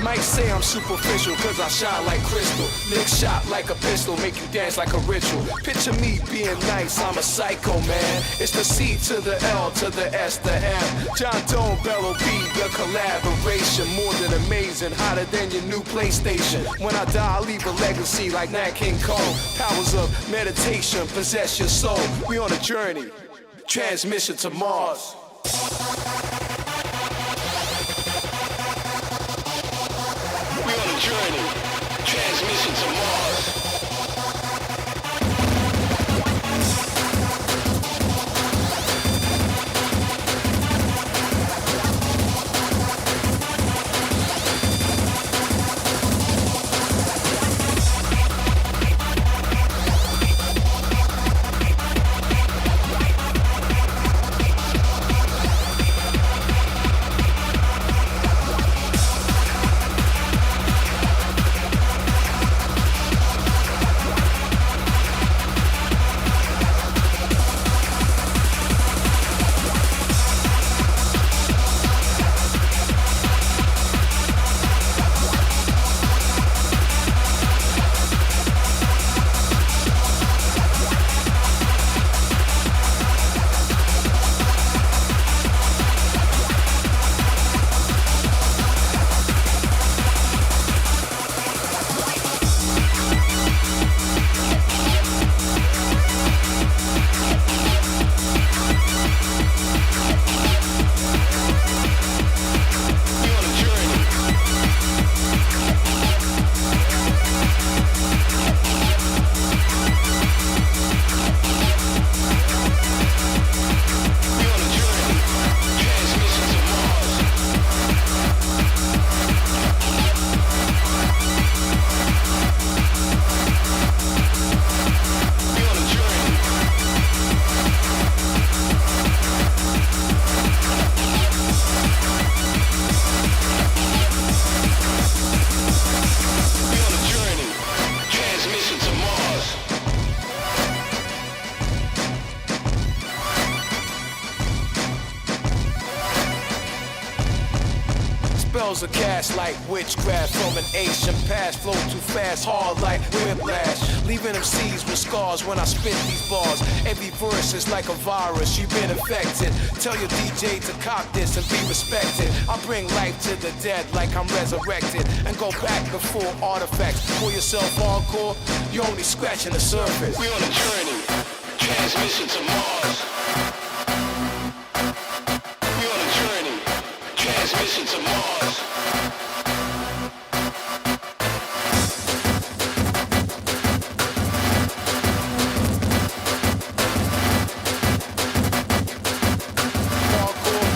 Might say I'm superficial, cause I shine like crystal. Nick shot like a pistol, make you dance like a ritual. Picture me being nice, I'm a psycho, man. It's the C to the L to the S to M. John Doe, Bello B, the collaboration. More than amazing, hotter than your new PlayStation. When I die, I'll leave a legacy like Nat King Cole. Powers of meditation, possess your soul. We on a journey, transmission to Mars. We on a journey, transmission to Mars. Spells are cast like witchcraft from an ancient past. Flow too fast, hard like whiplash. Leaving them seeds with scars when I spit these bars. Every verse is like a virus, you've been infected. Tell your DJ to cop this and be respected. I bring life to the dead like I'm resurrected. And go back before artifacts. Call yourself hardcore, you're only scratching the surface. We on a journey, transmission to Mars. We on a journey, transmission to Mars. Hardcore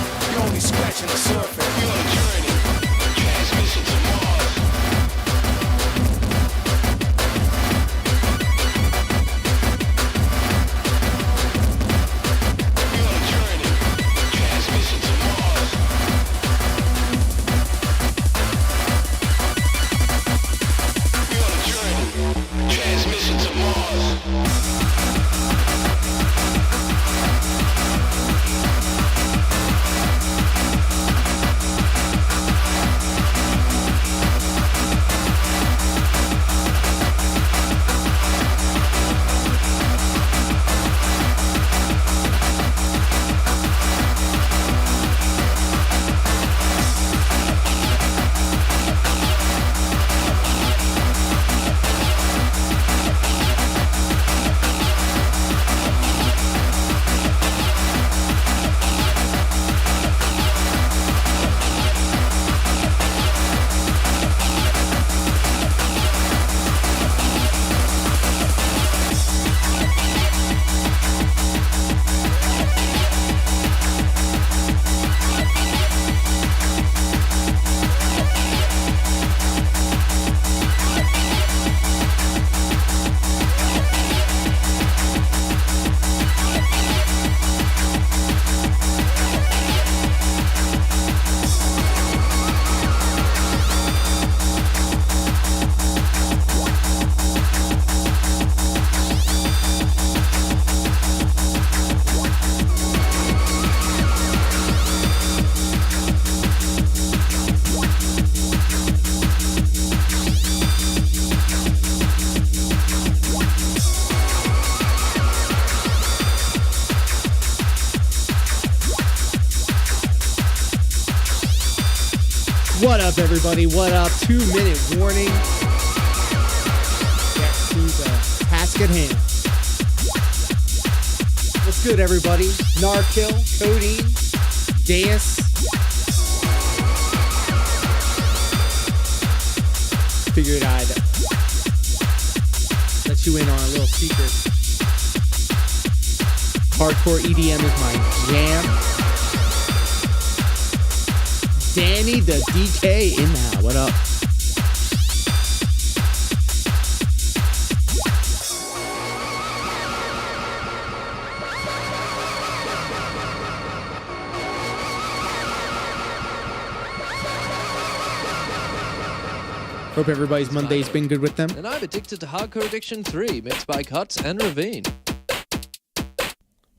What up, everybody? What up? 2-minute warning. Get to the task at hand. What's good, everybody? Narkill, Codeine, Deus. Figured I'd let you in on a little secret. Hardcore EDM is my jam. Danny the DK in now. What up? Hope everybody's Monday's been good with them. And I'm addicted to Hardcore Addiction 3, mixed by Cuts and Ravine.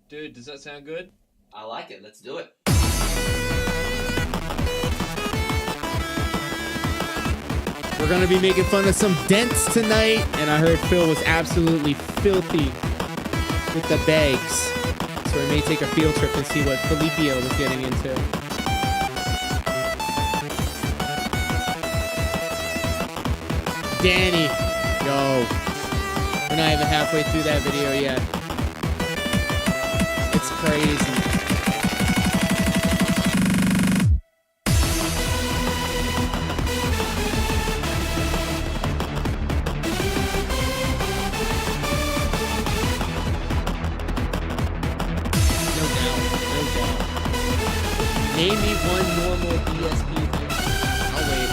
Dude, does that sound good? I like it. Let's do it. We're going to be making fun of some dents tonight, and I heard Phil was absolutely filthy with the bags. So we may take a field trip and see what Filipio was getting into. Danny, yo, we're not even halfway through that video yet. It's crazy. Name me one normal DSP thing. I'll wait.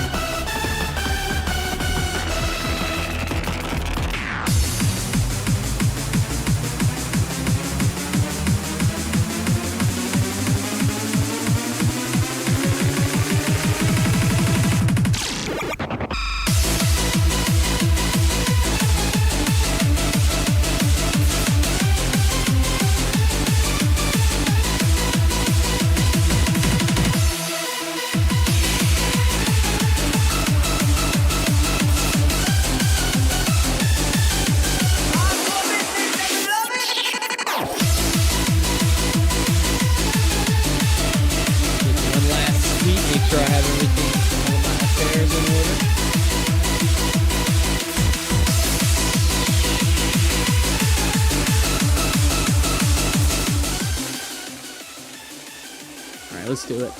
Let's do it.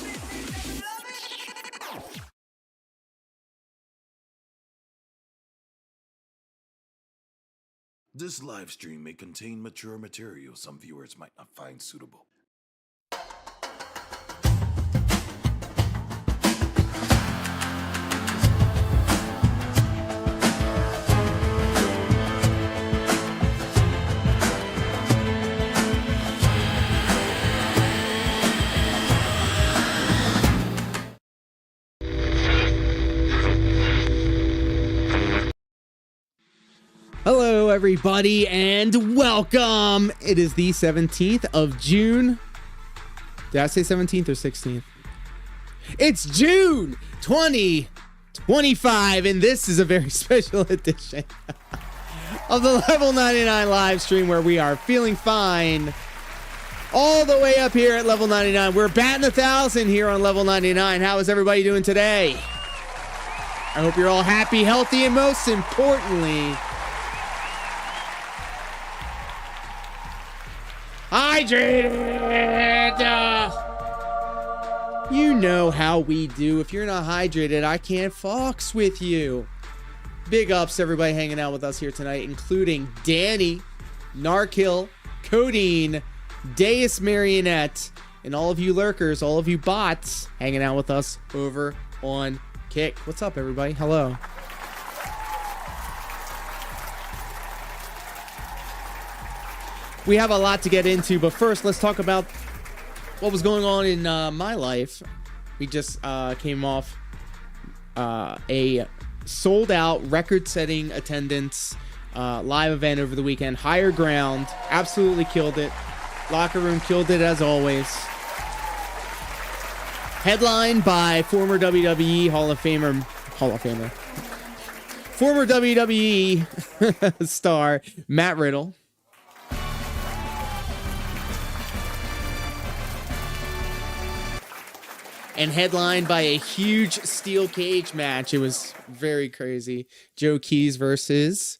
This live stream may contain mature material some viewers might not find suitable. Hello, everybody, and welcome. It is the 17th of June. Did I say 17th or 16th? It's June 2025, and this is a very special edition of the Level 99 live stream where we are feeling fine all the way up here at Level 99. We're batting 1,000 here on Level 99. How is everybody doing today? I hope you're all happy, healthy, and most importantly, hydrated. You know how we do. If you're not hydrated, I can't fox with you. Big ups to everybody hanging out with us here tonight, including Danny, Narkill, Codeine, Deus Marionette, and all of you lurkers, all of you bots hanging out with us over on Kick. What's up, everybody? Hello. We have a lot to get into, but first, let's talk about what was going on in my life. We just came off a sold-out, record-setting attendance live event over the weekend. Higher Ground, absolutely killed it. Locker Room killed it as always. Headlined by former WWE Hall of Famer, former WWE star Matt Riddle. and headlined by a huge steel cage match. It was very crazy. Joe Keys versus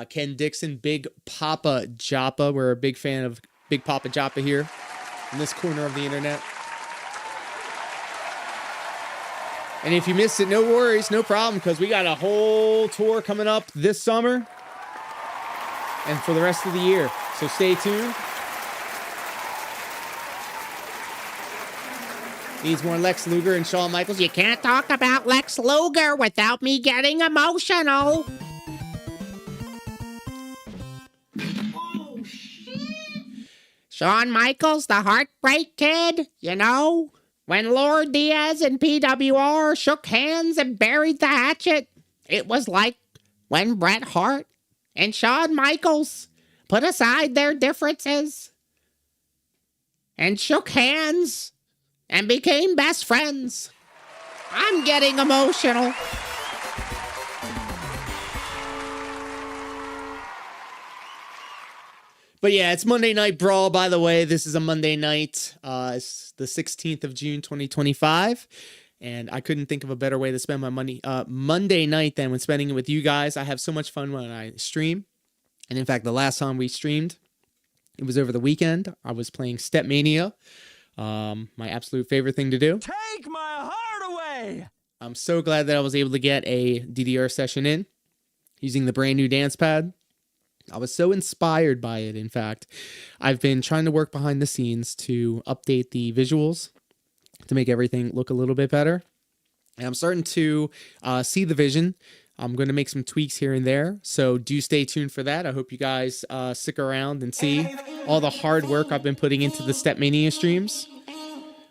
Ken Dixon, Big Papa Joppa. We're a big fan of Big Papa Joppa here in this corner of the internet. And if you missed it, no worries, no problem, because we got a whole tour coming up this summer and for the rest of the year. So stay tuned. Needs more Lex Luger and Shawn Michaels. You can't talk about Lex Luger without me getting emotional. Oh, shit. Shawn Michaels, the Heartbreak Kid, you know? When Lord Diaz and PWR shook hands and buried the hatchet, it was like when Bret Hart and Shawn Michaels put aside their differences and shook hands and became best friends. I'm getting emotional. But yeah, it's Monday Night Brawl, by the way. This is a Monday night. It's the 16th of June, 2025. And I couldn't think of a better way to spend my money Monday night than when spending it with you guys. I have so much fun when I stream. And in fact, the last time we streamed, it was over the weekend. I was playing Stepmania. My absolute favorite thing to do. Take my heart away! I'm so glad that I was able to get a DDR session in using the brand new dance pad. I was so inspired by it, in fact. I've been trying to work behind the scenes to update the visuals to make everything look a little bit better. And I'm starting to see the vision. I'm going to make some tweaks here and there, so do stay tuned for that. I hope you guys stick around and see all the hard work I've been putting into the Stepmania streams.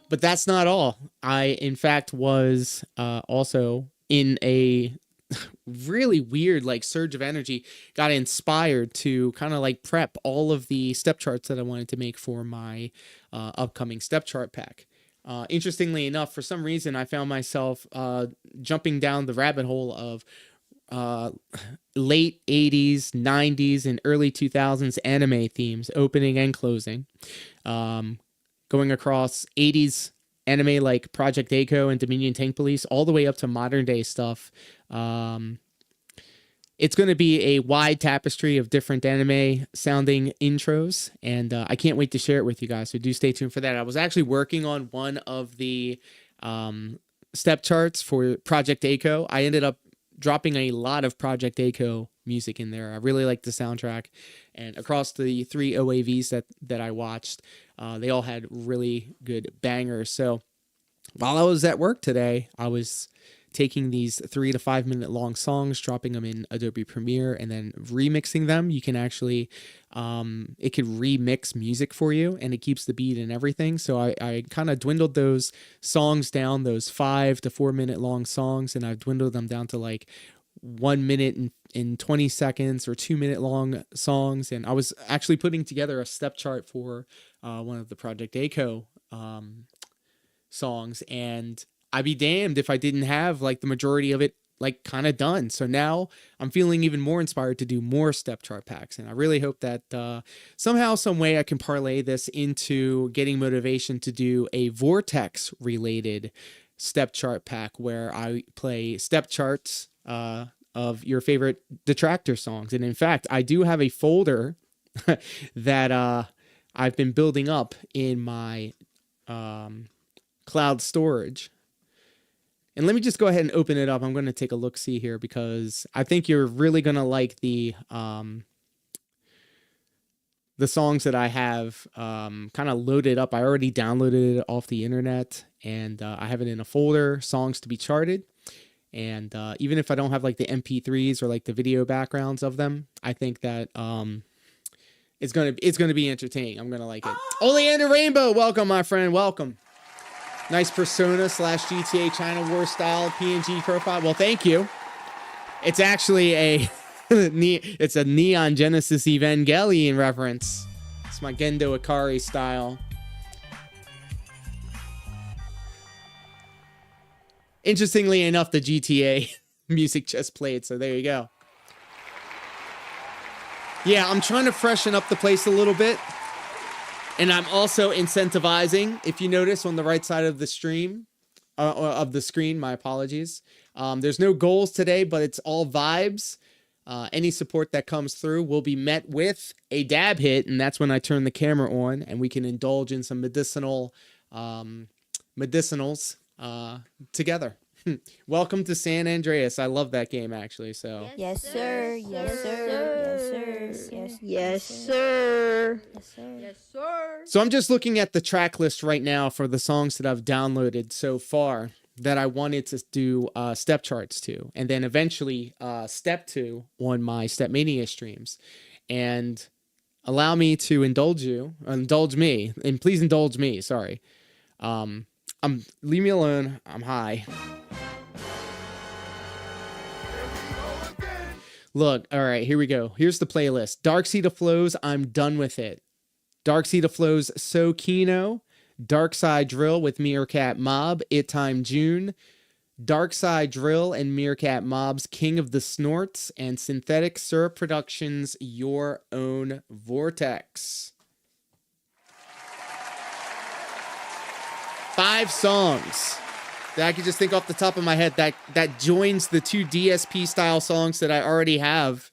But that's not all. I, in fact, was also in a really weird like surge of energy, got inspired to kind of like prep all of the step charts that I wanted to make for my upcoming step chart pack. Interestingly enough, for some reason, I found myself jumping down the rabbit hole of late 80s, 90s, and early 2000s anime themes, opening and closing. Going across 80s anime like Project A-ko and Dominion Tank Police, all the way up to modern day stuff. It's going to be a wide tapestry of different anime sounding intros, and I can't wait to share it with you guys, so do stay tuned for that. I was actually working on one of the step charts for Project A-ko. I ended up dropping a lot of Project A-ko music in there. I really like the soundtrack, and across the 3 OAVs that I watched, they all had really good bangers. So while I was at work today, I was taking these 3 to 5 minute long songs, dropping them in Adobe Premiere, and then remixing them. You can actually, it could remix music for you, and it keeps the beat and everything. So I kind of dwindled those songs down, those 5 to 4 minute long songs, and I've dwindled them down to like 1 minute and 20 seconds or 2 minute long songs. And I was actually putting together a step chart for one of the Project A-ko songs, and I'd be damned if I didn't have like the majority of it like kind of done. So now I'm feeling even more inspired to do more step chart packs, and I really hope that somehow, some way I can parlay this into getting motivation to do a Vortex related step chart pack where I play step charts of your favorite Detractor songs. And in fact, I do have a folder that I've been building up in my cloud storage. And let me just go ahead and open it up. I'm going to take a look-see here because I think you're really going to like the songs that I have kind of loaded up. I already downloaded it off the internet, and I have it in a folder, songs to be charted. And even if I don't have like the MP3s or like the video backgrounds of them, I think that it's gonna be entertaining. I'm gonna like it. Oleander Rainbow, welcome, my friend, welcome. Nice Persona / GTA China War style PNG profile. Well, thank you. It's actually it's a Neon Genesis Evangelion reference. It's my Gendo Ikari style. Interestingly enough, the GTA music just played, so there you go. Yeah, I'm trying to freshen up the place a little bit. And I'm also incentivizing, if you notice on the right side of the stream, of the screen. My apologies. There's no goals today, but it's all vibes. Any support that comes through will be met with a dab hit, and that's when I turn the camera on and we can indulge in some medicinals together. Welcome to San Andreas. I love that game, actually. So Yes, sir. Yes, sir. Yes, sir. Yes, sir. Yes, sir. Yes, sir. So I'm just looking at the track list right now for the songs that I've downloaded so far that I wanted to do step charts to, and then eventually step to on my Stepmania streams. And allow me to indulge me, and please indulge me. Sorry. Leave me alone. I'm high. Look, all right, here we go. Here's the playlist. Darksy DePhil's I'm Done With It. Darksy DePhil's So Kino. Darkside Drill with Meerkat Mob, It Time June. Darkside Drill and Meerkat Mob's King of the Snorts, and Synthetic Syrup Productions' Your Own Vortex. 5 songs that I could just think off the top of my head that joins the 2 DSP style songs that I already have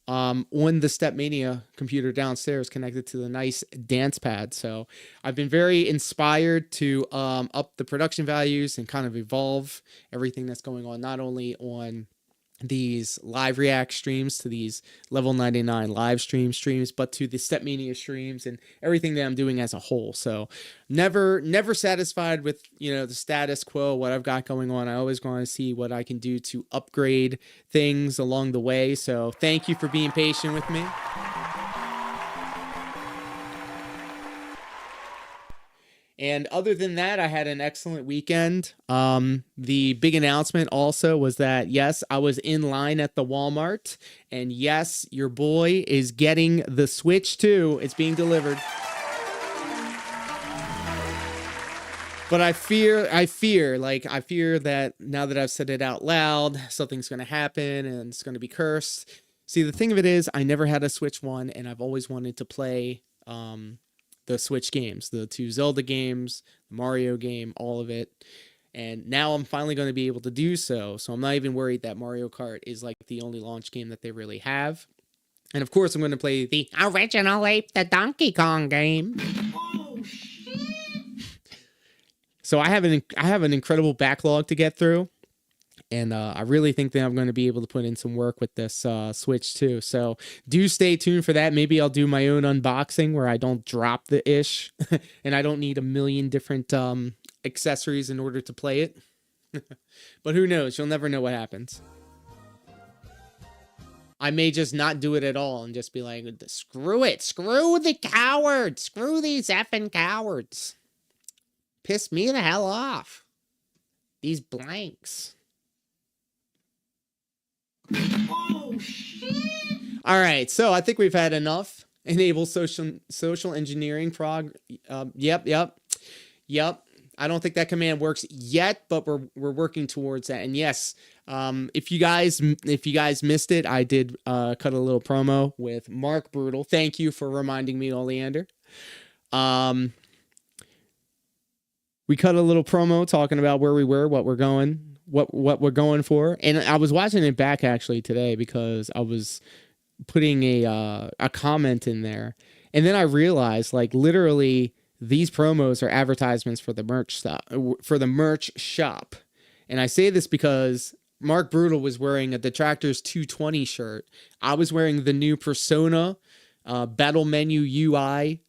on the Stepmania computer downstairs connected to the nice dance pad. So I've been very inspired to up the production values and kind of evolve everything that's going on, not only on these live react streams to these level 99 live streams, but to the Stepmania streams and everything that I'm doing as a whole. So never satisfied with, the status quo, what I've got going on. I always want to see what I can do to upgrade things along the way. So thank you for being patient with me. And other than that, I had an excellent weekend. The big announcement also was that, yes, I was in line at the Walmart. And yes, your boy is getting the Switch 2. It's being delivered. But I fear that now that I've said it out loud, something's going to happen and it's going to be cursed. See, the thing of it is, I never had a Switch 1, and I've always wanted to play the Switch games, the 2 Zelda games, the Mario game, all of it. And now I'm finally going to be able to do so. So I'm not even worried that Mario Kart is like the only launch game that they really have. And of course, I'm going to play the original ape, the Donkey Kong game. Oh, shit. So I have an incredible backlog to get through. And I really think that I'm going to be able to put in some work with this Switch too. So do stay tuned for that. Maybe I'll do my own unboxing where I don't drop the ish and I don't need a million different accessories in order to play it. But who knows? You'll never know what happens. I may just not do it at all and just be like, screw it. Screw the cowards. Screw these effing cowards. Piss me the hell off. These blanks. Oh, shit. All right, so I think we've had enough. Enable social engineering Yep. I don't think that command works yet, but we're working towards that. And yes, if you guys missed it, I did cut a little promo with Mark Brutal. Thank you for reminding me, Oleander. We cut a little promo talking about where we were, what we're going. What we're going for. And I was watching it back actually today because I was putting a comment in there, and then I realized like literally these promos are advertisements for the merch shop. And I say this because Mark Brutal was wearing a Detractors 220 shirt. I was wearing the new Persona Battle Menu UI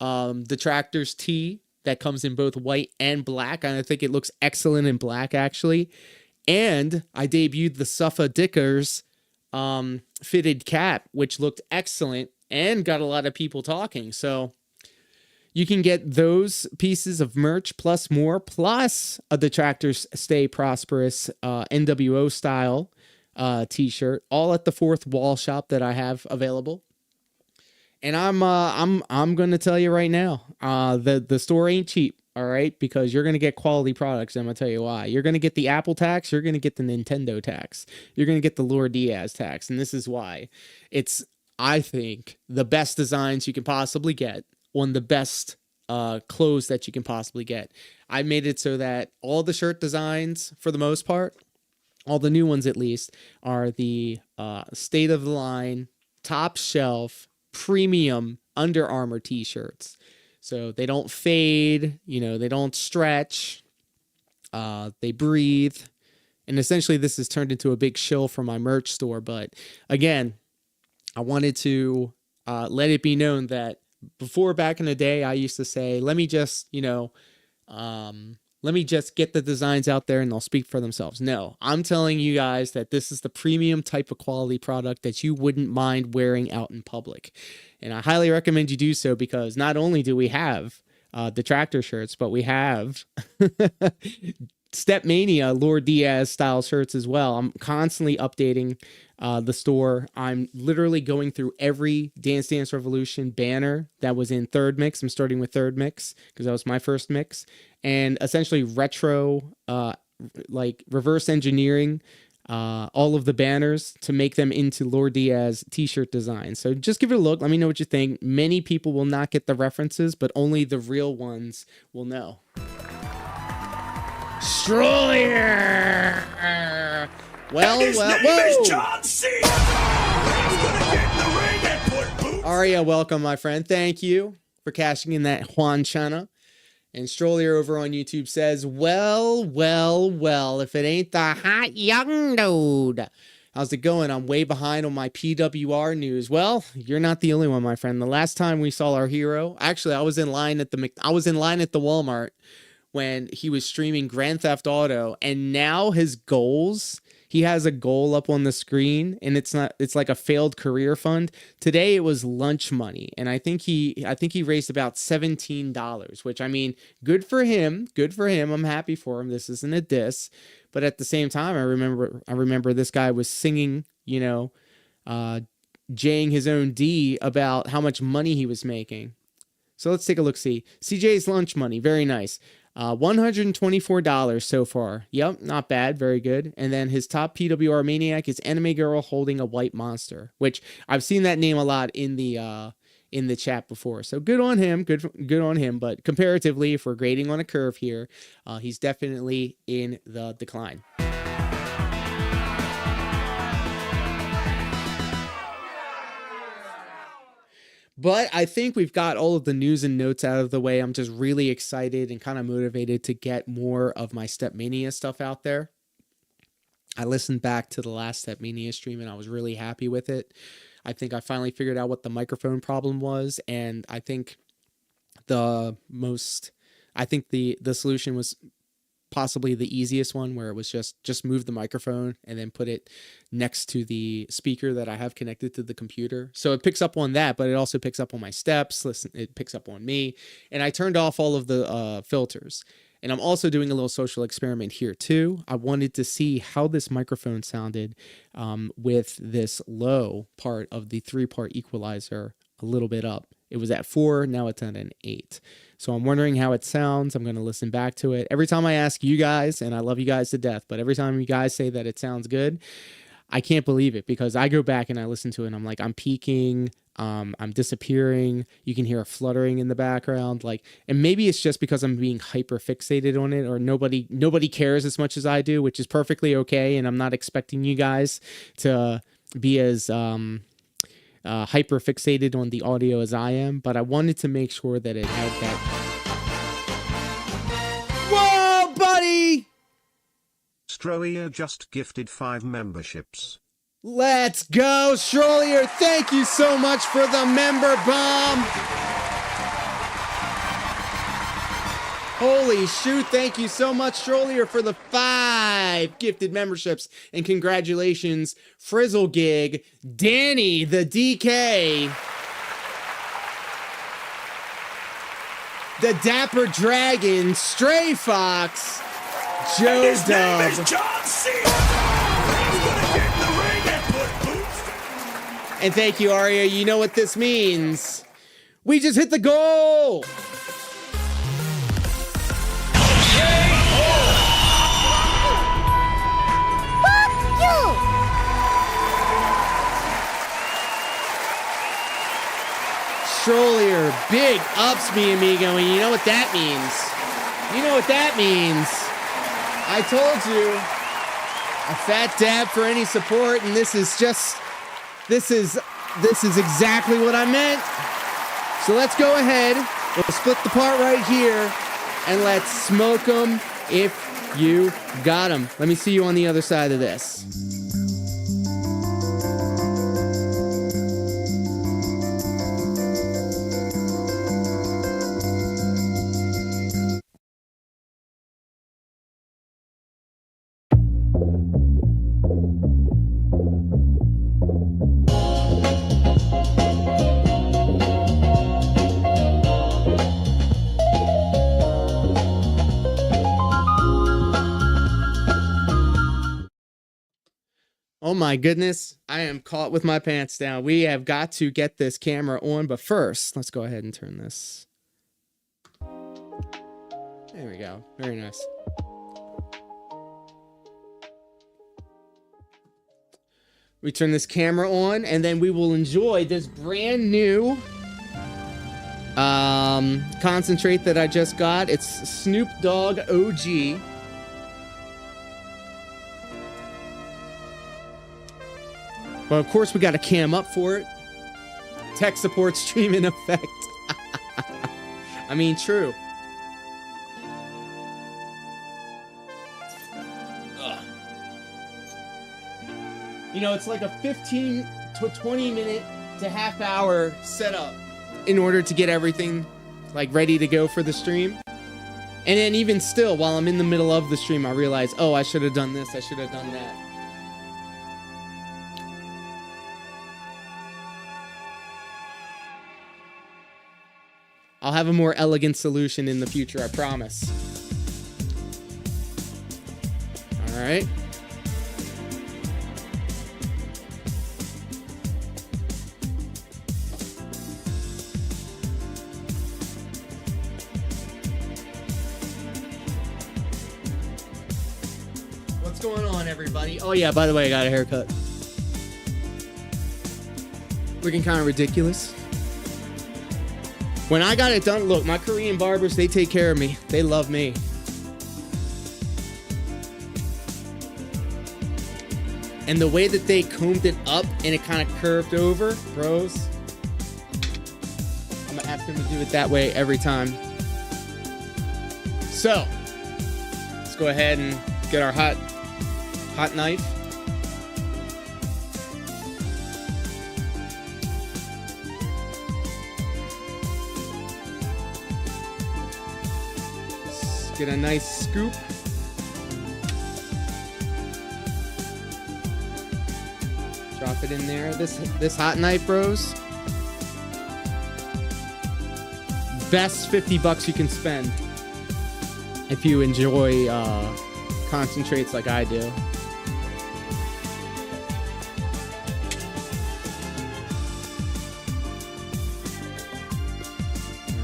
Detractors tee that comes in both white and black. And I think it looks excellent in black, actually. And I debuted the Suffa Dickers fitted cap, which looked excellent and got a lot of people talking. So you can get those pieces of merch plus more, plus a Detractors Stay Prosperous NWO style t-shirt, all at the Fourth Wall shop that I have available. And I'm going to tell you right now, the store ain't cheap, all right? Because you're going to get quality products, and I'm going to tell you why. You're going to get the Apple tax, you're going to get the Nintendo tax, you're going to get the Lord Diaz tax, and this is why. It's, I think, the best designs you can possibly get on the best clothes that you can possibly get. I made it so that all the shirt designs, for the most part, all the new ones at least, are the state of the line, top shelf, premium Under Armour t-shirts. So they don't fade, you know, they don't stretch, they breathe. And essentially this has turned into a big shill for my merch store. But again, I wanted to let it be known that before, back in the day, I used to say, let me just, you know, let me just get the designs out there and they'll speak for themselves. No, I'm telling you guys that this is the premium type of quality product that you wouldn't mind wearing out in public. And I highly recommend you do so, because not only do we have Detractor shirts, but we have Stepmania Lord Diaz style shirts as well. I'm constantly updating the store. I'm literally going through every Dance Dance Revolution banner that was in third mix. I'm starting with third mix because that was my first mix, and essentially retro, like reverse engineering all of the banners to make them into Lord Diaz t-shirt designs. So just give it a look. Let me know what you think. Many people will not get the references, but only the real ones will know. Strollier! Well, John C. He's gonna get in the ring and put boots. Aria, welcome, my friend. Thank you for cashing in that Juan Chana. And Strollier over on YouTube says, well, if it ain't the hot young dude. How's it going? I'm way behind on my PWR news. Well, you're not the only one, my friend. The last time we saw our hero, actually, I was in line at the Walmart when he was streaming Grand Theft Auto, and now his goals, he has a goal up on the screen, and it's like a failed career fund. Today it was lunch money, and I think he raised about $17, which, I mean, good for him. I'm happy for him. This isn't a diss, but at the same time, I remember this guy was singing, you know, jaying his own D about how much money he was making. So let's take a look. See CJ's lunch money, very nice. $124 so far. Yep, not bad. Very good. And then his top PWR maniac is Anime Girl Holding a White Monster, which I've seen that name a lot in the chat before. So good on him. Good on him. But comparatively, if we're grading on a curve here, he's definitely in the decline. But I think we've got all of the news and notes out of the way. I'm just really excited and kind of motivated to get more of my Stepmania stuff out there. I listened back to the last Stepmania stream and I was really happy with it. I think I finally figured out what the microphone problem was, and I think the solution was possibly the easiest one, where it was just move the microphone and then put it next to the speaker that I have connected to the computer. So it picks up on that, but it also picks up on my steps. Listen, it picks up on me. And I turned off all of the filters. And I'm also doing a little social experiment here too. I wanted to see how this microphone sounded with this low part of the 3-part equalizer a little bit up. It was at 4, now it's at an 8. So I'm wondering how it sounds. I'm going to listen back to it. Every time I ask you guys, and I love you guys to death, but every time you guys say that it sounds good, I can't believe it, because I go back and I listen to it and I'm like, I'm peaking, I'm disappearing. You can hear a fluttering in the background. Like, and maybe it's just because I'm being hyper fixated on it, or nobody cares as much as I do, which is perfectly okay. And I'm not expecting you guys to be as, hyper fixated on the audio as I am, but I wanted to make sure that it had that. Whoa, buddy! Strollier just gifted 5 memberships. Let's go, Strollier! Thank you so much for the member bomb! Holy shoot, thank you so much, Strollier, for the 5 gifted memberships. And congratulations, Frizzle Gig, Danny, the DK, the Dapper Dragon, Stray Fox, Joe His Dub. name is John C. He's gonna get in the ring and put boots. And thank you, Aria. You know what this means. We just hit the goal! Strollier Big ups, mi amigo, and you know what that means. You know what that means. I told you, a fat dab for any support, and this is exactly what I meant. So let's go ahead, we'll split the part right here, and let's smoke them if you got them. Let me see you on the other side of this. Oh my goodness, I am caught with my pants down. We have got to get this camera on, but first, let's go ahead and turn this. There we go. Very nice. We turn this camera on, and then we will enjoy this brand new concentrate that I just got. It's Snoop Dogg OG. Well, of course, we got a cam up for it. Tech support streaming effect. I mean, true. Ugh. You know, it's like a 15 to 20 minute to half hour setup in order to get everything like ready to go for the stream. And then even still, while I'm in the middle of the stream, I realize, oh, I should have done this. I should have done that. I'll have a more elegant solution in the future, I promise. All right. What's going on, everybody? Oh, yeah, by the way, I got a haircut. Looking kind of ridiculous. When I got it done, look, my Korean barbers, they take care of me. They love me. And the way that they combed it up and it kind of curved over, bros, I'm gonna ask them to do it that way every time. So, let's go ahead and get our hot knife. Get a nice scoop. Drop it in there. This hot knife, bros. Best $50 you can spend if you enjoy concentrates like I do.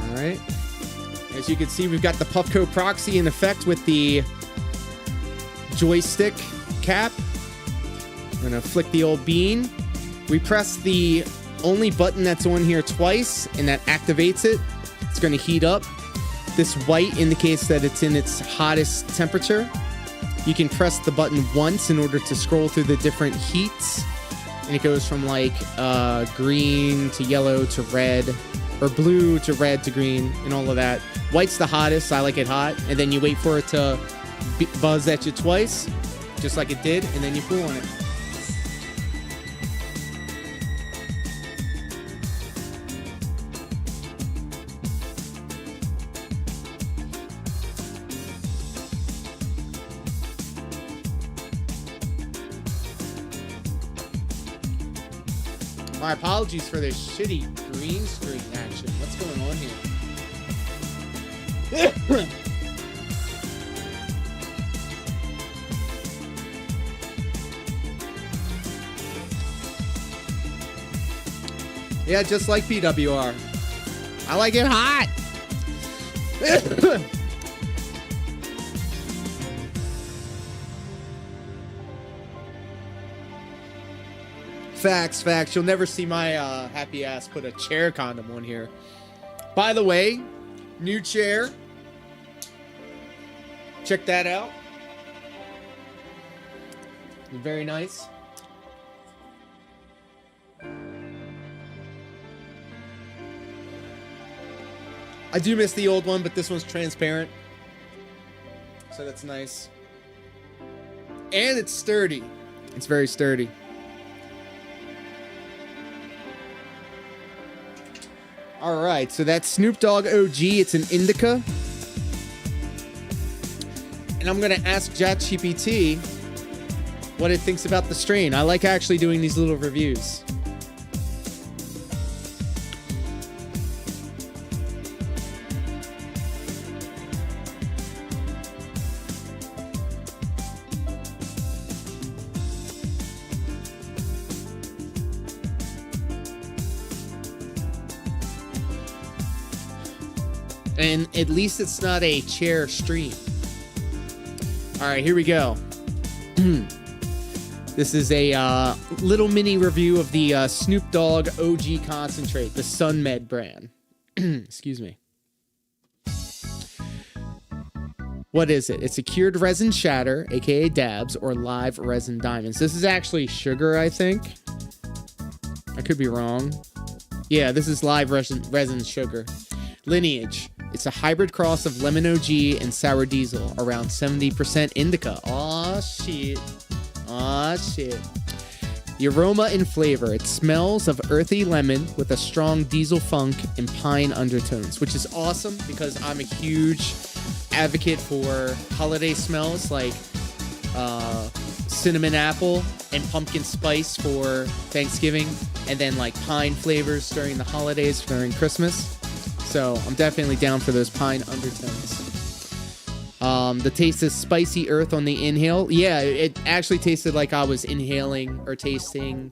All right. As you can see, we've got the Puffco proxy in effect with the joystick cap. I'm gonna flick the old bean. We press the only button that's on here twice, and that activates it. It's gonna heat up. This white indicates that it's in its hottest temperature. You can press the button once in order to scroll through the different heats. And it goes from like green to yellow to red, or blue to red to green, and all of that. White's the hottest, I like it hot. And then you wait for it to buzz at you twice, just like it did, and then you pull on it. My apologies for this shitty green screen action. What's going on here? Yeah, just like PWR. I like it hot. Facts. You'll never see my happy ass put a chair condom on here. By the way, new chair. Check that out. Very nice. I do miss the old one, but this one's transparent. So that's nice. And it's sturdy. It's very sturdy. All right, so that's Snoop Dogg OG. It's an indica. And I'm going to ask ChatGPT what it thinks about the strain. I like actually doing these little reviews. And at least it's not a chair stream. All right, here we go. This is a little mini review of the Snoop Dogg OG concentrate, the SunMed brand. Excuse me. What is it? It's a cured resin shatter, aka dabs, or live resin diamonds. This is actually sugar, I think. I could be wrong. Yeah, this is live resin sugar. Lineage. It's a hybrid cross of lemon OG and sour diesel, around 70% indica. Aw, shit. Aw, shit. The aroma and flavor. It smells of earthy lemon with a strong diesel funk and pine undertones, which is awesome because I'm a huge advocate for holiday smells like cinnamon apple and pumpkin spice for Thanksgiving, and then like pine flavors during the holidays, during Christmas. So I'm definitely down for those pine undertones. The taste is spicy earth on the inhale. Yeah, it actually tasted like I was inhaling or tasting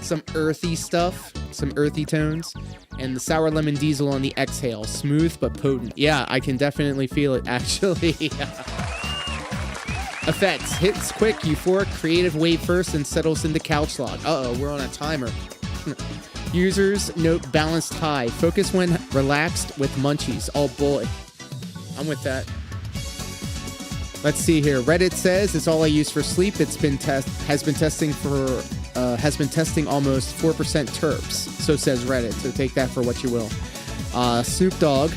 some earthy stuff, some earthy tones. And the sour lemon diesel on the exhale, smooth but potent. Yeah, I can definitely feel it actually. Effects: hits quick, euphoric, creative wave first, and settles into couch log. Uh-oh, we're on a timer. Users note balanced high. Focus when relaxed with munchies. Oh boy. I'm with that. Let's see here. Reddit says it's all I use for sleep. Has been testing almost 4% terps. So says Reddit. So take that for what you will. Snoop Dogg,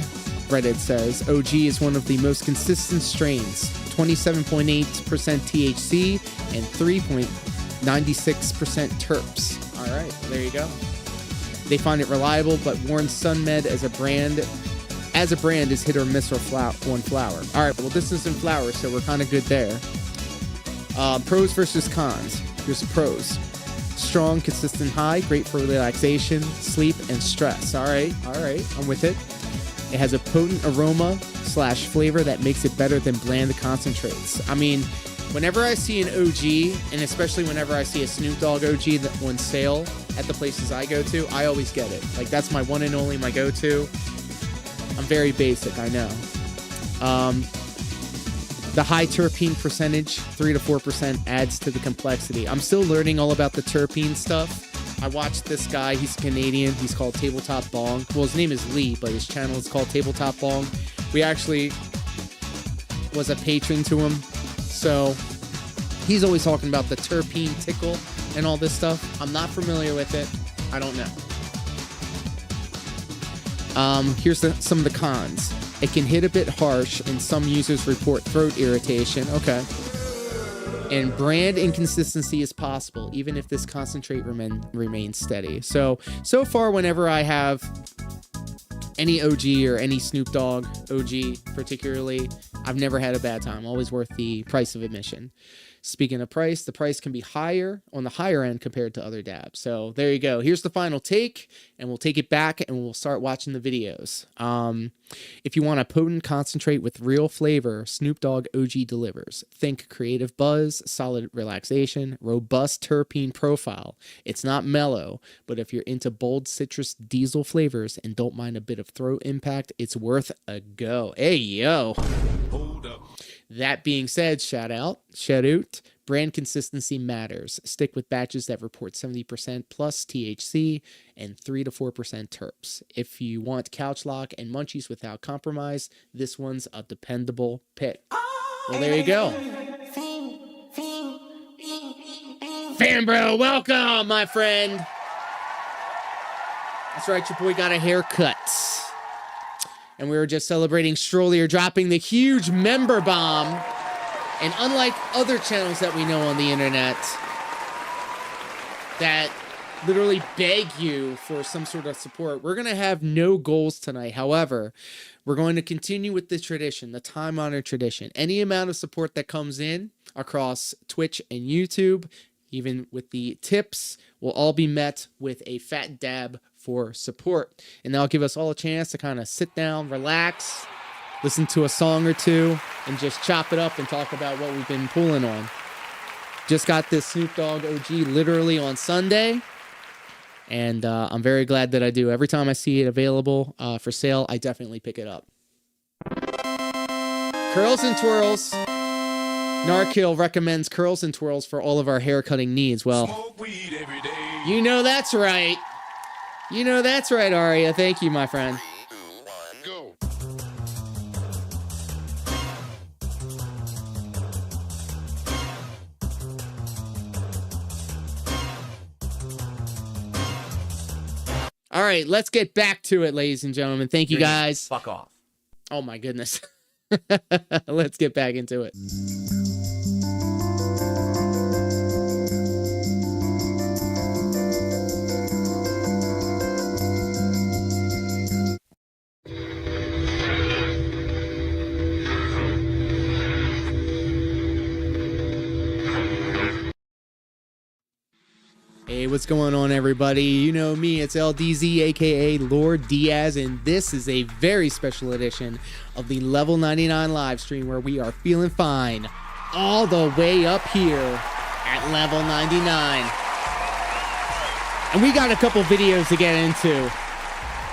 Reddit says, OG is one of the most consistent strains. 27.8% THC and 3.96% terps. All right, there you go. They find it reliable, but warns SunMed as a brand is hit or miss on flower. All right, well, this isn't flower, so we're kind of good there. Pros versus cons. Here's the pros. Strong, consistent high, great for relaxation, sleep, and stress. All right, I'm with it. It has a potent aroma / flavor that makes it better than bland concentrates. I mean, whenever I see an OG, and especially whenever I see a Snoop Dogg OG that on sale at the places I go to, I always get it. Like, that's my one and only, my go-to. I'm very basic, I know. The high terpene percentage, 3 to 4%, adds to the complexity. I'm still learning all about the terpene stuff. I watched this guy, he's Canadian, he's called Tabletop Bong. Well, his name is Lee, but his channel is called Tabletop Bong. We actually was a patron to him, so he's always talking about the terpene tickle and all this stuff. I'm not familiar with it. I don't know. Here's some of the cons. It can hit a bit harsh, and some users report throat irritation. Okay. And brand inconsistency is possible, even if this concentrate remains steady. So far, whenever I have any OG or any Snoop Dogg OG particularly, I've never had a bad time. Always worth the price of admission. Speaking of price, the price can be higher on the higher end compared to other dabs. So there you go. Here's the final take, and we'll take it back and we'll start watching the videos. If you want a potent concentrate with real flavor, Snoop Dogg OG delivers. Think creative buzz, solid relaxation, robust terpene profile. It's not mellow, but if you're into bold citrus diesel flavors and don't mind a bit of throat impact, it's worth a go. Hey, yo. Hold up. That being said, shout out, Brand consistency matters. Stick with batches that report 70% plus THC and 3 to 4% terps. If you want couch lock and munchies without compromise, this one's a dependable pick. Well, there you go. Fan bro, welcome, my friend. That's right, your boy got a haircut. And we were just celebrating Strollier dropping the huge member bomb. And unlike other channels that we know on the internet that literally beg you for some sort of support, we're going to have no goals tonight. However, we're going to continue with this tradition, the time-honored tradition. Any amount of support that comes in across Twitch and YouTube, even with the tips, will all be met with a fat dab for support. And that'll give us all a chance to kind of sit down, relax, listen to a song or two, and just chop it up and talk about what we've been pulling on. Just got this Snoop Dogg OG literally on Sunday, and I'm very glad that I do. Every time I see it available for sale, I definitely pick it up. Curls and twirls. Narkill recommends curls and twirls for all of our hair cutting needs. Well, you know that's right. You know that's right, Aria. Thank you, my friend. Go. All right, let's get back to it, ladies and gentlemen. Thank you, guys. Fuck off. Oh, my goodness. Let's get back into it. Hey, what's going on, everybody? You know me, it's LDZ, aka Lord Diaz, and this is a very special edition of the Level 99 live stream where we are feeling fine all the way up here at Level 99. And we got a couple videos to get into.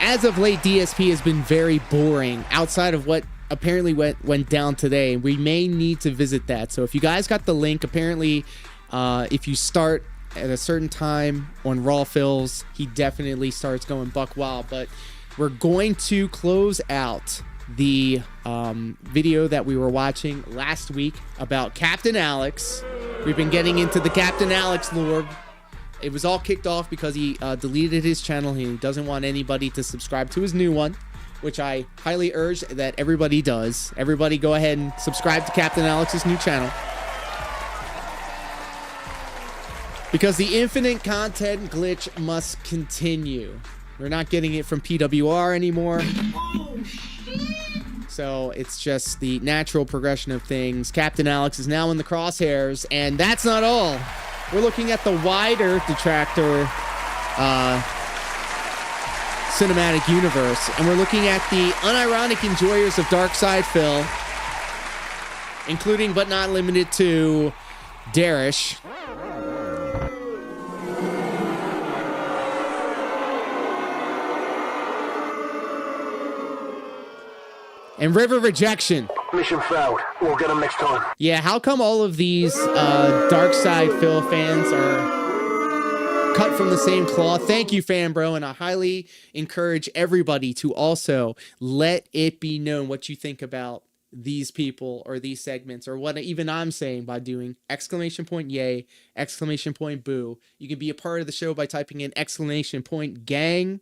As of late, DSP has been very boring outside of what apparently went down today. We may need to visit that. So if you guys got the link, apparently if you start at a certain time on Raw Fills, he definitely starts going buck wild. But we're going to close out the video that we were watching last week about Captain Alex. We've been getting into the Captain Alex lore. It was all kicked off because he deleted his channel. He doesn't want anybody to subscribe to his new one, which I highly urge that everybody does. Everybody go ahead and subscribe to Captain Alex's new channel. Because the infinite content glitch must continue. We're not getting it from PWR anymore. So it's just the natural progression of things. Captain Alex is now in the crosshairs, and that's not all. We're looking at the wider detractor cinematic universe, and we're looking at the unironic enjoyers of DarksydePhil, including but not limited to Darish. And River Rejection. Mission failed. We'll get them next time. Yeah, how come all of these DarksydePhil fans are cut from the same cloth? Thank you, fan bro, and I highly encourage everybody to also let it be known what you think about these people or these segments or what even I'm saying by doing exclamation point yay, exclamation point boo. You can be a part of the show by typing in exclamation point gang.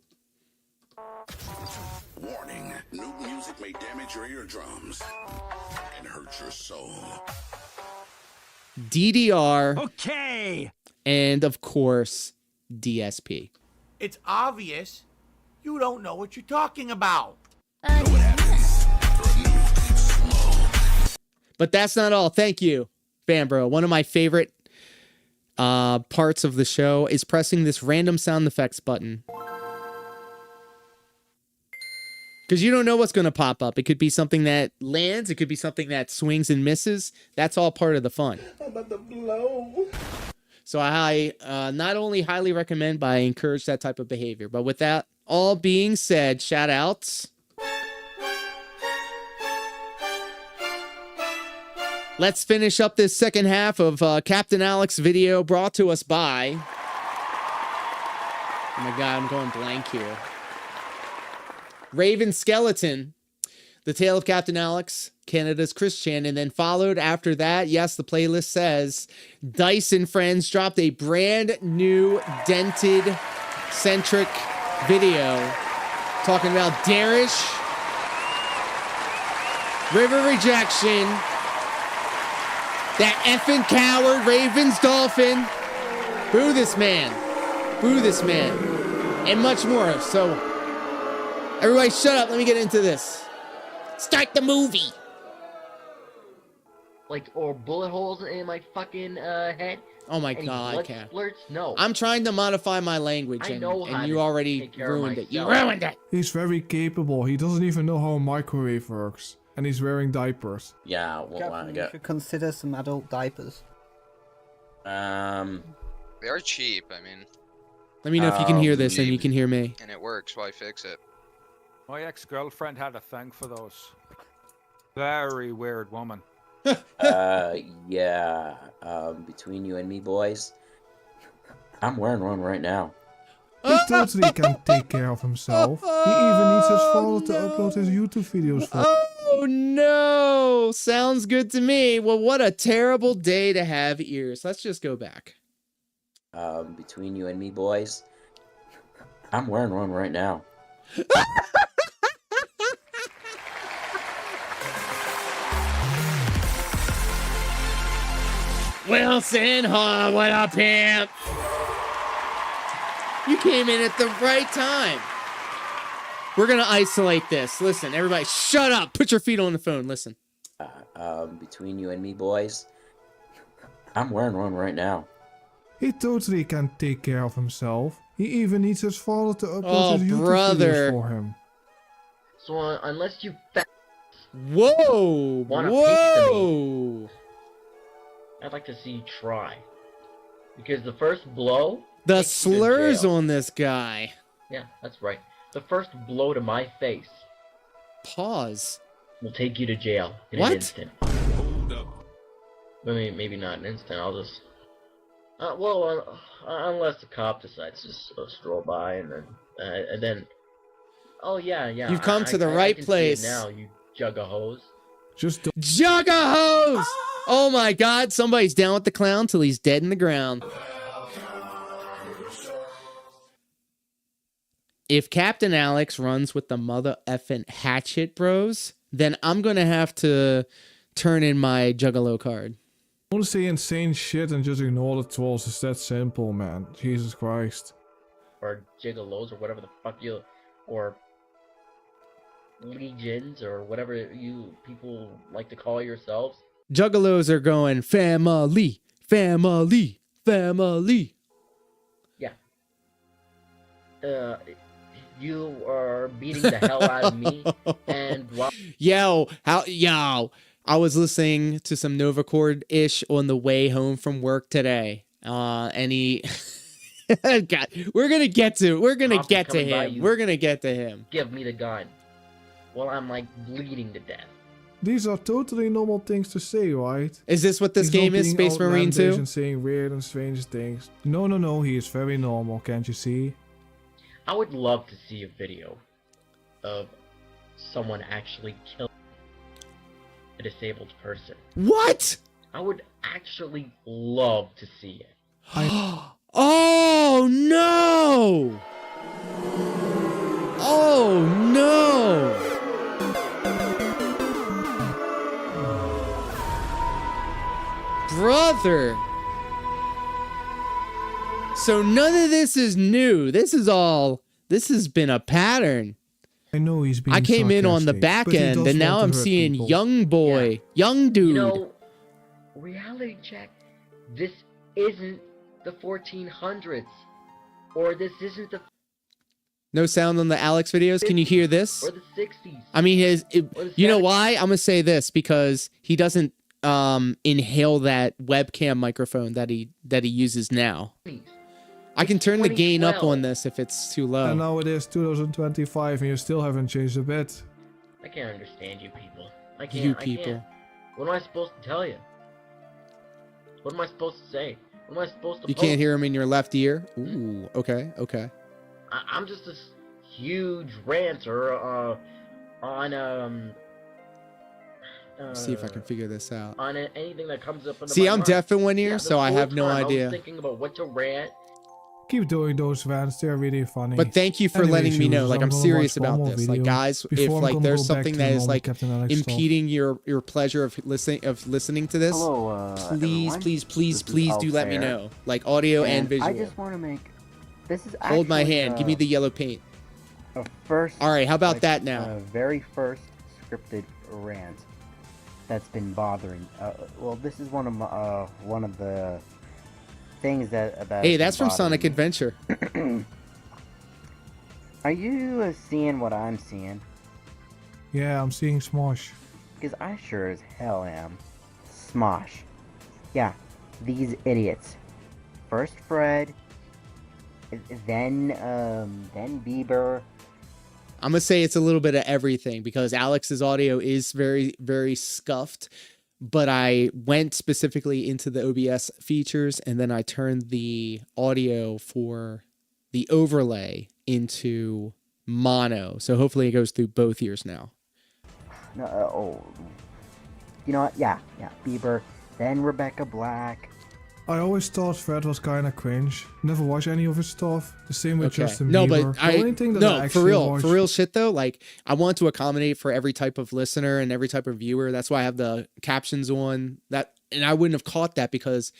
Warning, new music may damage your eardrums and hurt your soul. DDR. Okay. And of course, DSP. It's obvious you don't know what you're talking about. But that's not all. Thank you, Fanbro. One of my favorite parts of the show is pressing this random sound effects button. Because you don't know what's going to pop up. It could be something that lands. It could be something that swings and misses. That's all part of the fun. I'm about to blow. So I not only highly recommend, but I encourage that type of behavior. But with that all being said, shout outs Let's finish up this second half of Captain Alex video brought to us by... Oh my god, I'm going blank here. Raven Skeleton, The Tale of Captain Alex, Canada's Chris Chan, and then followed after that, yes, the playlist says, Dice and Friends dropped a brand new dented-centric video talking about Darish, River Rejection, that effing coward, Ravens Dolphin, boo this man, and much more. So, everybody shut up, let me get into this. Start the movie. Like, or bullet holes in my fucking head. Oh my Any god, blood Cap. splurts? No. I'm trying to modify my language, and you already ruined it. You ruined it. He's very capable. He doesn't even know how a microwave works. And he's wearing diapers. Yeah, Captain, you should consider some adult diapers. They are cheap, I mean. Let me know if you can hear this and you can hear me. And it works, why fix it? My ex-girlfriend had a thing for those. Very weird woman. Yeah. Between you and me, boys, I'm wearing one right now. He totally can take care of himself. He even needs his father to upload his YouTube videos for. Oh no! Sounds good to me. Well, what a terrible day to have ears. Let's just go back. Between you and me, boys, I'm wearing one right now. Wilson, huh? What up, pimp? You came in at the right time. We're gonna isolate this. Listen, everybody, shut up. Put your feet on the phone. Listen. Between you and me, boys, I'm wearing one right now. He totally can take care of himself. He even needs his father to upload his YouTube videos for him. So unless you Whoa! want a Whoa! piece of me, I'd like to see you try. Because the first blow... The slurs on this guy. Yeah, that's right. The first blow to my face... Pause. ...will take you to jail in an instant. Hold up. I mean, maybe not an instant, I'll just... unless the cop decides to stroll by and then... Oh, yeah. You've come to the right place. Now, you jug of hose. Just don't... Jug of hose! Oh my god, somebody's down with the clown till he's dead in the ground. If Captain Alex runs with the mother effing hatchet bros, then I'm gonna have to turn in my Juggalo card. I want to say insane shit and just ignore the trolls. It's that simple, man. Jesus Christ. Or gigolos or whatever the fuck you... Or... legions or whatever you people like to call yourselves. Juggalos are going family, family, family. Yeah. You are beating the hell out of me, and Yo, I was listening to some Novacord-ish on the way home from work today. And he... God, we're gonna get to him. Give me the gun. Well, I'm like bleeding to death. These are totally normal things to say, right? Is this what this game is, Space Marine 2? And saying weird and strange things. No, he is very normal, can't you see? I would love to see a video of someone actually killing a disabled person. What? I would actually love to see it. Oh no! Oh no! Brother! So none of this is new. This has been a pattern. I know he's being I came in on the back end, and now I'm seeing young boy, young dude. You know, reality check, this isn't the 1400s. Or this isn't the... No sound on the Alex videos. Can you hear this? Or the 60s. I mean, you know why? I'm going to say this, because he doesn't inhale that webcam microphone that he uses now. I can turn the gain up on this if it's too low. And now it is 2025 and you still haven't changed a bit. I can't understand you people. You people. What am I supposed to tell you? What am I supposed to say? What am I supposed to You post? can't hear him in your left ear? Ooh, okay, okay. I'm just this huge ranter on See if I can figure this out. on anything that comes up. See, my I'm mind. deaf in one ear, Yeah, so the I whole have no time idea. I was thinking about what to rant. Keep doing those rants, they're really funny. But thank you for Anyways, letting me know. users, Like, I'm gonna serious watch one about more this. Like, video guys, if before I'm like gonna there's go back something to that is normal like Captain Alex stuff. impeding your pleasure of listening to this, Hello, please, everyone. please, please, This is please do let me Altair. know. Like audio and visual. I just want to make. This is Hold my actually, hand. Give me the yellow paint. A first. All right, how about like, that now? Very first scripted rant that's been bothering. Well, this is one of the things that. Hey, that's from Sonic Adventure. Are you seeing what I'm seeing? Yeah, I'm seeing Smosh. Because I sure as hell am. Smosh. Yeah, these idiots. First Fred, then Bieber. I'm gonna say it's a little bit of everything because Alex's audio is very, very scuffed. But I went specifically into the OBS features and then I turned the audio for the overlay into mono. So hopefully it goes through both ears now. No, you know what? Yeah, Bieber, then Rebecca Black. I always thought Fred was kinda cringe. Never watched any of his stuff. The same with Okay. Justin No, Bieber. but The only thing that I for actually real, watched... for real shit though. Like I want to accommodate for every type of listener and every type of viewer. That's why I have the captions on that. And I wouldn't have caught that because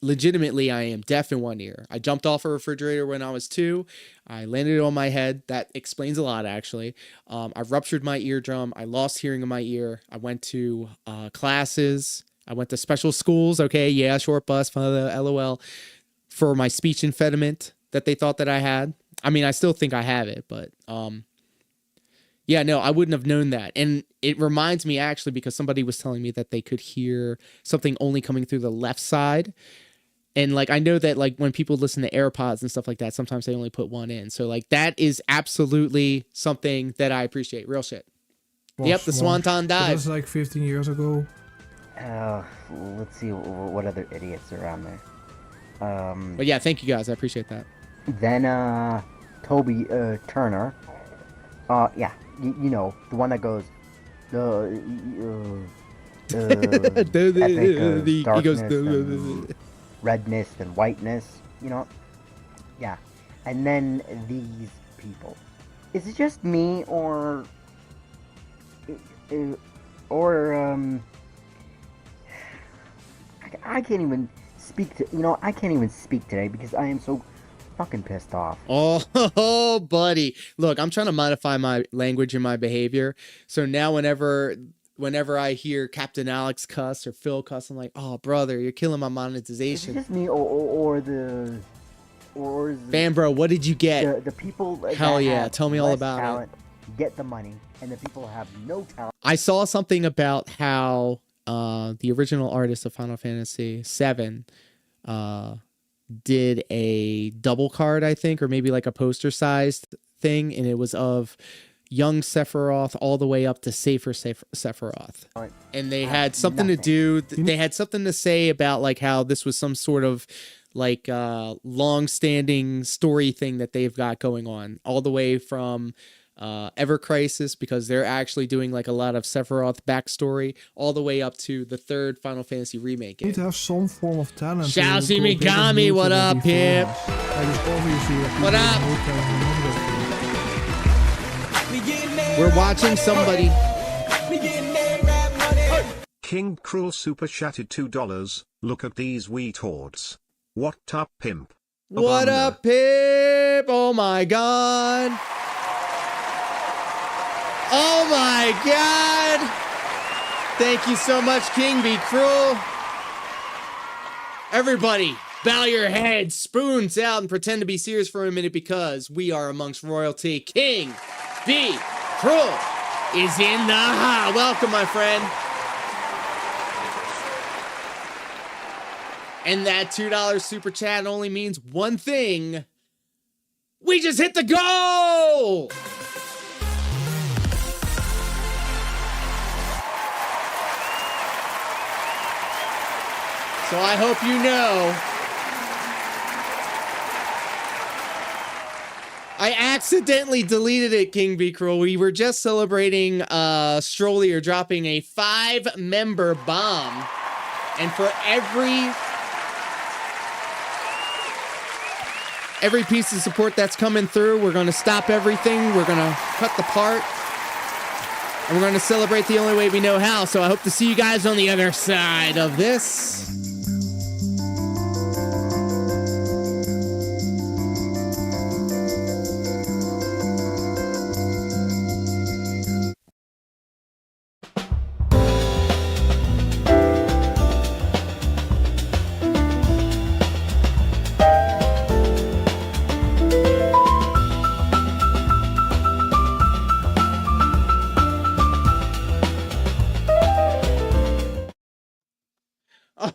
legitimately I am deaf in one ear. I jumped off a refrigerator when I was 2. I landed on my head. That explains a lot actually. I ruptured my eardrum. I lost hearing in my ear. I went to classes. I went to special schools. Okay. Yeah. Short bus. LOL. For my speech impediment that they thought that I had. I mean, I still think I have it, but yeah, no, I wouldn't have known that. And it reminds me actually because somebody was telling me that they could hear something only coming through the left side. And like, I know that like when people listen to AirPods and stuff like that, sometimes they only put one in. So like that is absolutely something that I appreciate. Real shit. Yep, the Swanton died. That was like 15 years ago. Let's see what other idiots are on there. But yeah, thank you guys. I appreciate that. Then Toby Turner. Yeah, you know the one that goes He goes and redness and whiteness. You know, yeah. And then these people. Is it just me or I can't even speak to, I can't even speak today because I am so fucking pissed off. Oh, buddy. Look, I'm trying to modify my language and my behavior. So now whenever I hear Captain Alex cuss or Phil cuss, I'm like, oh, brother, you're killing my monetization. Is it just me or the Fan bro, what did you get? The people Hell yeah, tell me all about talent get the money, and the people who have no talent. I saw something about how the original artist of Final Fantasy VII did a double card, I think, or maybe like a poster sized thing, and it was of young Sephiroth all the way up to safer Sephiroth. And they had something to do, they had something to say about like how this was some sort of like long-standing story thing that they've got going on, all the way from Ever Crisis, because they're actually doing like a lot of Sephiroth backstory, all the way up to the 3rd Final Fantasy remake. You need to have some form of talent. Shaughnessy, what up, Pip? What up? We're watching somebody. KingBCruel super chatted $2. Look at these weetards. What up, pimp? What up, Pip? Oh my god. Oh my god. Thank you so much, KingBCruel. Everybody, bow your heads, spoons out, and pretend to be serious for a minute because we are amongst royalty. KingBCruel is in the house. Welcome, my friend. And that $2 super chat only means one thing. We just hit the goal! So I hope you know. I accidentally deleted it, KingBCruel. We were just celebrating Strollier dropping a 5-member bomb. And for every piece of support that's coming through, we're going to stop everything. We're going to cut the part. And we're going to celebrate the only way we know how. So I hope to see you guys on the other side of this.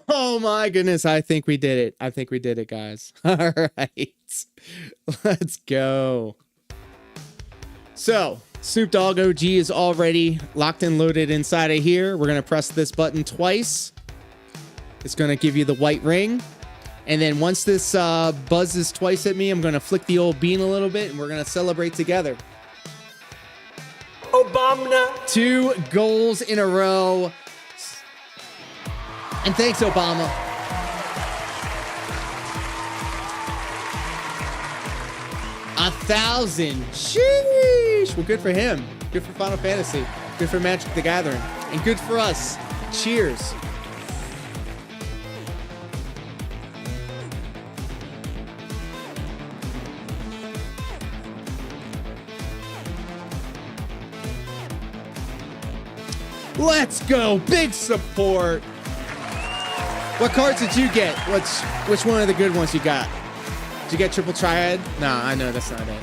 Oh my goodness, I think we did it. I think we did it, guys. All right. Let's go. So, Snoop Dogg OG is already locked and loaded inside of here. We're going to press this button twice. It's going to give you the white ring. And then once this buzzes twice at me, I'm going to flick the old bean a little bit, and we're going to celebrate together. Obama. 2 goals in a row. And thanks, Obama. $1,000. Sheesh. Well, good for him. Good for Final Fantasy. Good for Magic the Gathering. And good for us. Cheers. Let's go. Big support. What cards did you get? Which one of the good ones you got? Did you get Triple Triad? Nah, I know that's not it.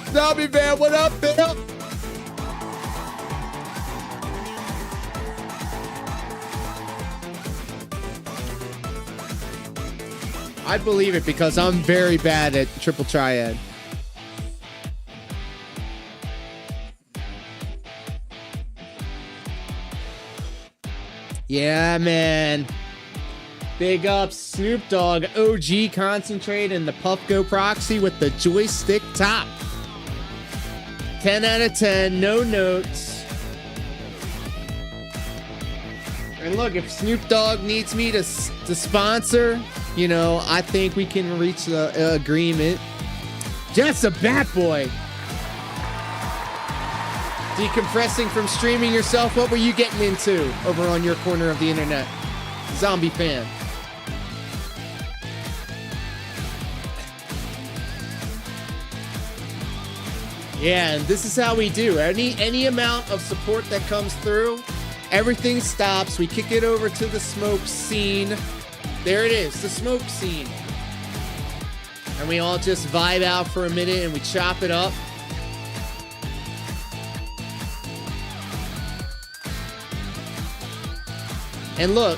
Zombiefan, what up, Bill? I believe it because I'm very bad at Triple Triad. Yeah, man. Big up Snoop Dogg, OG Concentrate, and the Puff Go Proxy with the joystick top. 10 out of 10, no notes. And look, if Snoop Dogg needs me to sponsor, you know, I think we can reach an agreement. Just a batboy. Decompressing from streaming yourself, what were you getting into over on your corner of the internet? Zombiefan. Yeah, and this is how we do. Any amount of support that comes through, everything stops. We kick it over to the smoke scene. There it is, the smoke scene. And we all just vibe out for a minute and we chop it up. And look,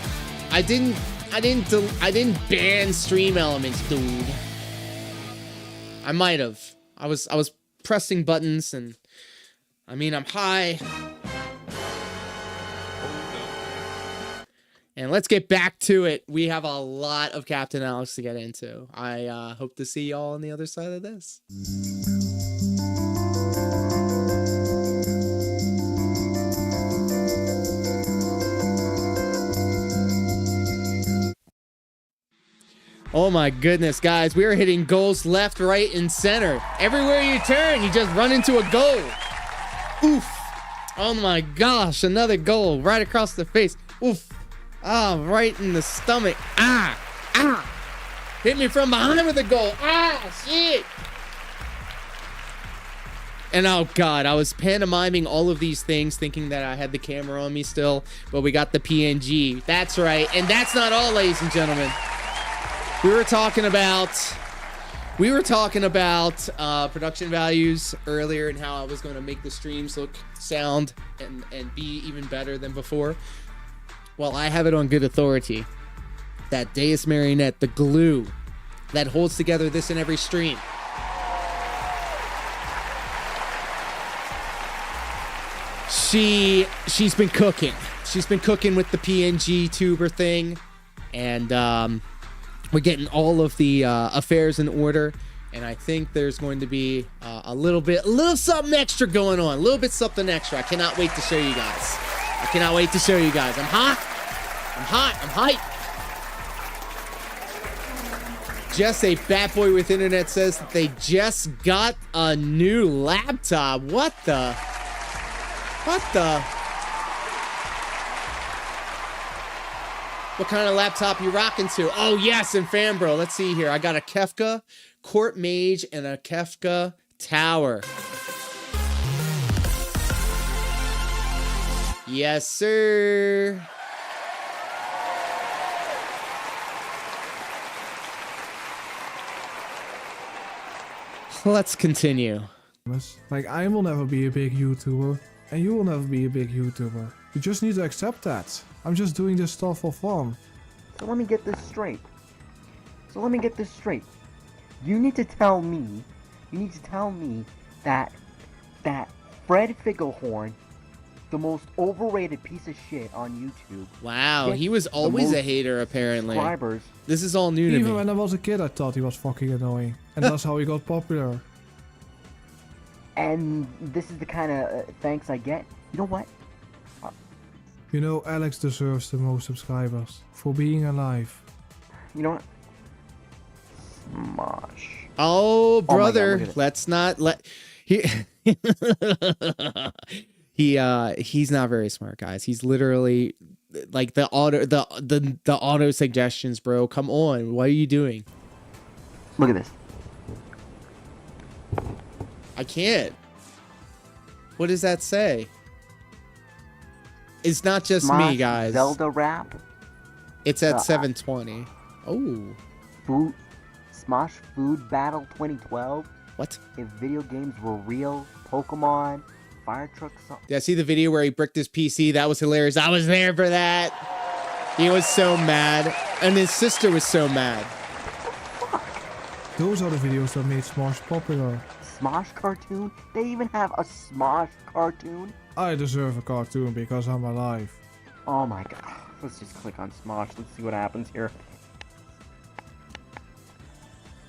I didn't ban stream elements, dude. I might have. I was pressing buttons, and I mean, I'm high. And let's get back to it. We have a lot of Captain Alex to get into. I hope to see y'all on the other side of this. Oh my goodness, guys. We are hitting goals left, right, and center. Everywhere you turn, you just run into a goal. Oof. Oh my gosh, another goal right across the face. Oof. Ah, right in the stomach. Ah. Ah. Hit me from behind with a goal. Ah, shit. And oh god, I was pantomiming all of these things thinking that I had the camera on me still, but we got the PNG. That's right. And that's not all, ladies and gentlemen. We were talking about We were talking about production values earlier and how I was going to make the streams look, sound, and be even better than before. Well, I have it on good authority that Deus Marionette, the glue that holds together this and every stream, she's been cooking. She's been cooking with the PNG tuber thing, and we're getting all of the affairs in order. And I think there's going to be a little something extra going on, a little bit something extra. I cannot wait to show you guys. I'm hot. I'm hyped. Just a bat boy with internet says that they just got a new laptop. What the? What kind of laptop you rocking to? Oh, yes, and Fanbro. Let's see here. I got a Kefka Court Mage and a Kefka Tower. Yes, sir. Let's continue. Like, I will never be a big YouTuber, and you will never be a big YouTuber. You just need to accept that. I'm just doing this stuff for fun. So let me get this straight. You need to tell me that Fred Figglehorn, the most overrated piece of shit on YouTube. Wow, he was always a hater, apparently. Subscribers. This is all new to me. Even when I was a kid, I thought he was fucking annoying. And that's how he got popular. And this is the kind of thanks I get. You know what? You know, Alex deserves the most subscribers for being alive. You know what? Smosh. Oh, brother, God, let's not let he's not very smart, guys. He's literally like the auto suggestions, bro. Come on, what are you doing? Look at this. I can't. What does that say? It's not just Smosh me, guys. Zelda rap. It's at 720. Oh. Smosh Food Battle 2012. What? If video games were real, Pokemon, Fire Truck. Yeah, see the video where he bricked his PC? That was hilarious. I was there for that. He was so mad, and his sister was so mad. Those are the videos that made Smosh popular. Smosh cartoon? They even have a Smosh cartoon? I deserve a cartoon because I'm alive. Oh my god. Let's just click on Smosh. Let's see what happens here.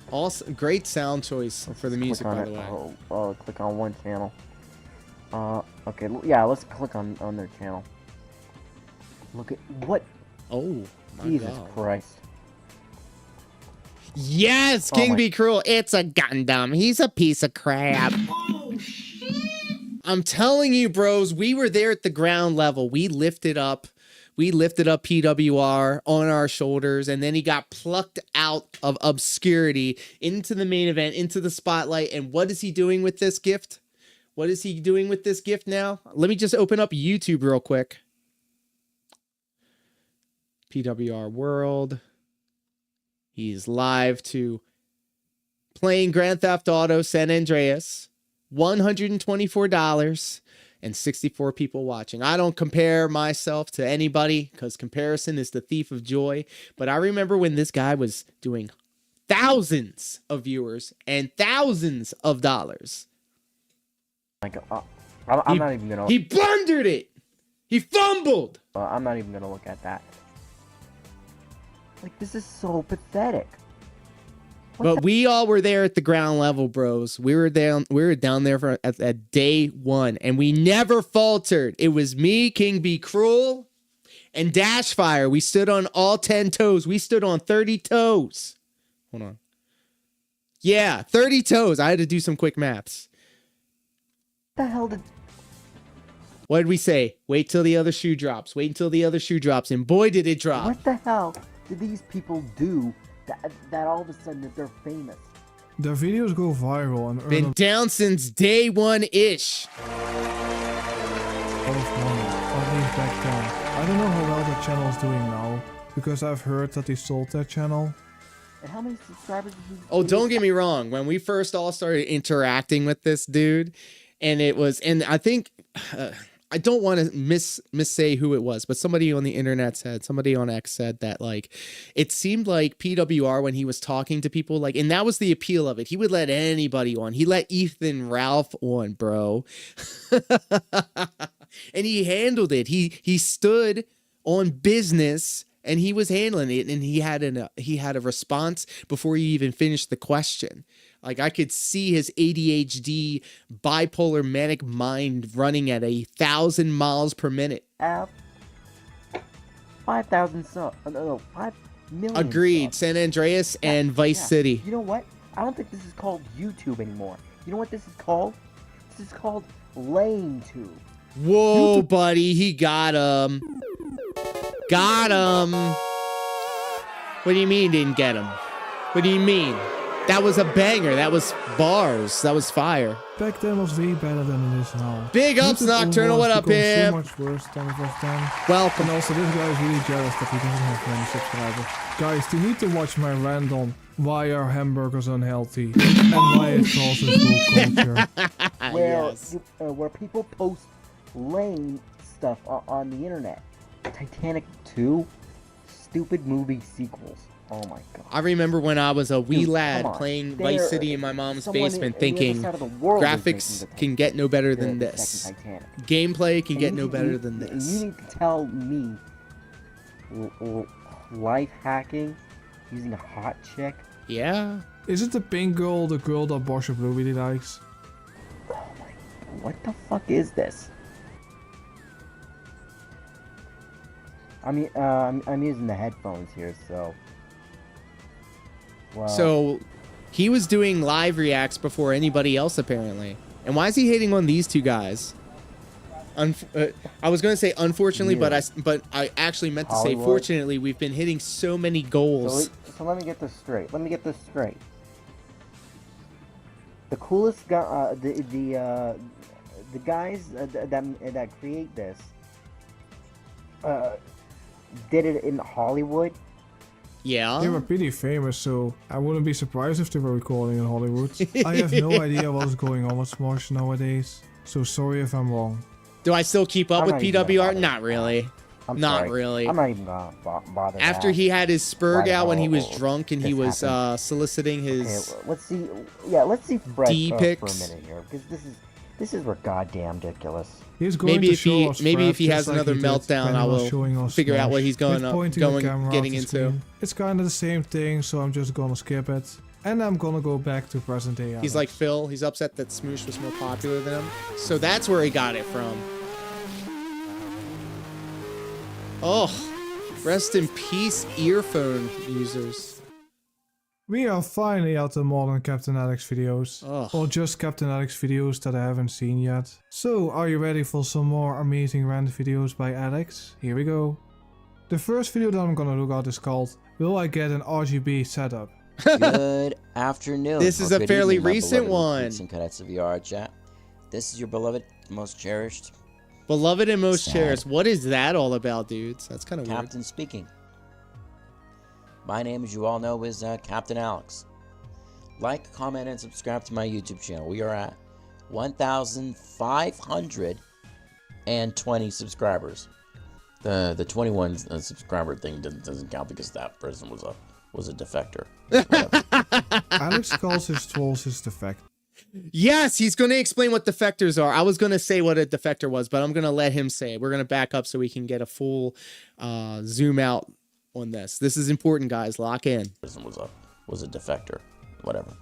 Also, great sound choice for the music, by the way. Oh, click on one channel. Okay, yeah, let's click on their channel. Look at what? Oh, my Jesus God. Christ. Yes, KingBCruel. It's a Gundam. He's a piece of crap. Oh, shit! I'm telling you, bros, we were there at the ground level. We lifted up PWR on our shoulders, and then he got plucked out of obscurity into the main event, into the spotlight. And what is he doing with this gift? What is he doing with this gift now? Let me just open up YouTube real quick. PWR World. He's live to playing Grand Theft Auto San Andreas. $124 and 64 people watching. I don't compare myself to anybody because comparison is the thief of joy. But I remember when this guy was doing thousands of viewers and thousands of dollars. Like, I'm not even gonna. He blundered it. He fumbled. I'm not even gonna look at that. Like, this is so pathetic. But we all were there at the ground level, bros. We were down there at day one, and we never faltered. It was me, KingBCruel, and Dashfire. We stood on all 10 toes. We stood on 30 toes. Hold on. Yeah, 30 toes. I had to do some quick maths. What the hell did... What did we say? Wait till the other shoe drops. Wait until the other shoe drops, and boy, did it drop. What the hell did these people do that all of a sudden that they're famous? Their videos go viral and been down since day one-ish. A lot of money, at least back then. I don't know how well that channel is doing now, because I've heard that they sold that channel. And how many subscribers did he Oh, don't get me wrong. When we first all started interacting with this dude, and I think, I don't want to missay who it was, but somebody on the internet said, somebody on X said that, like, it seemed like PWR when he was talking to people, like, and that was the appeal of it. He would let anybody on. He let Ethan Ralph on, bro. And he handled it. He stood on business and he was handling it, and he had a response before he even finished the question. Like, I could see his ADHD bipolar manic mind running at 1,000 miles per minute. 5,000 subs. No, 5 million. Agreed. Subs. San Andreas and Vice City. You know what? I don't think this is called YouTube anymore. You know what this is called? This is called Lane Tube. Whoa, buddy. He got him. Got him. What do you mean didn't get him? What do you mean? That was a banger. That was bars. That was fire. Back then was way better than it is now. Big ups, Nocturnal. What up, him? So much worse than it was then. Welcome. And also, this guy is really jealous that he doesn't have many subscribers. Guys, you need to watch my rant on why are hamburgers unhealthy and why it causes woke culture. Where people post lame stuff on the internet. Titanic 2, stupid movie sequels. Oh my god. I remember when I was a wee lad playing Vice City in my mom's basement thinking graphics can get no better than this. Gameplay can get no better than this. You need to tell me life hacking using a hot chick? Yeah. Is it the pink girl, the girl that Borsha Blue really likes? Oh my, what the fuck is this? I mean, I'm using the headphones here, so... Wow. So, he was doing live reacts before anybody else, apparently. And why is he hating on these two guys? I was going to say unfortunately, but I actually meant to say fortunately. We've been hitting so many goals. So let me get this straight. The coolest guy, the guys that create this, did it in Hollywood. Yeah. They were pretty famous, so I wouldn't be surprised if they were recording in Hollywood. I have no idea what is going on with Smosh nowadays, so sorry if I'm wrong. Do I still keep up with PWR? Not really. Not really. I'm not even gonna bother. After he had his spurg out when he was drunk and he was soliciting his let's see Fred D pics for a minute here, because this is goddamn ridiculous. Maybe if he has another meltdown, I will figure out what he's getting into. It's kind of the same thing, so I'm just gonna skip it. And I'm gonna go back to present day. He's like Phil. He's upset that Smoosh was more popular than him. So that's where he got it from. Oh, rest in peace, earphone users. We are finally at the modern Captain Alex videos. Or just Captain Alex videos that I haven't seen yet. So, are you ready for some more amazing rant videos by Alex? Here we go. The first video that I'm gonna look at is called Will I Get an RGB Setup? Good afternoon. This is a fairly recent one. Cadets of VR chat. This is your beloved, most cherished. Beloved and most cherished. What is that all about, dudes? That's kind of weird. Captain speaking. My name, as you all know, is Captain Alex. Like, comment, and subscribe to my YouTube channel. We are at 1,520 subscribers. The 21 subscriber thing doesn't count because that person was a defector. Alex calls his trolls his defect. Yes, he's going to explain what defectors are. I was going to say what a defector was, but I'm going to let him say it. We're going to back up so we can get a full zoom out on this. This is important, guys. Lock in. Person was a defector. Whatever.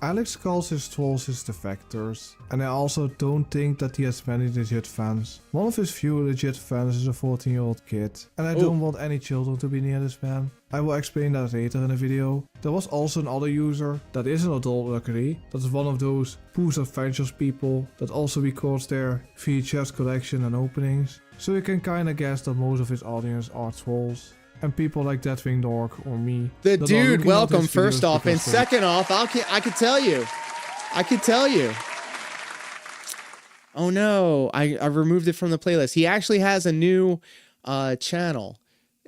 Alex calls his trolls his defectors, and I also don't think that he has many legit fans. One of his few legit fans is a 14-year-old kid, and I don't want any children to be near this man. I will explain that later in the video. There was also another user that is an adult luckily, that is one of those Pooh's Adventures people that also records their VHS collection and openings, so you can kinda guess that most of his audience are trolls. And people like Deathwing Dork or me. The dude, welcome, first off. And second off, I could tell you. Oh no, I removed it from the playlist. He actually has a new channel.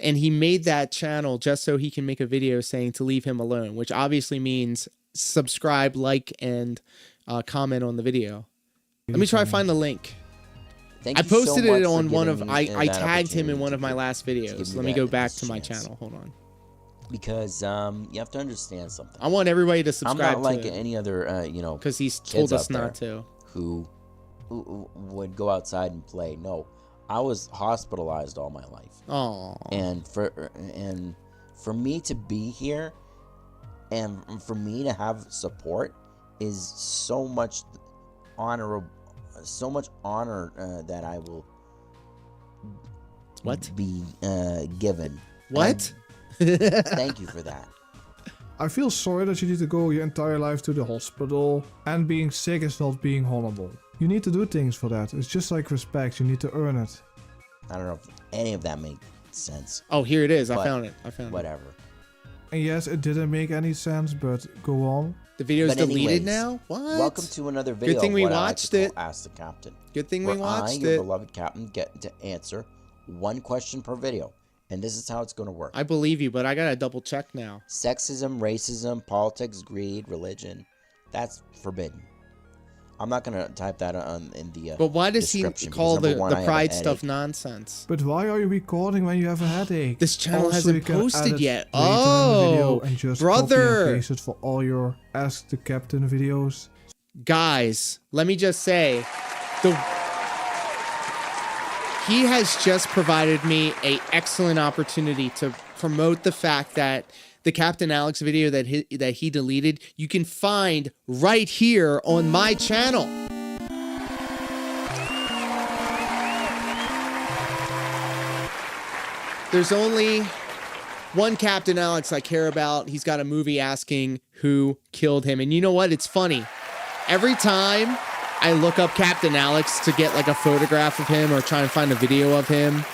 And he made that channel just so he can make a video saying to leave him alone, which obviously means subscribe, like, and comment on the video. Let me try to find the link. I posted it on one of I tagged him in one of my last videos. Let me go back to my channel. Hold on. Because you have to understand something. I want everybody to subscribe. I'm not like to any other because he's told us not to. Who would go outside and play. No, I was hospitalized all my life. Oh. And for me to be here and for me to have support is so much honorable, so much honor that I will be given. What? Thank you for that. I feel sorry that you need to go your entire life to the hospital, and being sick is not being honorable. You need to do things for that. It's just like respect, you need to earn it. I don't know if any of that makes sense. Oh, here it is. I found it. Whatever. And yes, it didn't make any sense, but go on. The video's deleted now? What? Welcome to another video. Good thing we watched it. Ask the Captain. Good thing we watched your it. beloved Captain, get to answer one question per video. And this is how it's going to work. I believe you, but I gotta double check now. Sexism, racism, politics, greed, religion. That's forbidden. I'm not going to type that in the But why does he call the pride stuff nonsense? But why are you recording when you have a headache? This channel Also, hasn't you can posted add it yet. later in the video Oh, and just brother. copy and paste it for all your Ask the Captain videos. Guys, let me just say, he has just provided me an excellent opportunity to promote the fact that the Captain Alex video that he deleted, you can find right here on my channel. There's only one Captain Alex I care about. He's got a movie asking who killed him. And you know what? It's funny. Every time I look up Captain Alex to get like a photograph of him or try and find a video of him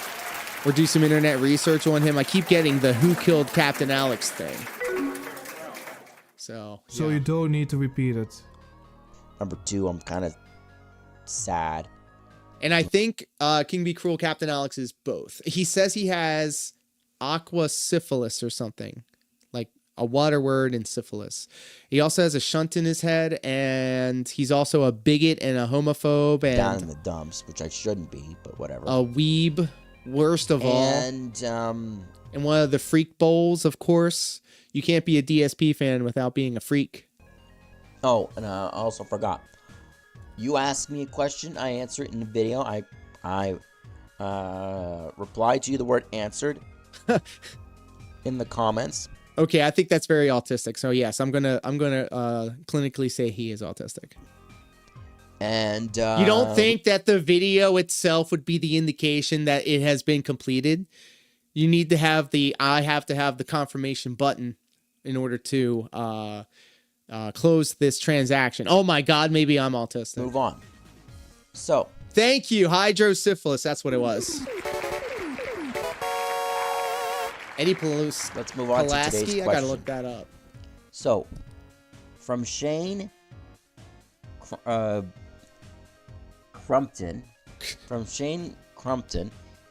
or do some internet research on him, I keep getting the who killed Captain Alex thing. So you don't need to repeat it. Number 2, I'm kind of sad. And I think KingBCruel Captain Alex is both. He says he has aqua syphilis or something. Like a water word and syphilis. He also has a shunt in his head, and he's also a bigot and a homophobe. And down in the dumps, which I shouldn't be, but whatever. A weeb, worst of all. And one of the freak bowls, of course. You can't be a DSP fan without being a freak. Oh, and I also forgot. You asked me a question, I answer it in the video. I replied to you the word answered in the comments. Okay, I think that's very autistic. So yes, I'm gonna clinically say he is autistic. And you don't think that the video itself would be the indication that it has been completed? You need to have I have to have the confirmation button in order to close this transaction. Oh my God, maybe I'm autistic. Move on. So. Thank you, hydrosyphilis. That's what it was. Eddie Palouse. Let's move on to today's question. I gotta look that up. So, from Shane Crumpton,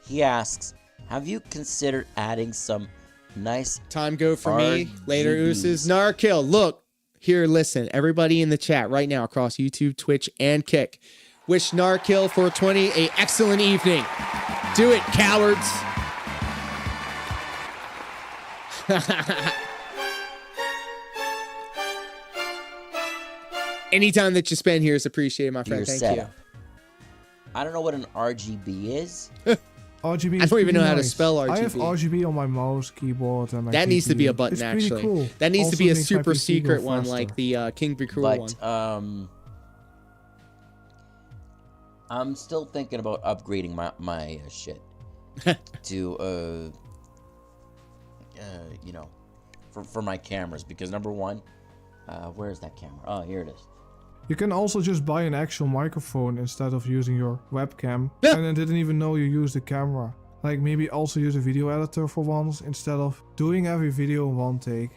he asks, have you considered adding some nice time go for me later? RGBs? Ooses Narkill. Look here, listen, everybody in the chat right now across YouTube, Twitch, and Kick. Wish Narkill 420 a excellent evening. Do it, cowards. Anytime that you spend here is appreciated, my friend. Thank you. I don't know what an RGB is. RGB. I don't even know how to spell RGB. I have RGB on my mouse, keyboard, and my that needs to be a button. It's actually, cool. That needs also to be a super secret one, like the KingBCruel one. I'm still thinking about upgrading my shit to you know, for my cameras, because number one, where's that camera? Oh, here it is. You can also just buy an actual microphone instead of using your webcam. And I didn't even know you used the camera. Like maybe also use a video editor for once instead of doing every video in one take.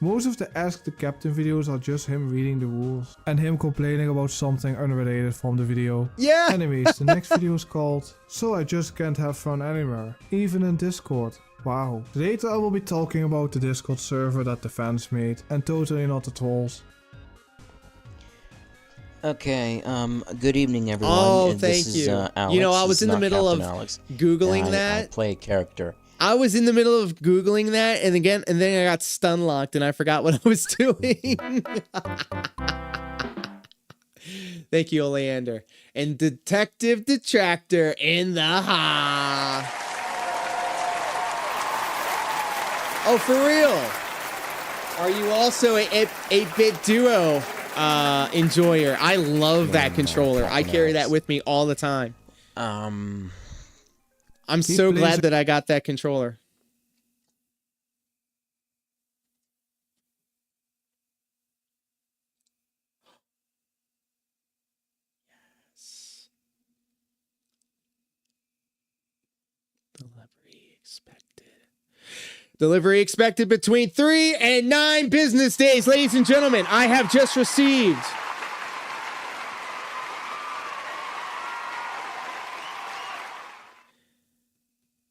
Most of the Ask the Captain videos are just him reading the rules and him complaining about something unrelated from the video. Yeah! Anyways, the next video is called So I Just Can't Have Fun Anywhere, even in Discord. Wow. Later I will be talking about the Discord server that the fans made, and totally not the trolls. Okay, good evening everyone. Oh, This thank is, you. Alex. You know, I This was is in the not middle of Captain Alex. Googling I that. play a character. I was in the middle of Googling that, and then I got stun locked, and I forgot what I was doing. Thank you, Oleander. And Detective Detractor in the ha. Oh, for real? Are you also a 8-bit duo enjoyer? I love that controller. I carry that with me all the time. I'm so glad that I got that controller. Yes. Delivery expected. Delivery expected between 3 and 9 business days. Ladies and gentlemen, I have just received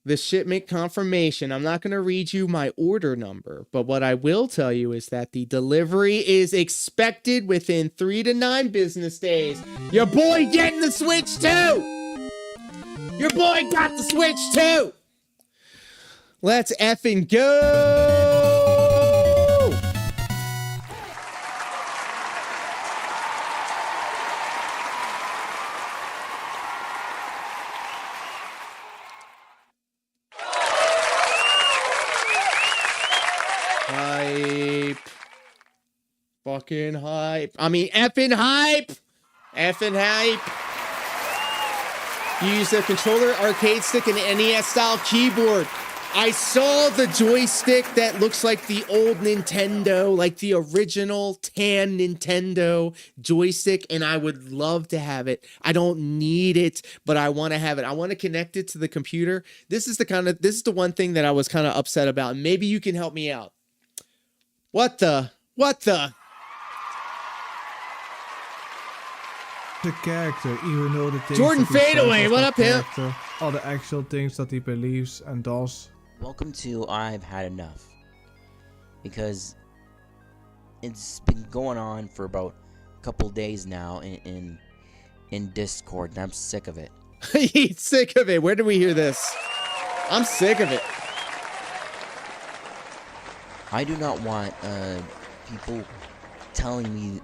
the shipment confirmation. I'm not going to read you my order number, but what I will tell you is that the delivery is expected within 3 to 9 business days. Your boy getting the Switch too! Your boy got the Switch too! Let's effing go! Hype. Fucking hype. I mean, effing hype. Effing hype. You use a controller, arcade stick, and NES style keyboard. I saw the joystick that looks like the old Nintendo, like the original tan Nintendo joystick, and I would love to have it. I don't need it, but I want to have it. I want to connect it to the computer. This is the one thing that I was kind of upset about. Maybe you can help me out. What the? The character, even though the things JordanFadeaway, what up, him? Are the actual things that he believes and does. Welcome to I've Had Enough. Because it's been going on for about a couple days now in Discord, and I'm sick of it. He's sick of it. Where did we hear this? I'm sick of it. I do not want people telling me,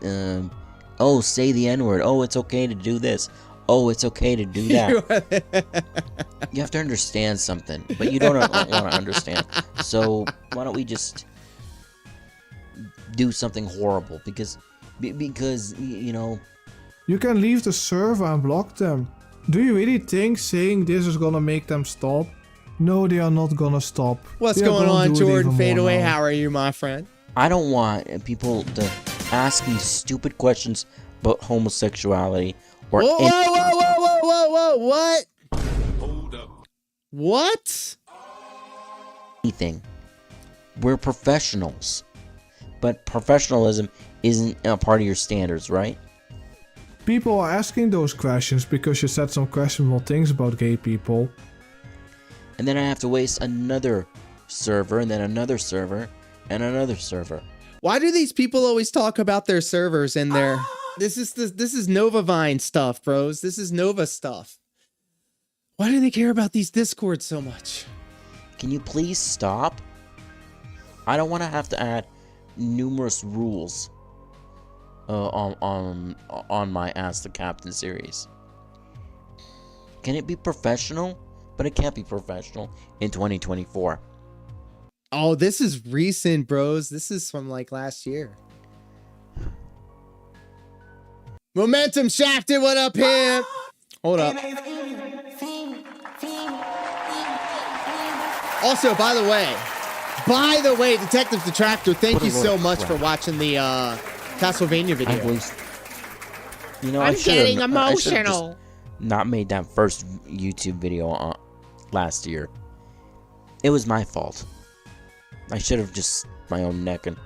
oh, say the N-word. Oh, it's okay to do this. Oh, it's okay to do that. You have to understand something, but you don't want to understand. So why don't we just do something horrible? Because you know. You can leave the server and block them. Do you really think saying this is gonna make them stop? No, they are not gonna stop. What's going on, JordanFadeaway? How are you, my friend? I don't want people to ask me stupid questions about homosexuality or whoa, what? Hold up. What? Anything. We're professionals. But professionalism isn't a part of your standards, right? People are asking those questions because you said some questionable things about gay people. And then I have to waste another server, and then another server, and another server. Why do these people always talk about their servers and their... This is Novavine stuff, bros. This is Nova stuff. Why do they care about these Discords so much? Can you please stop? I don't want to have to add numerous rules on my Ask the Captain series. Can it be professional? But it can't be professional in 2024. Oh, this is recent, bros. This is from like last year. Momentum Shafted, what up, him? Hold up. Also, by the way, Detective Detractor, thank you so much for watching the Castlevania video. You know, I'm getting emotional. Not made that first YouTube video last year. It was my fault. I should have just my own neck and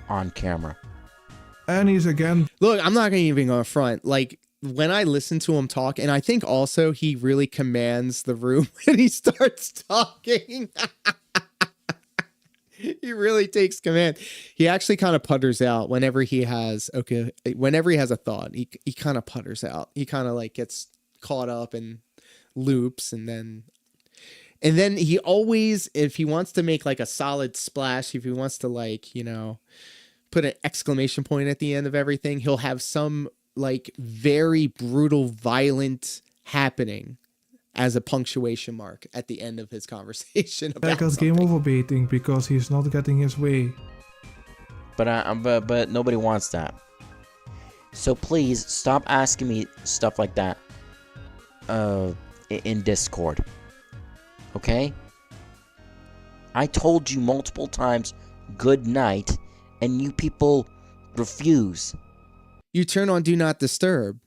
on camera. And he's again. Look, I'm not gonna even go front. Like, when I listen to him talk, and I think also he really commands the room when he starts talking. He really takes command. He actually kind of putters out whenever he has a thought. He kind of putters out. He kind of like gets caught up in loops, and then he always, if he wants to make like a solid splash, if he wants to like, you know, put an exclamation point at the end of everything, he'll have some like very brutal, violent happening as a punctuation mark at the end of his conversation. I got game over baiting because he's not getting his way. But nobody wants that. So please stop asking me stuff like that in Discord. Okay? I told you multiple times good night, and you people refuse. You turn on Do Not Disturb.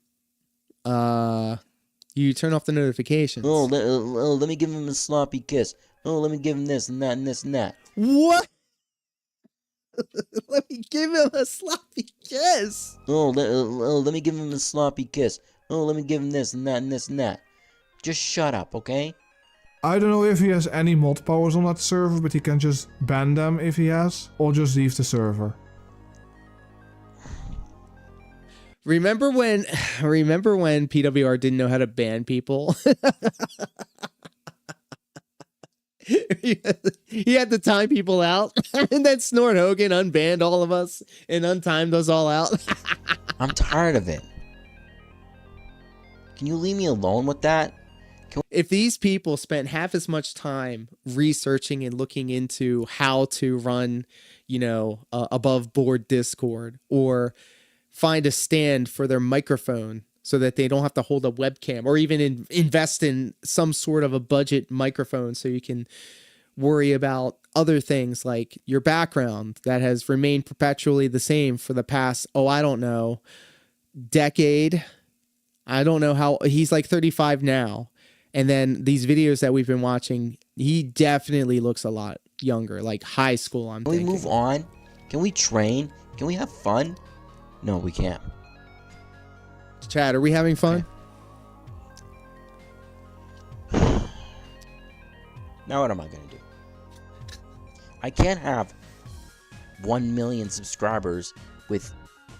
You turn off the notifications. Oh, let me give him a sloppy kiss. Oh, let me give him this and that and this and that. What? Let me give him a sloppy kiss. Oh, let me give him a sloppy kiss. Oh, let me give him this and that and this and that. Just shut up, okay? I don't know if he has any mod powers on that server, but he can just ban them if he has, or just leave the server. Remember when PWR didn't know how to ban people? He had to time people out, and then Snort Hogan unbanned all of us and untimed us all out. I'm tired of it. Can you leave me alone with that? If these people spent half as much time researching and looking into how to run, you know, above board Discord, or find a stand for their microphone so that they don't have to hold a webcam, or even invest in some sort of a budget microphone so you can worry about other things like your background that has remained perpetually the same for the past, I don't know, decade. I don't know how. He's like 35 now. And then these videos that we've been watching, he definitely looks a lot younger, like high school, I'm thinking. Can we move on? Can we train? Can we have fun? No, we can't. Chad, are we having fun? Okay. Now what am I going to do? I can't have 1 million subscribers with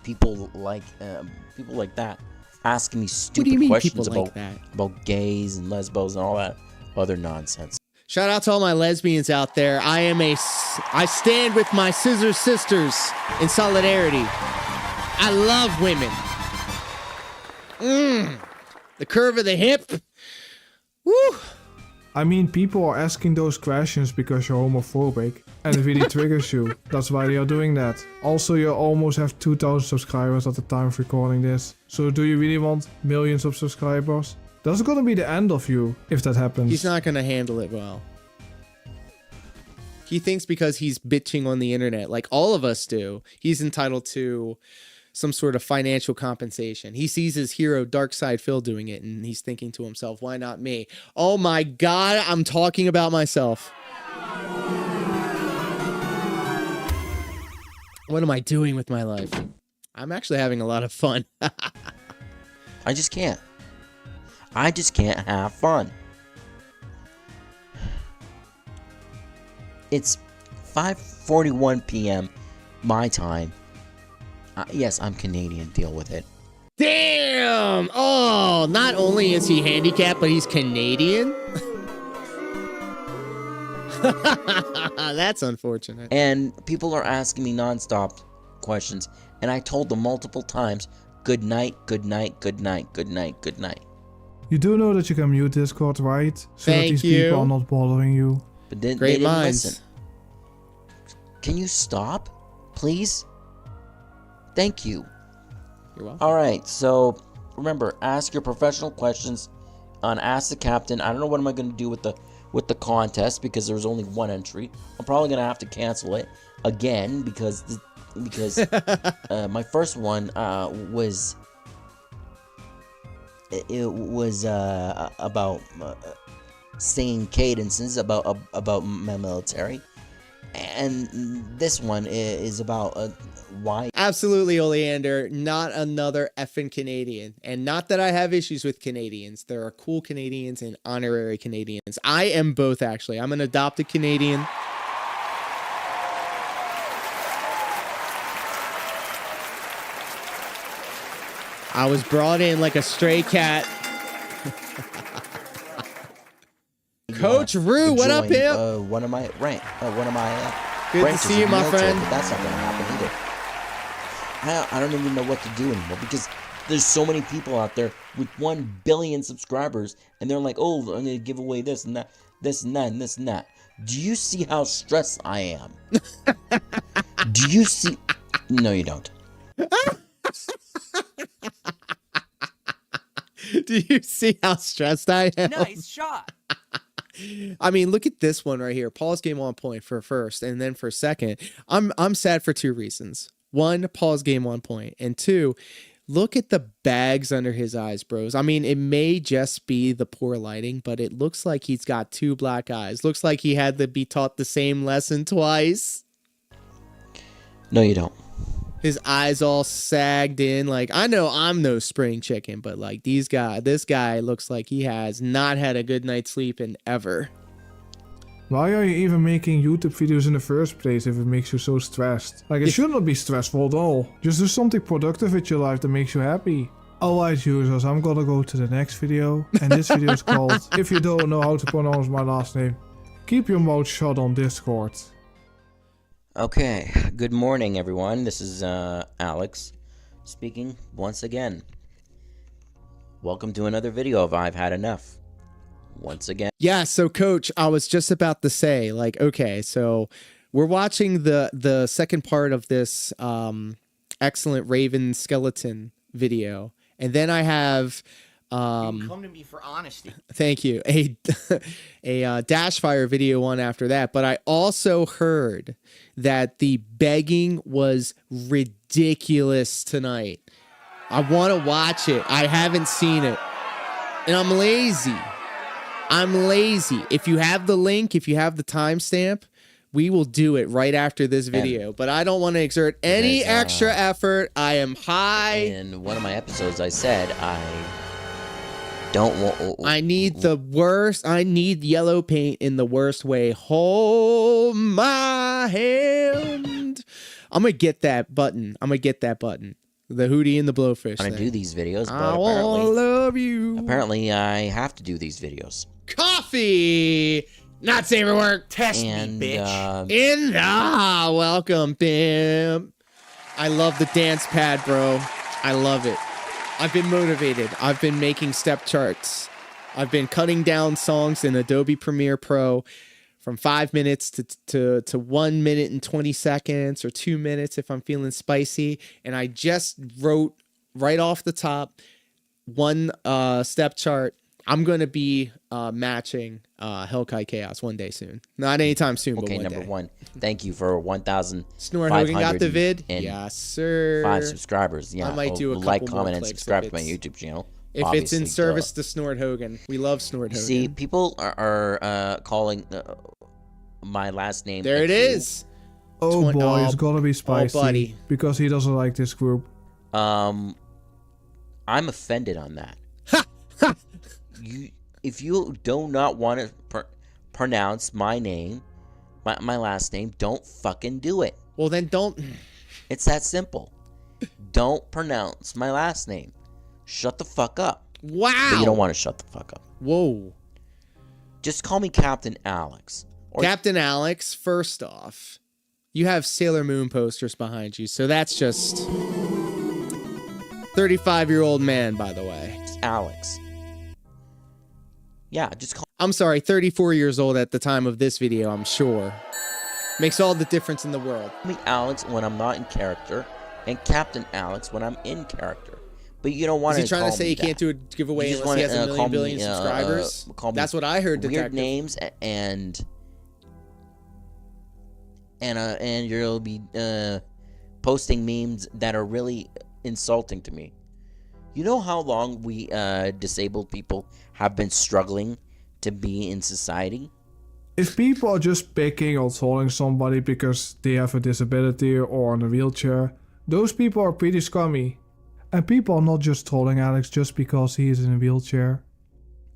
people like that asking me stupid questions about gays and lesbos and all that other nonsense. Shout out to all my lesbians out there. I stand with my scissor sisters in solidarity. I love women. The curve of the hip. Woo. I mean, people are asking those questions because you're homophobic and it really triggers you. That's why they are doing that. Also, you almost have 2,000 subscribers at the time of recording this. So do you really want millions of subscribers? That's gonna be the end of you if that happens. He's not gonna handle it well. He thinks because he's bitching on the internet, like all of us do, he's entitled to some sort of financial compensation. He sees his hero DarksydePhil doing it, and he's thinking to himself, why not me? Oh my God, I'm talking about myself. What am I doing with my life? I'm actually having a lot of fun. I just can't. I just can't have fun. It's 5:41 p.m. my time. Yes, I'm Canadian. Deal with it. Damn! Oh, not only is he handicapped, but he's Canadian? That's unfortunate. And people are asking me nonstop questions, and I told them multiple times, good night, good night, good night, good night, good night. You do know that you can mute Discord, right? So that these people are not bothering you. But then Great they didn't minds. listen. Can you stop, please? Thank you. You're welcome. All right, so remember, ask your professional questions on Ask the Captain. I don't know what am I going to do with the contest because there's only one entry. I'm probably going to have to cancel it again because my first one was about singing cadences about my military, And this one is about why. Absolutely, Oleander. Not another effing Canadian. And not that I have issues with Canadians. There are cool Canadians and honorary Canadians. I am both, actually. I'm an adopted Canadian. I was brought in like a stray cat. Coach Rue, what up, pimp? One of my Good to see you, my friend. But that's not gonna happen either. I don't even know what to do anymore because there's so many people out there with 1 billion subscribers, and they're like, "Oh, I'm gonna give away this and that, this and that, and this and that." Do you see how stressed I am? Do you see? No, you don't. Do you see how stressed I am? Nice shot. I mean, look at this one right here. Paul's game on point for first, and then for second. I'm sad for 2 reasons. 1, Paul's game on point, and 2, look at the bags under his eyes, bros. I mean, it may just be the poor lighting, but it looks like he's got 2 black eyes. Looks like he had to be taught the same lesson twice. No, you don't. His eyes all sagged in. Like, I know I'm no spring chicken, but like this guy looks like he has not had a good night's sleep in ever. Why are you even making YouTube videos in the first place if it makes you so stressed? Like, it should not be stressful at all. Just do something productive with your life that makes you happy. Alright, users, I'm gonna go to the next video. And this video is called, if you don't know how to pronounce my last name, keep your mouth shut on Discord. Okay, good morning everyone, this is Alex speaking once again. Welcome to another video of I've Had Enough. Once again. Yeah, so Coach, I was just about to say, like, okay, so we're watching the second part of this excellent Raven skeleton video. And then I have you can come to me for honesty. Thank you. A Dashfire video on after that. But I also heard that the begging was ridiculous tonight. I want to watch it. I haven't seen it. And I'm lazy. If you have the link, if you have the timestamp, we will do it right after this video. But I don't want to exert any extra effort. I am high. In one of my episodes, I said I don't want. I need the worst. I need yellow paint in the worst way. Hold my hand. I'm gonna get that button. The Hootie and the Blowfish. I do these videos, but I wanna love you. Apparently, I have to do these videos. Coffee. Not safe for work. Test me, bitch. Welcome, Pimp. I love the dance pad, bro. I love it. I've been motivated. I've been making step charts. I've been cutting down songs in Adobe Premiere Pro from 5 minutes to 1 minute and 20 seconds or 2 minutes if I'm feeling spicy. And I just wrote right off the top one step chart. I'm going to be matching Hellkite Chaos one day soon. Not anytime soon, but one day. Okay, number 1. Thank you for 1,000. Snort Hogan got the vid? Yes, sir. 5 subscribers. Yeah, I might do a couple like, more comment, and clicks subscribe to my YouTube channel. If it's in service to Snort Hogan. We love Snort Hogan. See, people are calling my last name. There it is. Oh boy, it's gonna be spicy. Buddy. Because he doesn't like this group. I'm offended on that. If you do not want to pronounce my name, my last name, don't fucking do it. Well, then don't. It's that simple. Don't pronounce my last name. Shut the fuck up. Wow. But you don't want to shut the fuck up. Whoa. Just call me Captain Alex. Captain Alex, first off, you have Sailor Moon posters behind you, so that's just 35-year-old man, by the way. Alex. Yeah, just call. I'm sorry, 34 years old at the time of this video, I'm sure. Makes all the difference in the world. Call me Alex when I'm not in character, and Captain Alex when I'm in character. But you don't want to. Is he trying to say he can't do a giveaway unless he has a billion subscribers? That's what I heard, Weird Detective. names and you'll be posting memes that are really insulting to me. You know how long we disabled people have been struggling to be in society? If people are just picking or trolling somebody because they have a disability or on a wheelchair, those people are pretty scummy. And people are not just trolling Alex just because he is in a wheelchair.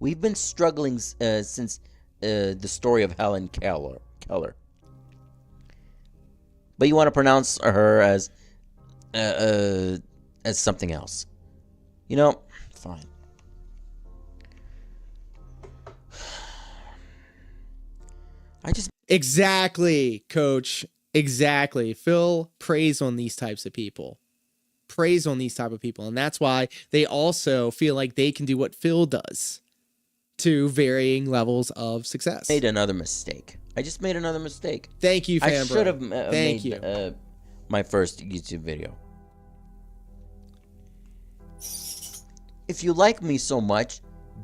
We've been struggling since the story of Helen Keller. But you want to pronounce her as something else. You know, fine. Exactly, Coach. Exactly. Phil preys on these types of people. Preys on these type of people. And that's why they also feel like they can do what Phil does to varying levels of success. Made another mistake. I just made another mistake. Thank you, Fanbro. I should have Thank made you. My first YouTube video. If you like me so much,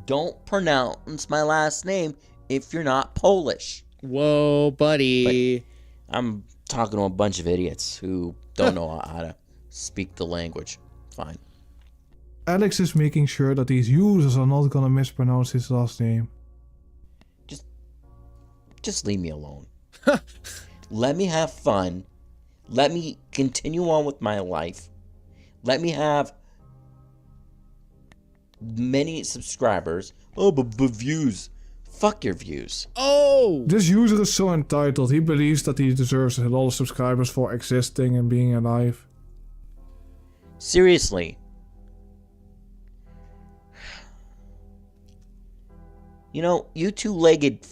don't pronounce my last name if you're not Polish. Whoa, buddy. But I'm talking to a bunch of idiots who don't know how to speak the language. Fine. Alex is making sure that these users are not gonna mispronounce his last name. Just leave me alone. Let me have fun. Let me continue on with my life. Let me have many subscribers. Oh, but views. Fuck your views. Oh! This user is so entitled. He believes that he deserves a lot of subscribers for existing and being alive. Seriously. You know, you two-legged...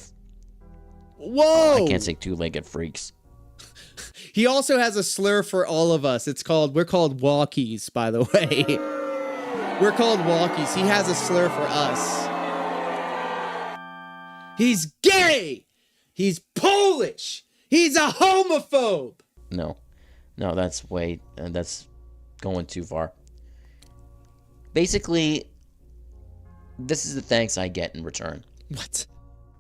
Whoa! I can't say two-legged freaks. He also has a slur for all of us. We're called walkies, by the way. We're called walkies. He has a slur for us. He's gay! He's Polish! He's a homophobe! No, that's that's going too far. Basically, this is the thanks I get in return. What?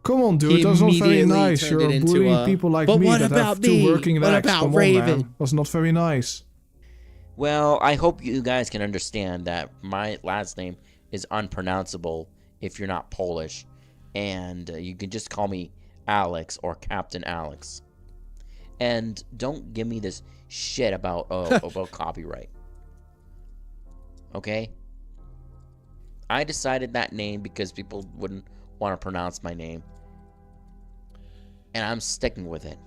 Come on, dude, that's not very nice. You're bullying people like me that have two working legs. Come on, man. That's not very nice. Well, I hope you guys can understand that my last name is unpronounceable if you're not Polish. And you can just call me Alex or Captain Alex. And don't give me this shit about copyright. Okay? I decided that name because people wouldn't want to pronounce my name. And I'm sticking with it.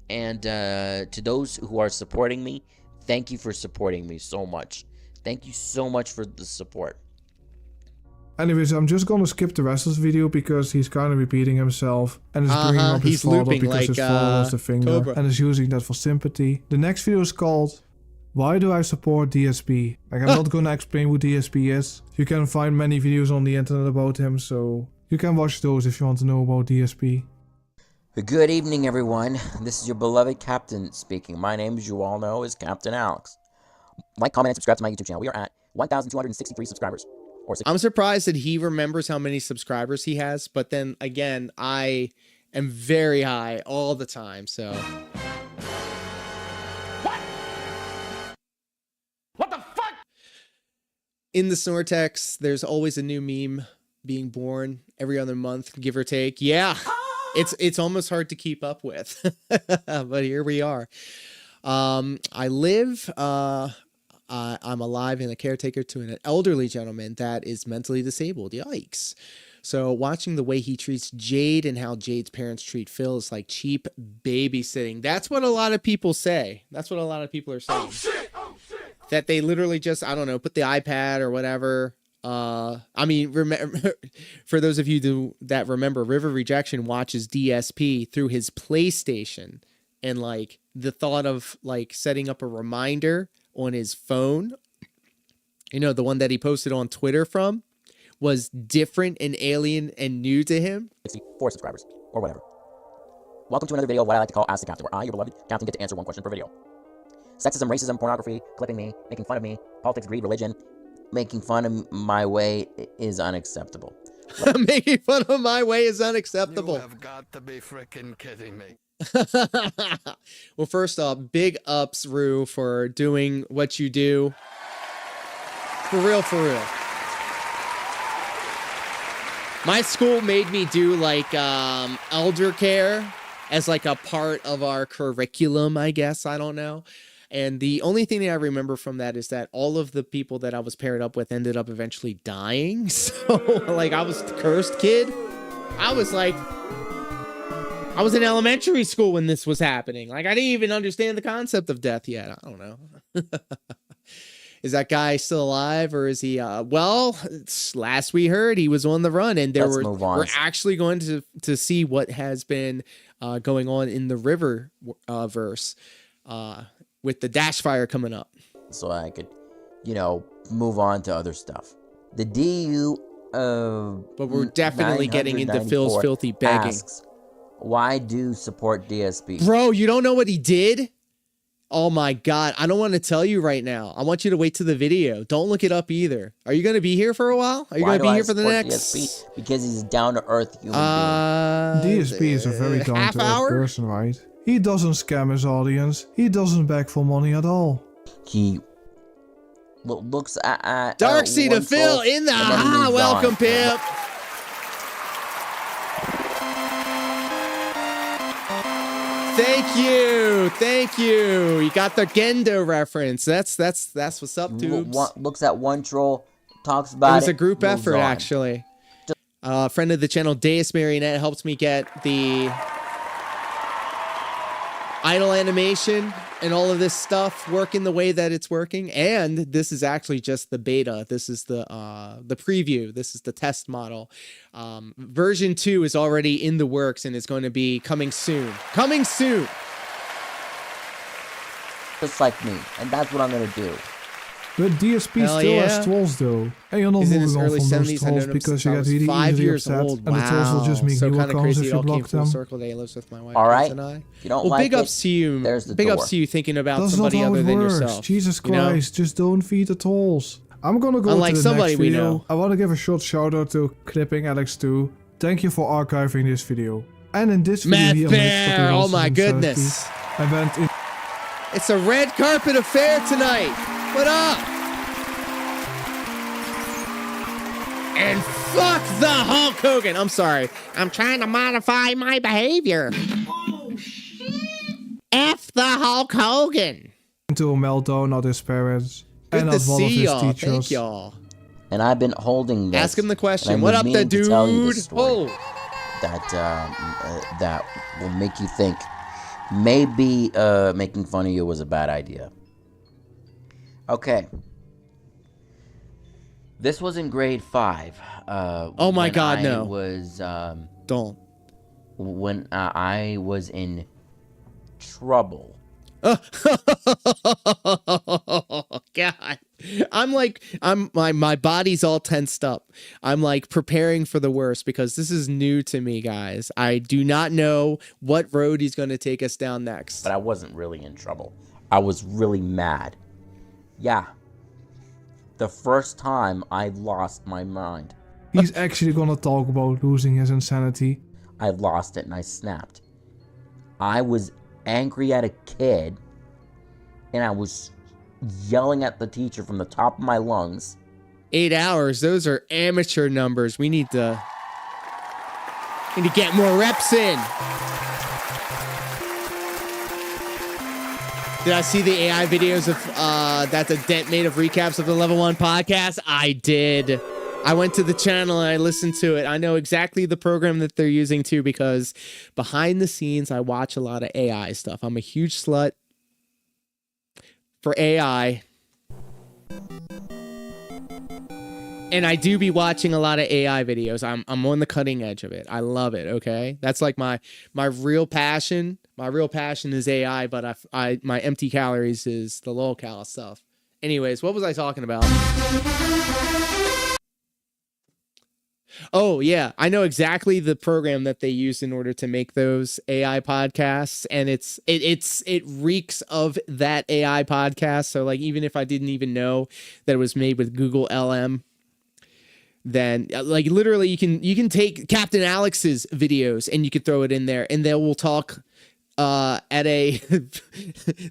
And to those who are supporting me, thank you for supporting me so much. Thank you so much for the support. Anyways, I'm just gonna skip the rest of this video because he's kind of repeating himself and is bringing up his father because his father lost a finger Cobra. And is using that for sympathy. The next video is called Why Do I Support DSP? Like, I'm not gonna explain who DSP is. You can find many videos on the internet about him, so you can watch those if you want to know about DSP. Good evening, everyone. This is your beloved captain speaking. My name, as you all know, is Captain Alex. Like, comment, and subscribe to my YouTube channel. We are at 1,263 subscribers. I'm surprised that he remembers how many subscribers he has, but then again, I am very high all the time, so. What the fuck? In the Snortex, there's always a new meme being born every other month, give or take. Yeah, it's almost hard to keep up with, but here we are. I live, I'm alive and a caretaker to an elderly gentleman that is mentally disabled. Yikes. So watching the way he treats Jade and how Jade's parents treat Phil is like cheap babysitting. That's what a lot of people say. That's what a lot of people are saying. Oh, shit. Oh, shit. That they literally just, I don't know, put the iPad or whatever. I mean, remember, for those of you that remember, River Rejection watches DSP through his PlayStation. And like the thought of like setting up a reminder on his phone, you know, the one that he posted on Twitter from, was different and alien and new to him. 4 subscribers, or whatever. Welcome to another video of what I like to call Ask the Captain, where I, your beloved captain, get to answer one question per video. Sexism, racism, pornography, clipping me, making fun of me, politics, greed, religion, making fun of my way is unacceptable. Making fun of my way is unacceptable. You have got to be freaking kidding me. Well, first off, big ups, Rue, for doing what you do. For real, for real. My school made me do like elder care as like a part of our curriculum, I guess. I don't know. And the only thing that I remember from that is that all of the people that I was paired up with ended up eventually dying. So like I was the cursed kid. I was in elementary school when this was happening. Like I didn't even understand the concept of death yet. I don't know. Is that guy still alive, or is he well, last we heard he was on the run, and we're actually going to see what has been going on in the river verse with the dash fire coming up. So I could, move on to other stuff. The DU but we're definitely getting into Phil's filthy begging. Asks, why do support DSP? Bro, you don't know what he did? Oh my God. I don't want to tell you right now. I want you to wait to the video. Don't look it up either. Are you going to be here for a while? Are you going to be here for the next? DSP? Because he's a down-to-earth human being. DSP is a very down-to-earth person, right? He doesn't scam his audience. He doesn't beg for money at all. He looks at Darksy DePhil in the welcome, Pimp. Thank you. You got the Gendo reference. That's what's up, dude. Looks at one troll, talks about it. It was a group effort, actually. Friend of the channel, Deus Marionette, helped me get the idle animation and all of this stuff working the way that it's working. And this is actually just the beta. This is the preview. This is the test model. Version 2 is already in the works and is going to be coming soon. Coming soon. Just like me, and that's what I'm gonna do. But DSP still has trolls though, and you're not moving on from those trolls because you get really easily upset, and the trolls will just make new accounts if you block them. Alright, if you don't like big ups to you. Big ups to you thinking about somebody other than yourself. Jesus Christ, just don't feed the trolls. I'm gonna go to the next video. I want to give a short shout out to Clipping Alex 2. Thank you for archiving this video. And in this video here, oh my goodness, I went in. It's a red carpet affair tonight. What up? And fuck the Hulk Hogan. I'm sorry. I'm trying to modify my behavior. Oh, shit. F the Hulk Hogan. Into a meltdown at his parents. Good and to at one of see his y'all. teachers. Thank y'all. And I've been holding this. Ask him the question. What up, the dude? That will make you think maybe making fun of you was a bad idea. Okay. This was in grade 5. Oh my God, no. Don't. When I was in trouble. Oh God. My body's all tensed up. I'm like preparing for the worst because this is new to me, guys. I do not know what road he's going to take us down next. But I wasn't really in trouble. I was really mad. Yeah. The first time I lost my mind. He's actually gonna talk about losing his insanity. I lost it and I snapped. I was angry at a kid and I was yelling at the teacher from the top of my lungs. 8 hours, those are amateur numbers. We need to get more reps in. Did I see the AI videos of that the Dent made of recaps of the Level 1 podcast? I did. I went to the channel and I listened to it. I know exactly the program that they're using too, because behind the scenes, I watch a lot of AI stuff. I'm a huge slut for AI. And I do be watching a lot of AI videos. I'm on the cutting edge of it. I love it, okay? That's like my real passion. My real passion is AI, but my empty calories is the low cal stuff. Anyways, what was I talking about? Oh, yeah. I know exactly the program that they use in order to make those AI podcasts, and it reeks of that AI podcast. So like even if I didn't even know that it was made with Google LM, then like literally you can take Captain Alex's videos and you could throw it in there and they will talk they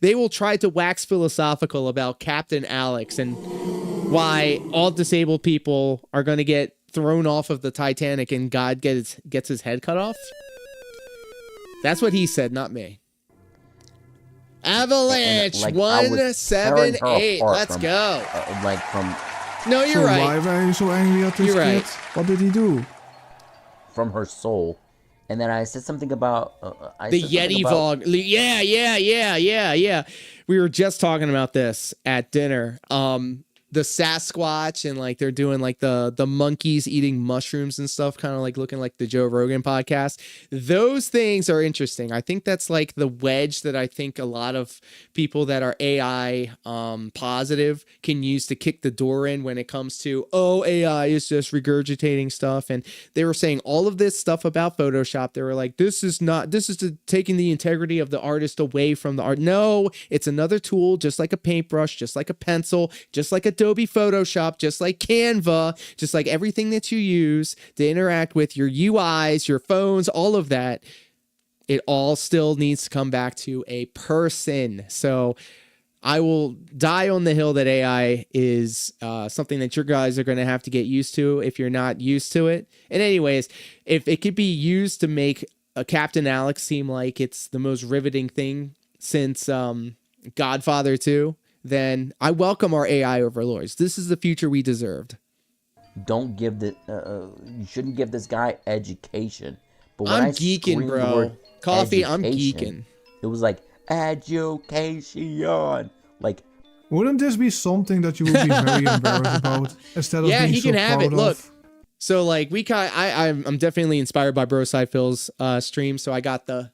will try to wax philosophical about Captain Alex and why all disabled people are going to get thrown off of the Titanic and God gets his head cut off? That's what he said, not me. Avalanche And, like, 178. Let's go. No, you're right. Why were you so angry at this You're kid? right. What did he do? From her soul. And then I said something about The Yeti vlog. Yeah. We were just talking about this at dinner. The Sasquatch and like they're doing like the monkeys eating mushrooms and stuff, kind of like looking like the Joe Rogan podcast. Those things are interesting. I think that's like the wedge that I think a lot of people that are AI positive can use to kick the door in when it comes to, oh, AI is just regurgitating stuff. And they were saying all of this stuff about Photoshop. They were like, this is taking the integrity of the artist away from the art. No, it's another tool, just like a paintbrush, just like a pencil, just like Adobe Photoshop, just like Canva, just like everything that you use to interact with your UIs, your phones, all of that. It all still needs to come back to a person. So I will die on the hill that AI is something that your guys are going to have to get used to if you're not used to it. And anyways, if it could be used to make a Captain Alex seem like it's the most riveting thing since Godfather 2, then I welcome our AI overlords. This is the future we deserved. Don't give the you shouldn't give this guy education. But when I'm geeking, bro. Coffee, I'm geeking. It was like education. Like, wouldn't this be something that you would be very embarrassed about instead of being he can so have it. proud Look, of? so like I'm definitely inspired by BroSydePhil's stream. So I got the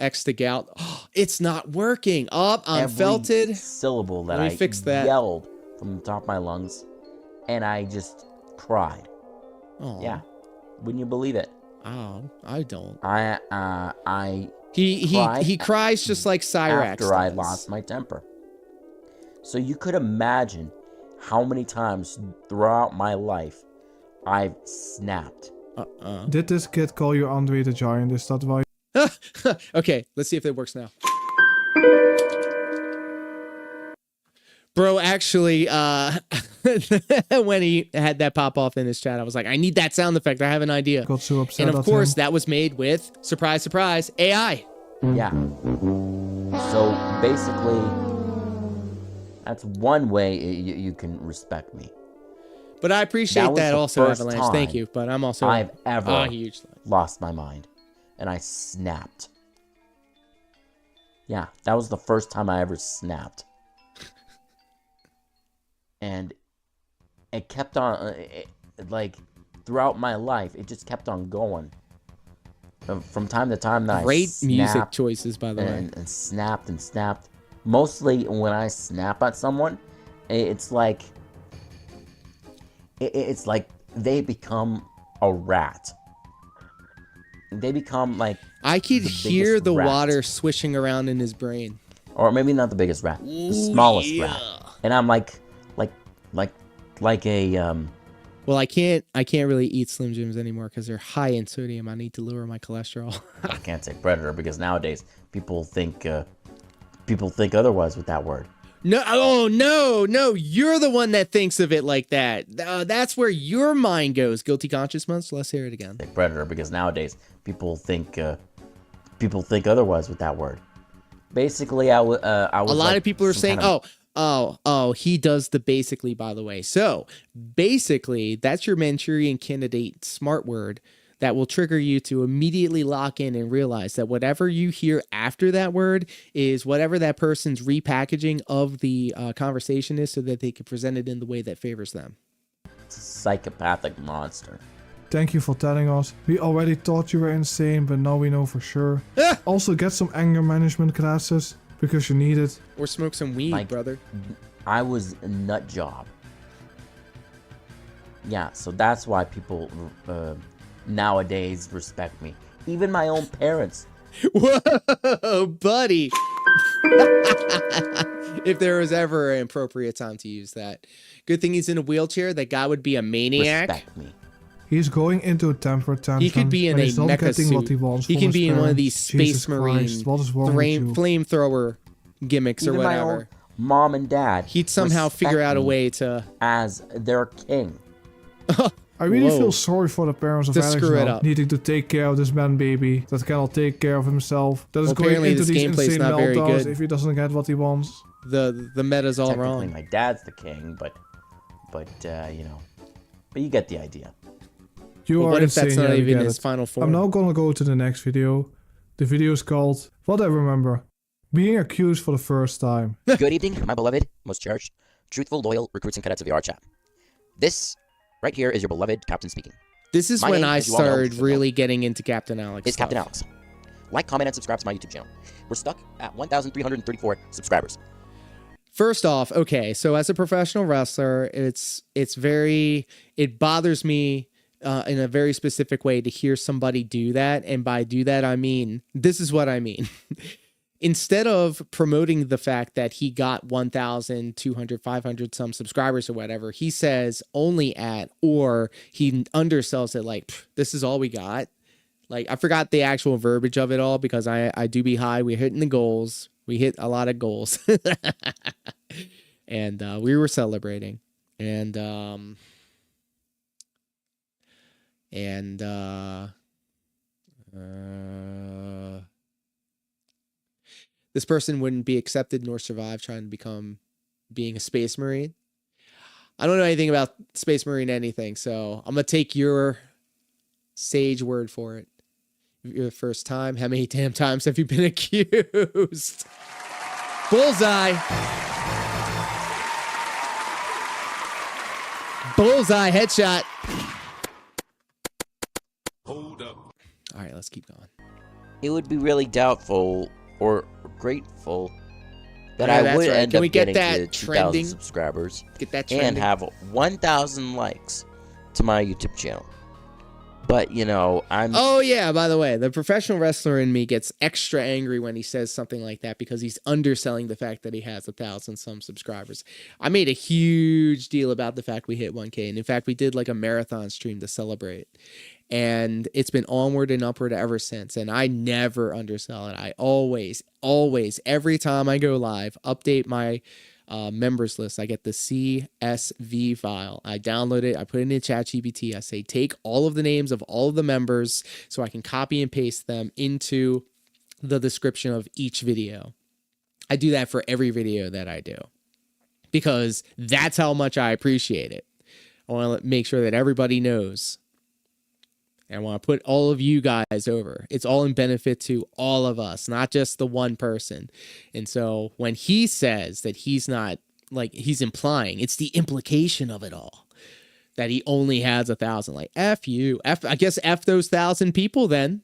X to gout. Oh, it's not working. I'm felted. Syllable that Let me fix that. Yelled from the top of my lungs, and I just cried. Oh yeah, wouldn't you believe it? Oh, I don't. He cries just like Cyrax after I lost my temper. So you could imagine how many times throughout my life I've snapped. Did this kid call you Andre the Giant? Is that why? Okay, let's see if it works now. Bro, actually, when he had that pop off in his chat, I was like, I need that sound effect. I have an idea. Got so upset. And of course, that was made with, surprise, surprise, AI. Yeah. So basically, that's one way you can respect me. But I appreciate that also, Avalanche. Thank you. But I'm also I've ever huge lost my mind. And I snapped. Yeah, that was the first time I ever snapped. And it kept on, like, throughout my life, it just kept on going. From time to time that Great I snapped music choices, by the way. And snapped and snapped. Mostly when I snap at someone, it's like they become a rat. They become like I could hear the water swishing around in his brain. Or maybe not the biggest rat, the smallest rat. And I'm like a Well, I can't really eat Slim Jims anymore because they're high in sodium. I need to lower my cholesterol. I can't say predator because nowadays people think otherwise with that word. No, oh no, you're the one that thinks of it like that. That's where your mind goes. Guilty conscience months. Let's hear it again. Predator because nowadays people think otherwise with that word. Basically, I was. A lot of people are saying, oh, he does the basically, by the way. So basically, that's your Manchurian candidate smart word that will trigger you to immediately lock in and realize that whatever you hear after that word is whatever that person's repackaging of the conversation is so that they can present it in the way that favors them. It's a psychopathic monster. Thank you for telling us. We already thought you were insane, but now we know for sure. Also, get some anger management classes because you need it. Or smoke some weed, brother. I was a nut job. Yeah, so that's why people nowadays respect me. Even my own parents. Whoa, buddy. If there was ever an appropriate time to use that. Good thing he's in a wheelchair. That guy would be a maniac. Respect me. He's going into a temper tantrum. He could be in a mecha suit. He can be in one of these Jesus Space Marine flamethrower gimmicks Even or whatever. My own mom and dad. He'd somehow figure out a way to... As their king. I really Whoa. feel sorry for the parents of Just Alex screw it now, up. needing to take care of this man baby that cannot take care of himself. That is Well, going apparently into this these gameplay's insane not very meltdowns good. if he doesn't get what he wants. The meta's all Technically, wrong. my dad's the king, but you know, but you get the idea. You But are what if insane, that's not yeah, we even get his it. final form? I'm now gonna go to the next video. The video is called What I Remember. Being accused for the first time. Good evening, my beloved, most cherished, truthful, loyal recruits and cadets of the R chat. This right here is your beloved captain speaking. This is My when name, I as you all know, started really getting into Captain Alex. is Captain Alex. Like, comment, and subscribe to my YouTube channel. We're stuck at 1,334 subscribers. First off, okay, so as a professional wrestler, it bothers me in a very specific way to hear somebody do that. And by do that, I mean, this is what I mean. Instead of promoting the fact that he got 1,200, 500 some subscribers or whatever, he says only at, or he undersells it like, this is all we got. Like, I forgot the actual verbiage of it all because I do be high. We're hitting the goals. We hit a lot of goals. And we were celebrating. And this person wouldn't be accepted nor survive trying to being a space marine. I don't know anything about space marine anything, so I'm gonna take your sage word for it. Your first time, how many damn times have you been accused? Bullseye. Bullseye headshot. Hold up. All right, let's keep going. It would be really doubtful or grateful that Yeah, I that's would right. end Can up we get getting that to 2,000 trending? subscribers Get that and trending. have 1,000 likes to my YouTube channel. But, you know, I'm... Oh, yeah, by the way, the professional wrestler in me gets extra angry when he says something like that because he's underselling the fact that he has 1,000 some subscribers. I made a huge deal about the fact we hit 1K. And in fact, we did like a marathon stream to celebrate. And it's been onward and upward ever since. And I never undersell it. I always, every time I go live, update my members list. I get the CSV file. I download it. I put it in ChatGPT. I say, take all of the names of all of the members so I can copy and paste them into the description of each video. I do that for every video that I do because that's how much I appreciate it. I want to make sure that everybody knows. And I want to put all of you guys over. It's all in benefit to all of us, not just the one person. And so when he says that he's not, like, he's implying, it's the implication of it all, that he only has 1,000. Like, F you. I guess F those 1,000 people then.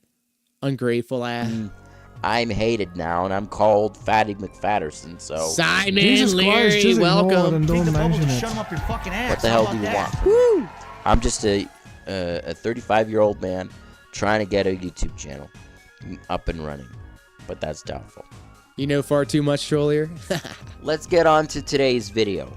Ungrateful ass. I'm hated now, and I'm called Fatty McFatterson, so... Simon Leary, welcome. What the hell do you want? Woo! I'm just a 35-year-old man trying to get a YouTube channel up and running, but that's doubtful. You know far too much, Trollier. Let's get on to today's video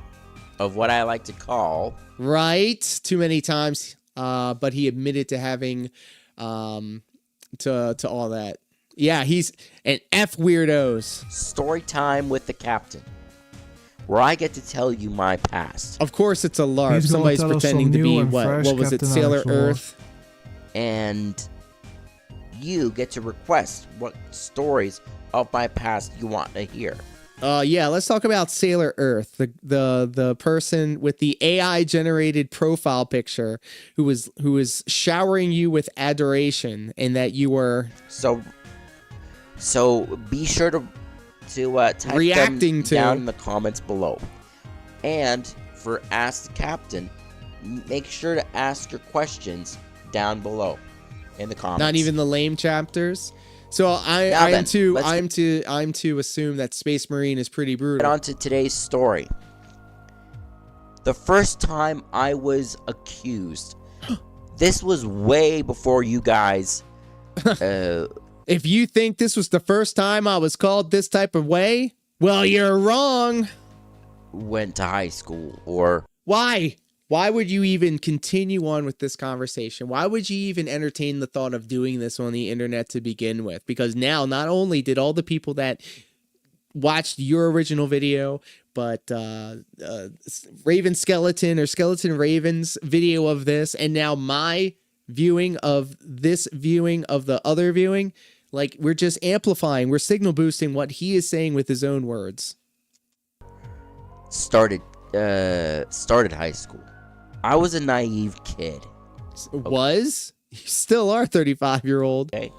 of what I like to call... Right, too many times, but he admitted to having to all that. Yeah, he's an F weirdos. Story time with the captain, where I get to tell you my past. Of course, it's a LARP. Somebody's pretending to be what was it, Sailor Earth? And you get to request what stories of my past you want to hear. Yeah, let's talk about Sailor Earth, the person with the AI generated profile picture who was showering you with adoration, and that you were So be sure to type reacting them down in the comments below. And for Ask the Captain, make sure to ask your questions down below in the comments. Not even the lame chapters. So I'm to assume that Space Marine is pretty brutal. Get on to today's story. The first time I was accused, this was way before you guys. If you think this was the first time I was called this type of way, well, you're wrong. Went to high school, or why? Why would you even continue on with this conversation? Why would you even entertain the thought of doing this on the internet to begin with? Because now, not only did all the people that watched your original video, but Raven Skeleton or Skeleton Raven's video of this, and now my viewing of this viewing of the other viewing, like we're just amplifying, we're signal boosting what he is saying with his own words. Started high school. I was a naive kid. Was? You still are 35-year-old. Okay.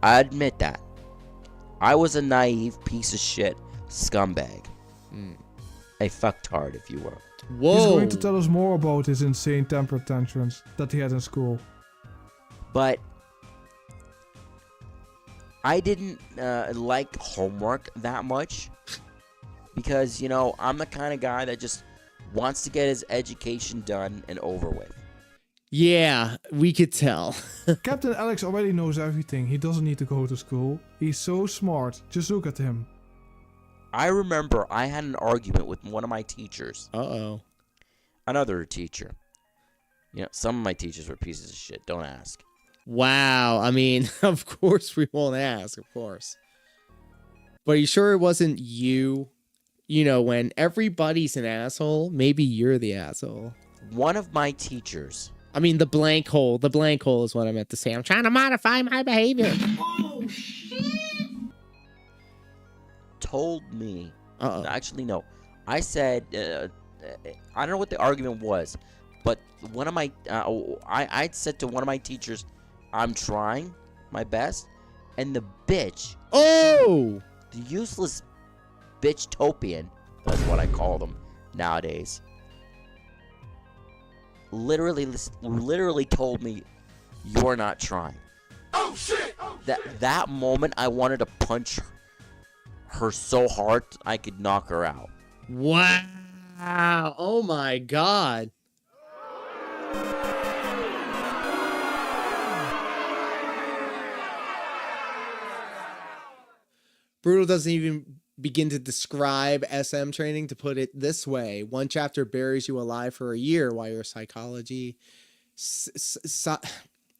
I admit that. I was a naive piece of shit scumbag. A fucktard, if you will. Whoa. He's going to tell us more about his insane temper tantrums that he had in school. But I didn't like homework that much. Because, you know, I'm the kind of guy that just wants to get his education done and over with. Yeah, we could tell. Captain Alex already knows everything. He doesn't need to go to school. He's so smart. Just look at him. I remember I had an argument with one of my teachers. Uh-oh. Another teacher. You know, some of my teachers were pieces of shit. Don't ask. Wow. I mean, of course we won't ask, of course. But are you sure it wasn't you? You know, when everybody's an asshole, maybe you're the asshole. One of my teachers. I mean, the blank hole. The blank hole is what I meant to say. I'm trying to modify my behavior. Oh, shit. Told me. Actually, no. I said, I don't know what the argument was, but one of my, I said to one of my teachers, I'm trying my best, and the bitch. Oh! The useless bitch-topian, that's what I call them nowadays, literally told me, you're not trying. Oh shit! That moment, I wanted to punch her so hard I could knock her out. Wow! Oh my god! Brutal doesn't even begin to describe SM training, to put it this way. One chapter buries you alive for a year while your psychology,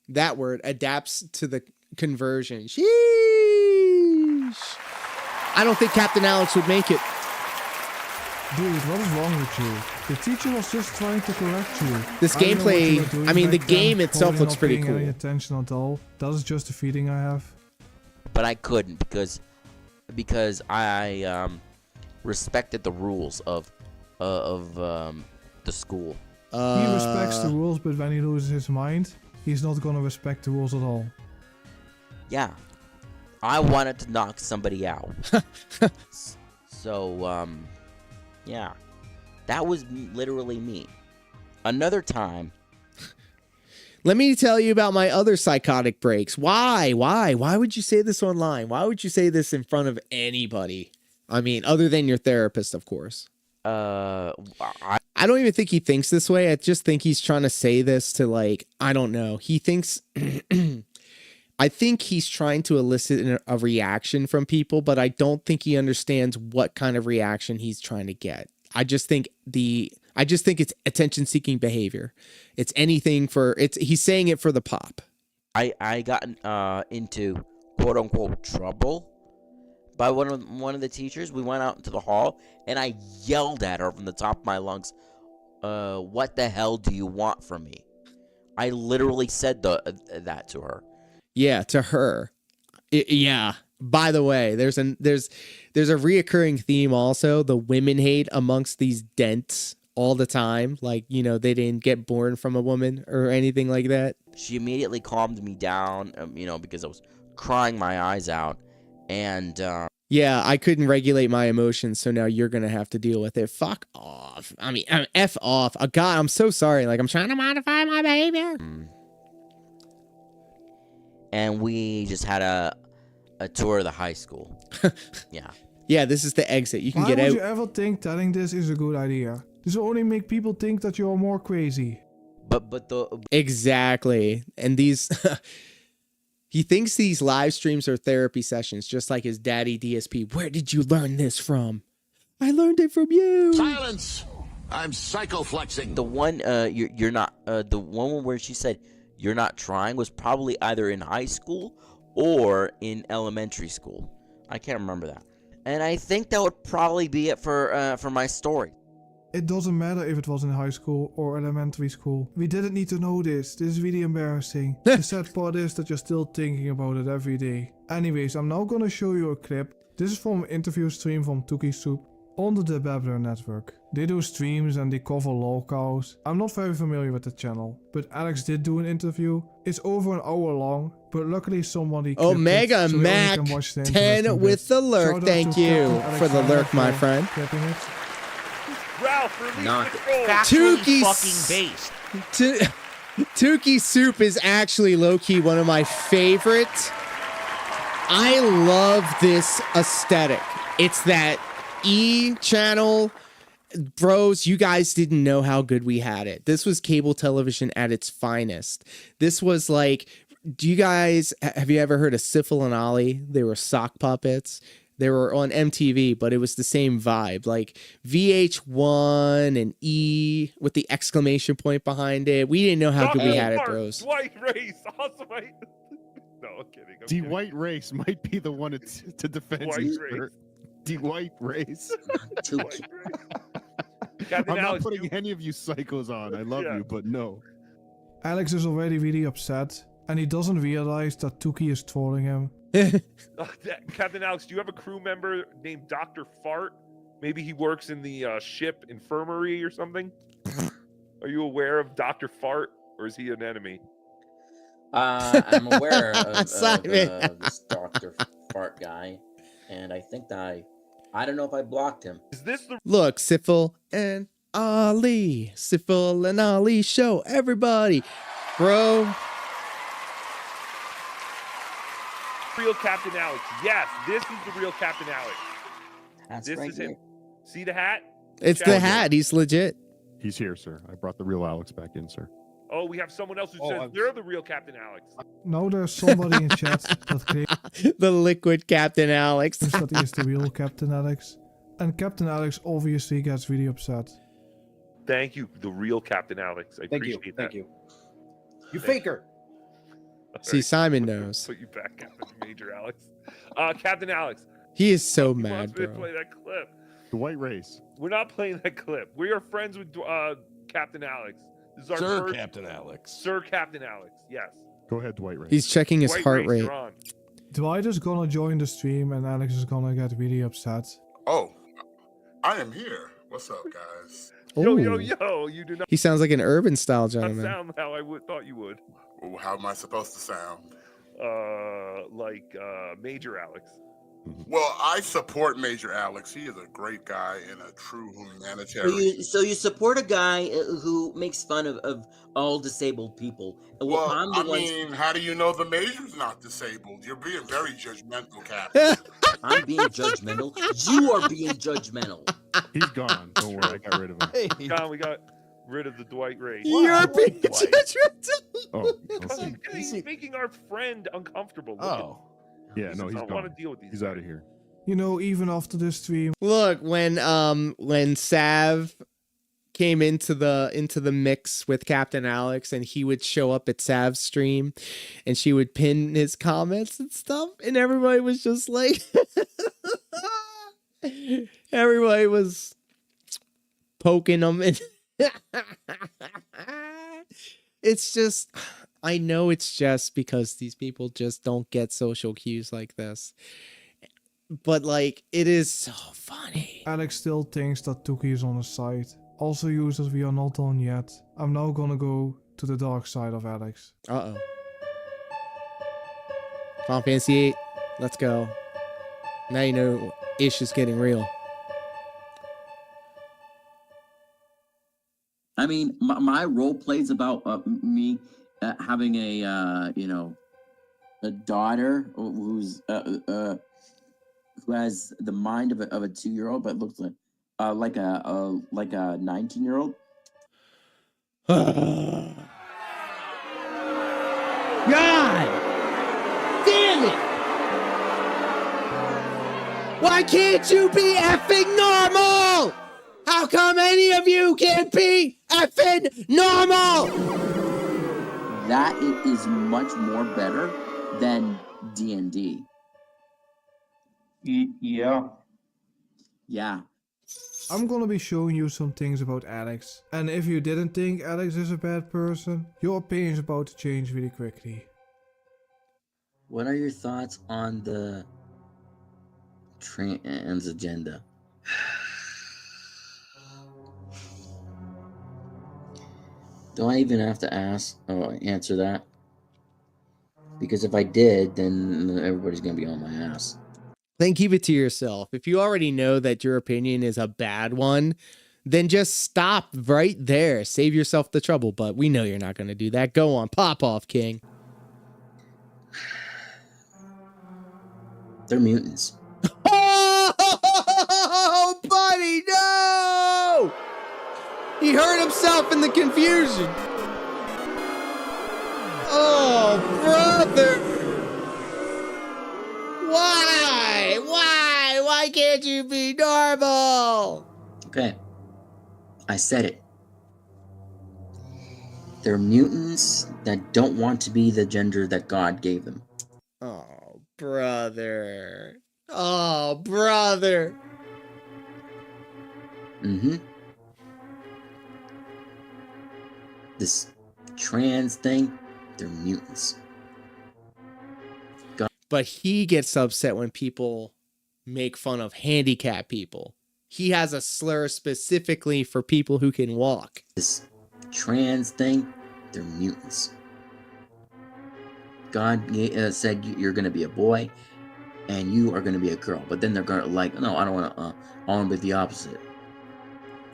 that word, adapts to the conversion. Sheesh. I don't think Captain Alex would make it. Dude, what is wrong with you? The teacher was just trying to correct you. This gameplay, I mean, the game itself looks pretty cool. Any attention at all. That is just the feeling I have. But I couldn't because I respected the rules of the school. He respects the rules, but when he loses his mind, he's not gonna respect the rules at all. Yeah, I wanted to knock somebody out. So yeah, that was literally me. Another time. Let me tell you about my other psychotic breaks. Why would you say this online? Why would you say this in front of anybody? I mean, other than your therapist, of course. I don't even think he thinks this way. I just think he's trying to say this to, like, I don't know. He thinks, I think he's trying to elicit a reaction from people, but I don't think he understands what kind of reaction he's trying to get. I just think it's attention-seeking behavior. It's anything for it's. He's saying it for the pop. I got into quote-unquote trouble by one of the teachers. We went out into the hall, and I yelled at her from the top of my lungs, "What the hell do you want from me?" I literally said that to her. Yeah, to her. Yeah. By the way, there's a reoccurring theme also. The women hate amongst these dents all the time. Like, you know, they didn't get born from a woman or anything like that. She immediately calmed me down, you know, because I was crying my eyes out. And yeah, I couldn't regulate my emotions, so now you're gonna have to deal with it. Fuck off. I mean, F off. Oh, God, I'm so sorry. Like, I'm trying to modify my behavior. And we just had a tour of the high school. Yeah. Yeah, this is the exit. You can get out. Why would you ever think telling this is a good idea? This will only make people think that you're more crazy. But the exactly. And these he thinks these live streams are therapy sessions, just like his daddy DSP. Where did you learn this from? I learned it from you. Silence! I'm psycho-flexing. The one you're not the one where she said you're not trying was probably either in high school or in elementary school. I can't remember that. And I think that would probably be it for my story. It doesn't matter if it was in high school or elementary school. We didn't need to know this. This is really embarrassing. The sad part is that you're still thinking about it every day. Anyways, I'm now gonna show you a clip. This is from an interview stream from TookieSoup on the dspVideoGame network. They do streams and they cover lolcows. I'm not very familiar with the channel, but Alex did do an interview. It's over an hour long, but luckily somebody clipped Omega it, so Mac can watch the 10 interesting with bits. the lurk. Shout out Thank to you Captain for the Alexander lurk, my for friend. clipping it. Ralph, release Not the troll. Factually Tookie's- fucking based. TookieSoup is actually low-key one of my favorites. I love this aesthetic. It's that E channel. Bros, you guys didn't know how good we had it. This was cable television at its finest. This was like, have you ever heard of Syphil and Ollie? They were sock puppets. They were on MTV, but it was the same vibe. Like VH1 and E with the exclamation point behind it. We didn't know how good we had it, bros. Dwight Race, awesome. No, I'm kidding. I'm kidding. Dwight Race might be the one to defend Dwight you, Race. sir. Dwight Race. Captain I'm not Alex, putting any of you psychos on. I love you, but no. Alex is already really upset, and he doesn't realize that Tookie is trolling him. Captain Alex, do you have a crew member named Dr. Fart? Maybe he works in the ship infirmary or something? Are you aware of Dr. Fart, or is he an enemy? I'm aware of Simon. this Dr. Fart guy, and I think that I don't know if I blocked him. Is this the Look, Syphil and Ollie. Syphil and Ollie show everybody. Bro, real Captain Alex? Yes, this is the real Captain Alex. That's This right is him. here. See the hat? it's the hat. He's legit. He's here, sir. I brought the real Alex back in, sir. Oh, we have someone else who says they're the real Captain Alex. Now there's somebody in chat that claims The liquid Captain Alex. that he is the real Captain Alex. And Captain Alex obviously gets really upset. Thank you, the real Captain Alex. I appreciate that. Thank you. You faker. See, Simon knows. Put you back, Captain Major Alex. Captain Alex. He is so He mad, wants me to bro. play that clip. Dwight Race. We're not playing that clip. We are friends with Captain Alex. This is our Sir first... Captain Alex. Sir Captain Alex, yes. Go ahead, Dwight Race. He's checking his Dwight heart Race, rate. you're on. Dwight is gonna join the stream and Alex is gonna get really upset. Oh, I am here. What's up, guys? Yo, Ooh. you do not He sounds like an urban style gentleman. sound how I thought you would. Well, how am I supposed to sound? Like Major Alex. Well, I support Major Alex. He is a great guy and a true humanitarian. So you support a guy who makes fun of all disabled people. Well, I'm the I one. mean, how do you know the Major's not disabled? You're being very judgmental, Captain. I'm being judgmental. You are being judgmental. He's gone. Don't worry, I got rid of him. We got rid of the Dwight Race. You're being Dwight. judgmental. Oh, He's making our friend uncomfortable. Oh. Yeah, no, he's I don't gone. want to deal with these. He's out of here. You know, even after this stream, Look, when Sav came into the mix with Captain Alex and he would show up at Sav's stream and she would pin his comments and stuff and everybody was just like everybody was poking him and it's just, I know it's just because these people just don't get social cues like this. But like, it is so funny. Alex still thinks that Tookie is on his side. Also, users, we are not done yet. I'm now gonna go to the dark side of Alex. Uh-oh. Final Fantasy 8. Let's go. Now you know Ish is getting real. I mean, my role plays about me having a a daughter who's who has the mind of a 2-year-old, but looks like a 19-year-old. God damn it! Why can't you be effing normal? How come any of you can't be effing normal? That is much more better than D&D. Yeah. Yeah. I'm gonna be showing you some things about Alex. And if you didn't think Alex is a bad person, your opinion is about to change really quickly. What are your thoughts on the trans agenda? Do I even have to answer that? Because if I did, then everybody's gonna be on my ass. Then keep it to yourself. If you already know that your opinion is a bad one, then just stop right there. Save yourself the trouble, but we know you're not going to do that. Go on, pop off, King. They're mutants. Oh, buddy, no! He hurt himself in the confusion. Oh, brother. Why? Why can't you be normal? Okay. I said it. They're mutants that don't want to be the gender that God gave them. Oh, brother. Oh, brother. Mm-hmm. This trans thing, they're mutants. But he gets upset when people make fun of handicapped people. He has a slur specifically for people who can walk. This trans thing, they're mutants. God said you're going to be a boy and you are going to be a girl. But then they're going to like, no, I don't want to, I want to be the opposite.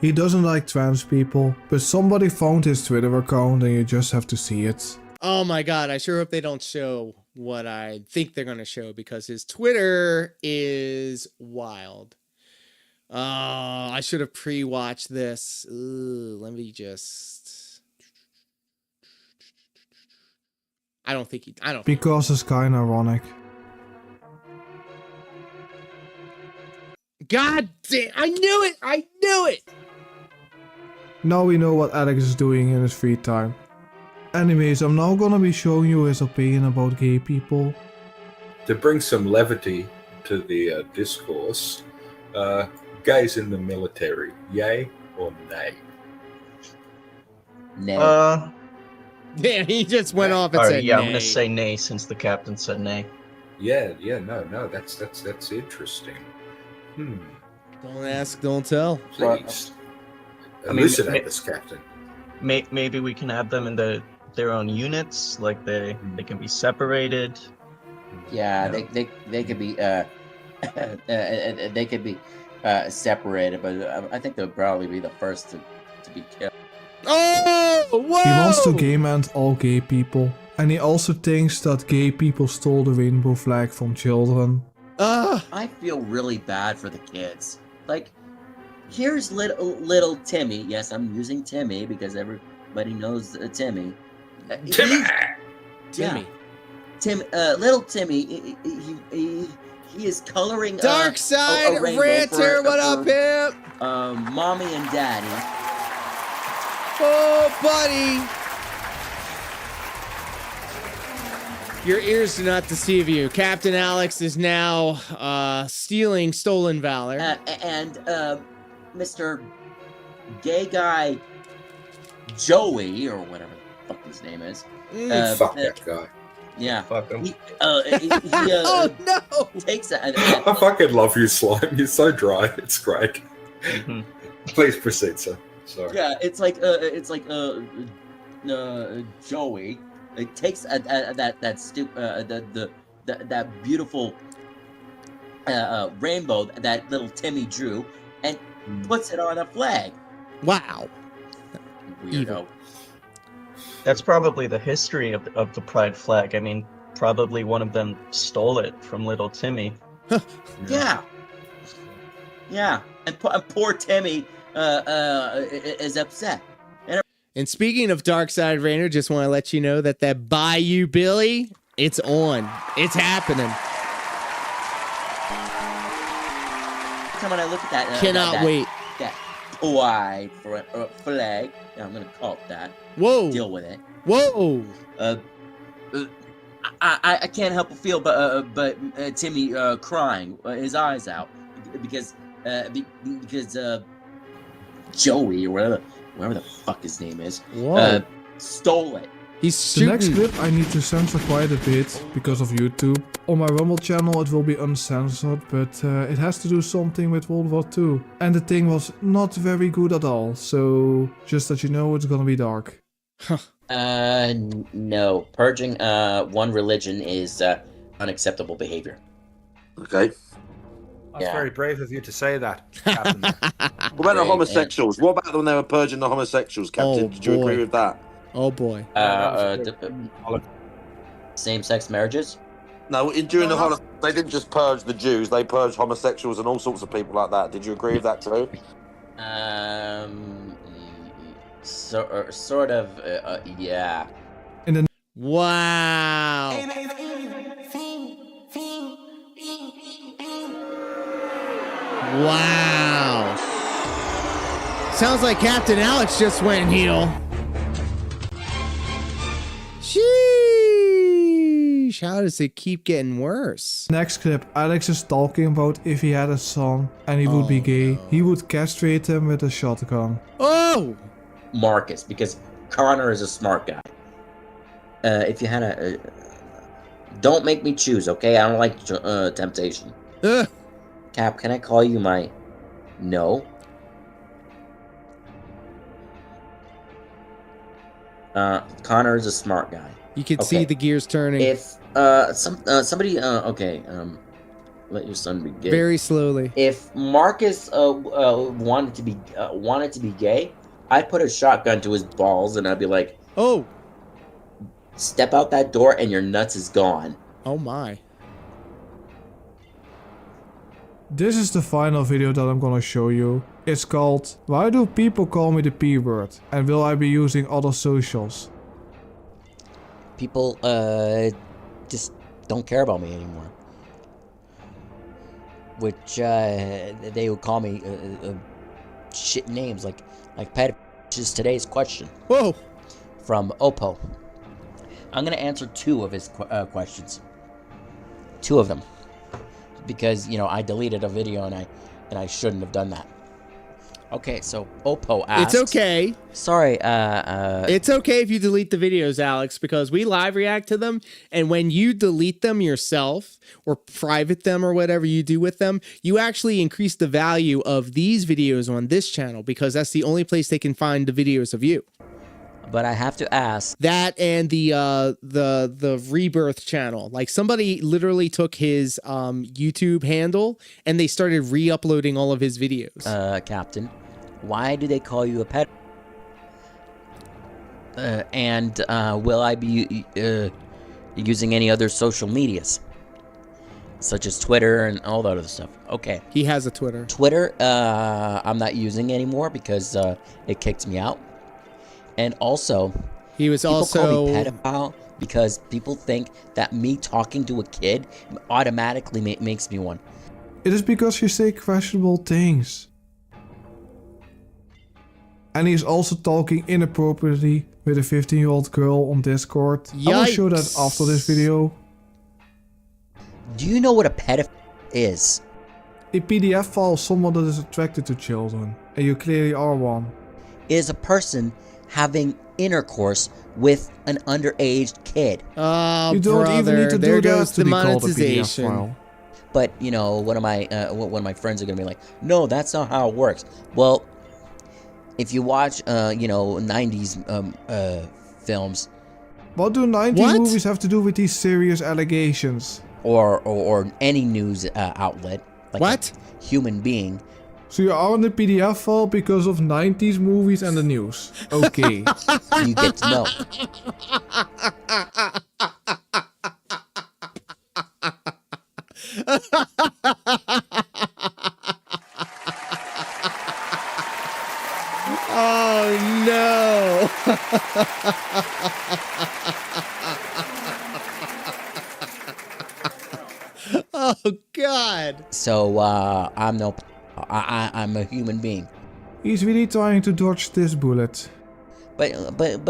He doesn't like trans people, but somebody found his Twitter account and you just have to see it. Oh my God, I sure hope they don't show what I think they're going to show because his Twitter is wild. I should have pre-watched this. Let me just... I don't think. Because it's kind of ironic. God damn, I knew it! I knew it! Now we know what Alex is doing in his free time. Anyways, I'm now gonna be showing you his opinion about gay people. To bring some levity to the discourse, gays in the military, yay or nay? Nay. Yeah, he just went off and said yeah, nay. I'm gonna say nay since the captain said nay. Yeah, no, that's interesting. Don't ask, don't tell. Please. I mean, Elucidate this, Captain. Maybe we can have them in their own units, like they can be separated. Yeah, they could be they could be separated, but I think they'll probably be the first to be killed. Oh, whoa! He wants to game end all gay people, and he also thinks that gay people stole the rainbow flag from children. I feel really bad for the kids. Like, here's little Timmy. Yes, I'm using Timmy because everybody knows Timmy. Timmy. Yeah. Little Timmy. He is coloring Darkside Ranter. What up, pimp? Mommy and Daddy. Oh, buddy. Your ears do not deceive you. Captain Alex is now stealing stolen valor. And Mr. Gay Guy Joey, or whatever the fuck his name is. Fuck that guy. Yeah. Fuck him. He oh, no! Takes I fucking love you, Slime. You're so dry. It's great. Please proceed, sir. Sorry. Yeah, it's like Joey. It takes that beautiful rainbow that little Timmy drew and puts it on a flag. Wow. Weirdo. Evil. That's probably the history of the pride flag. I mean, probably one of them stole it from little Timmy. Yeah. And poor Timmy is upset. And speaking of Darkside Ranter, just want to let you know that Bayou Billy, it's on. It's happening. Time when I look at that, Cannot wait. That pride flag. Yeah, I'm gonna call it that. Whoa. Deal with it. Whoa. I can't help but feel, but Timmy crying his eyes out because Because Joey or whatever the fuck his name is, Whoa. stole it. He's The shooting. next clip I need to censor quite a bit because of YouTube. On my Rumble channel it will be uncensored, but it has to do something with World War II. And the thing was not very good at all, so just that you know it's gonna be dark. No. Purging one religion is unacceptable behavior. Okay. That's Yeah. very brave of you to say that, Captain. What about the homosexuals? What about when they were purging the homosexuals, Captain? Oh, Did you agree boy. with that? Oh boy. Same-sex marriages? No, during the Holocaust, they didn't just purge the Jews, they purged homosexuals and all sorts of people like that. Did you agree with that too? Sort of, yeah. Wow. Wow. Sounds like Captain Alex just went heel. Sheesh. How does it keep getting worse? Next clip, Alex is talking about if he had a son and he would be gay, he would castrate him with a shotgun. Oh! Marcus, because Connor is a smart guy. If you had a... don't make me choose, okay? I don't like temptation. Cap, can I call you my... No? Connor is a smart guy. You can see the gears turning. If somebody let your son be gay. Very slowly. If Marcus wanted to be gay, I'd put a shotgun to his balls and I'd be like, "Oh, step out that door and your nuts is gone." Oh my. This is the final video that I'm gonna show you. It's called Why Do People Call Me the P-Word? And will I be using other socials? People just don't care about me anymore. Which they would call me shit names like pet, which is today's question. Whoa! From Oppo. I'm gonna answer two of his questions. Two of them. Because, you know, I deleted a video and I shouldn't have done that. Okay, so Oppo asks... It's okay. Sorry, It's okay if you delete the videos, Alex, because we live react to them, and when you delete them yourself, or private them, or whatever you do with them, you actually increase the value of these videos on this channel, because that's the only place they can find the videos of you. But I have to ask... That and the Rebirth channel. Like, somebody literally took his YouTube handle, and they started re-uploading all of his videos. Captain, why do they call you a pet? And will I be using any other social medias? Such as Twitter and all that other stuff. Okay. He has a Twitter. Twitter, I'm not using anymore because it kicked me out. And also, he was people also call me pedophile because people think that me talking to a kid automatically makes me one. It is because you say questionable things. And he's also talking inappropriately with a 15-year-old girl on Discord. I will show that after this video. Do you know what a pedophile is? A PDF file is someone that is attracted to children. And you clearly are one. It is a person having intercourse with an underage kid. Oh, You don't even need to there do goes that to the be called a PDF monetization. file. But, you know, one of my friends are gonna be like, no, that's not how it works. Well, if you watch, you know, 90s films. What do 90s movies have to do with these serious allegations? Or any news outlet. Like What? A human being. So you are on the PDF file because of 90s movies and the news. Okay. You get to know. Oh no. Oh God. So I'm a human being. He's really trying to dodge this bullet. But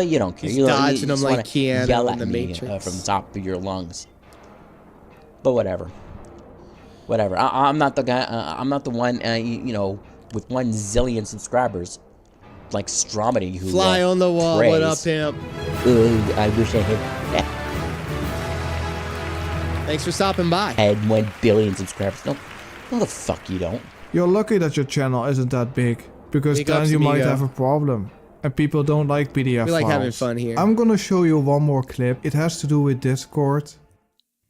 you don't care. He's you dodging them just like wanna Keanu yell in at The me, Matrix. from the top of your lungs. But whatever. Whatever. I'm not the guy. I'm not the one. You know, with 1 zillion subscribers, like Stromedy, who Fly on the wall. prays. What up, pimp? I wish I had. Thanks for stopping by. I had 1 billion subscribers. No, the fuck you don't. You're lucky that your channel isn't that big, because Big then ups, you might amigo. have a problem. And people don't like PDF We like files. having fun here. I'm gonna show you one more clip. It has to do with Discord.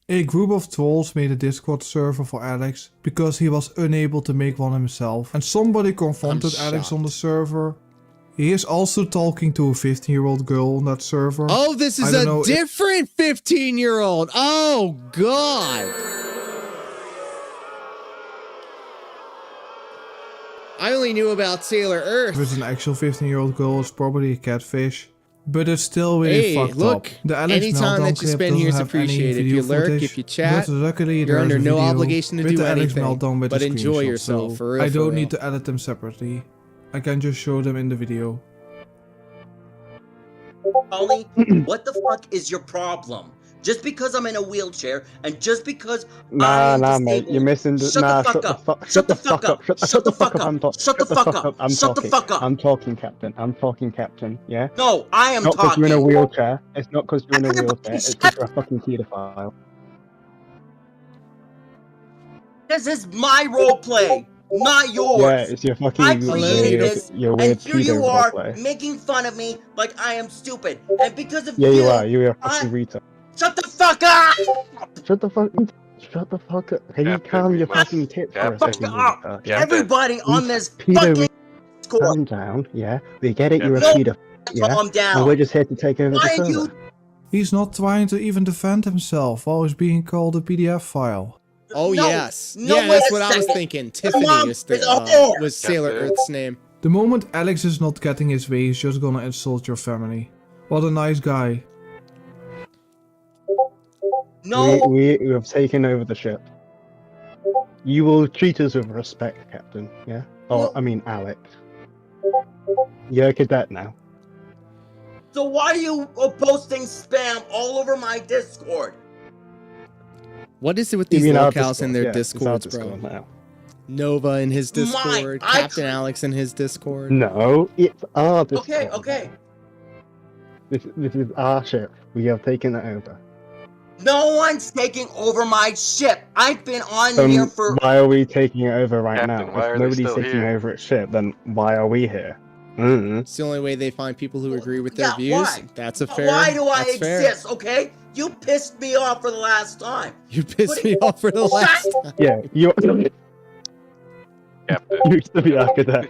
A group of trolls made a Discord server for Alex because he was unable to make one himself. And somebody confronted Alex on the server. He is also talking to a 15-year-old girl on that server. Oh, this is a different 15-year-old. Oh, God. I only knew about Sailor Earth. If it's an actual 15-year-old girl, it's probably a catfish. But it's still really fucked up. The Alex anytime Meltdown that you clip spend here is doesn't have any appreciated. If video you lurk, footage, if you chat, but luckily you're there's under a no video obligation to with do the Alex anything, Meltdown with but the enjoy screenshot, yourself, so for real, I for don't real. need to edit them separately. I can just show them in the video. Ollie, what the fuck is your problem? Just because I'm in a wheelchair and just because Nah, I'm mate, disabled, you're missing the. Nah, shut the fuck up. Shut the fuck up. Shut the fuck up. I'm talking. Shut the fuck up. I'm Shut the talking. fuck up. I'm talking, Captain. I'm talking, Captain. Yeah. No, I am Not because talking. you're in a wheelchair. It's not because you're in a wheelchair. It's because you're a fucking pedophile. This is my roleplay, not yours. Yeah, it's your fucking. I created this, your and weird here you are pedo roleplay. making fun of me like I am stupid. And because of Yeah, you are. You're a fucking retard. Shut the fuck up! Shut the fuck. Shut the fuck up. Can you calm your fucking tits for a second? retard? Everybody on this Pedo fucking calm down. Yeah, we get it. You're a No, pedo. Yeah, calm down. and we're just here to take over Why the are you? server. He's not trying to even defend himself while he's being called a PDF file. Oh, No, yes. no, Yeah, wait that's a what I was second. thinking. Your Tiffany mom was, is a whore. was Sailor Earth's name. The moment Alex is not getting his way, he's just gonna insult your family. What a nice guy. No. We have taken over the ship. You will treat us with respect, Captain. Yeah? Or, I mean, Alex. You're a cadet now. So why are you posting spam all over my Discord? What is it with You these mean our locals in Discord? their Yeah, it's our Discords, Discord bro? now. Nova in his Discord, I Captain Alex in his Discord. No, it's our Discord. Okay, okay. This is our ship. We have taken it over. No one's taking over my ship. I've been on here for. Why are we taking it over right Captain, now? why are If they nobody's still taking here? over its ship, then why are we here? Mm. It's the only way they find people who agree with their Yeah, views. why? That's a fair. Why do I that's fair. exist? Okay, you pissed me off for the last time. You pissed me off for the last time. Yeah, you used to be our cadet.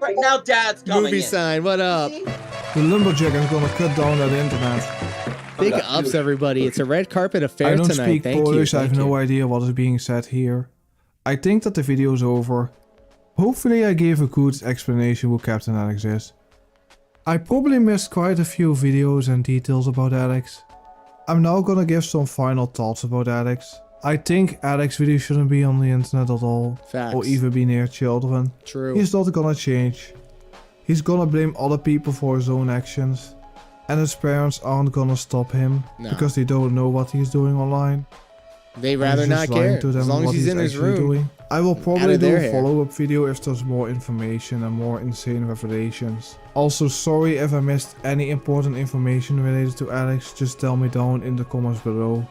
Right now, Dad's coming Movie in. sign, what up? The lumberjack is gonna cut down that internet. Big ups, everybody. It's a red carpet affair I don't tonight. speak Thank Polish, you. I have no idea what is being said here. I think that the video is over. Hopefully I gave a good explanation who Captain Alex is. I probably missed quite a few videos and details about Alex. I'm now gonna give some final thoughts about Alex. I think Alex really shouldn't be on the internet at all. Facts. Or even be near children. True. He's not gonna change. He's gonna blame other people for his own actions. And his parents aren't gonna stop him. No. Because they don't know what he's doing online. They rather He's not just lying care. to them As long as what he's in his actually room. I will Out probably of do their a hair. follow-up video if there's more information and more insane revelations. Also, sorry if I missed any important information related to Alex, just tell me down in the comments below.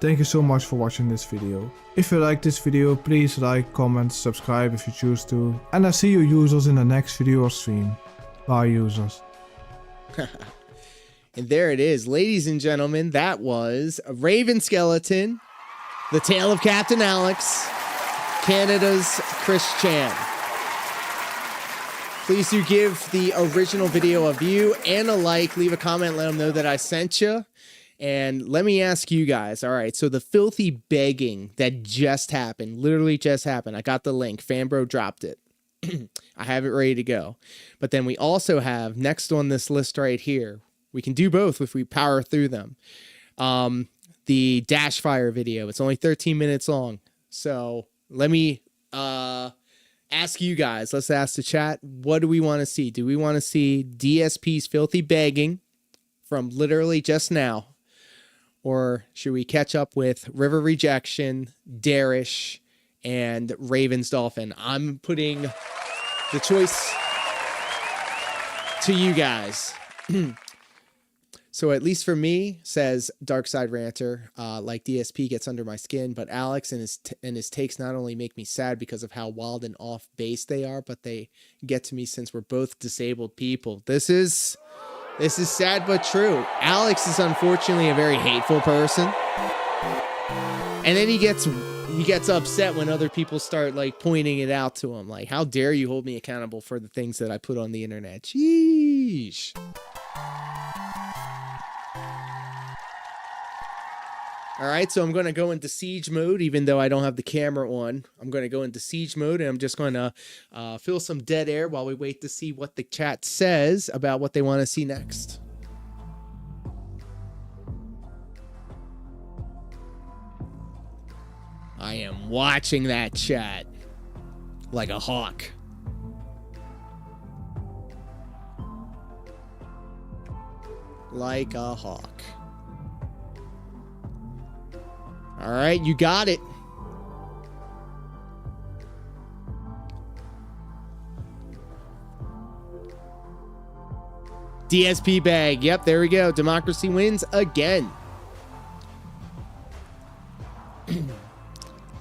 Thank you so much for watching this video. If you like this video, please like, comment, subscribe if you choose to. And I see you users in the next video or stream. Bye users. And there it is, ladies and gentlemen. That was Raven Skeleton, the tale of Captain Alex, Canada's Chris Chan. Please do give the original video a view and a like. Leave a comment, let them know that I sent you. And let me ask you guys, all right, so the filthy begging that just happened, literally just happened. I got the link, Fanbro dropped it. I have it ready to go. But then we also have, next on this list right here, we can do both if we power through them. The Dash Fire video, it's only 13 minutes long. So let me ask you guys, let's ask the chat, what do we want to see? Do we want to see DSP's filthy begging from literally just now? Or should we catch up with River Rejection, Darish, and Raven's Dolphin? I'm putting the choice to you guys. So at least for me, says Darksyde Ranter, like DSP gets under my skin, but Alex and his takes not only make me sad because of how wild and off base they are, but they get to me since we're both disabled people. This is sad but true. Alex is unfortunately a very hateful person. And then he gets upset when other people start like pointing it out to him. Like, how dare you hold me accountable for the things that I put on the internet? Sheesh. All right, so I'm going to go into siege mode, even though I don't have the camera on. I'm going to go into siege mode, and I'm just going to fill some dead air while we wait to see what the chat says about what they want to see next. I am watching that chat like a hawk. Like a hawk. All right, you got it. DSP bag. Yep, there we go. Democracy wins again.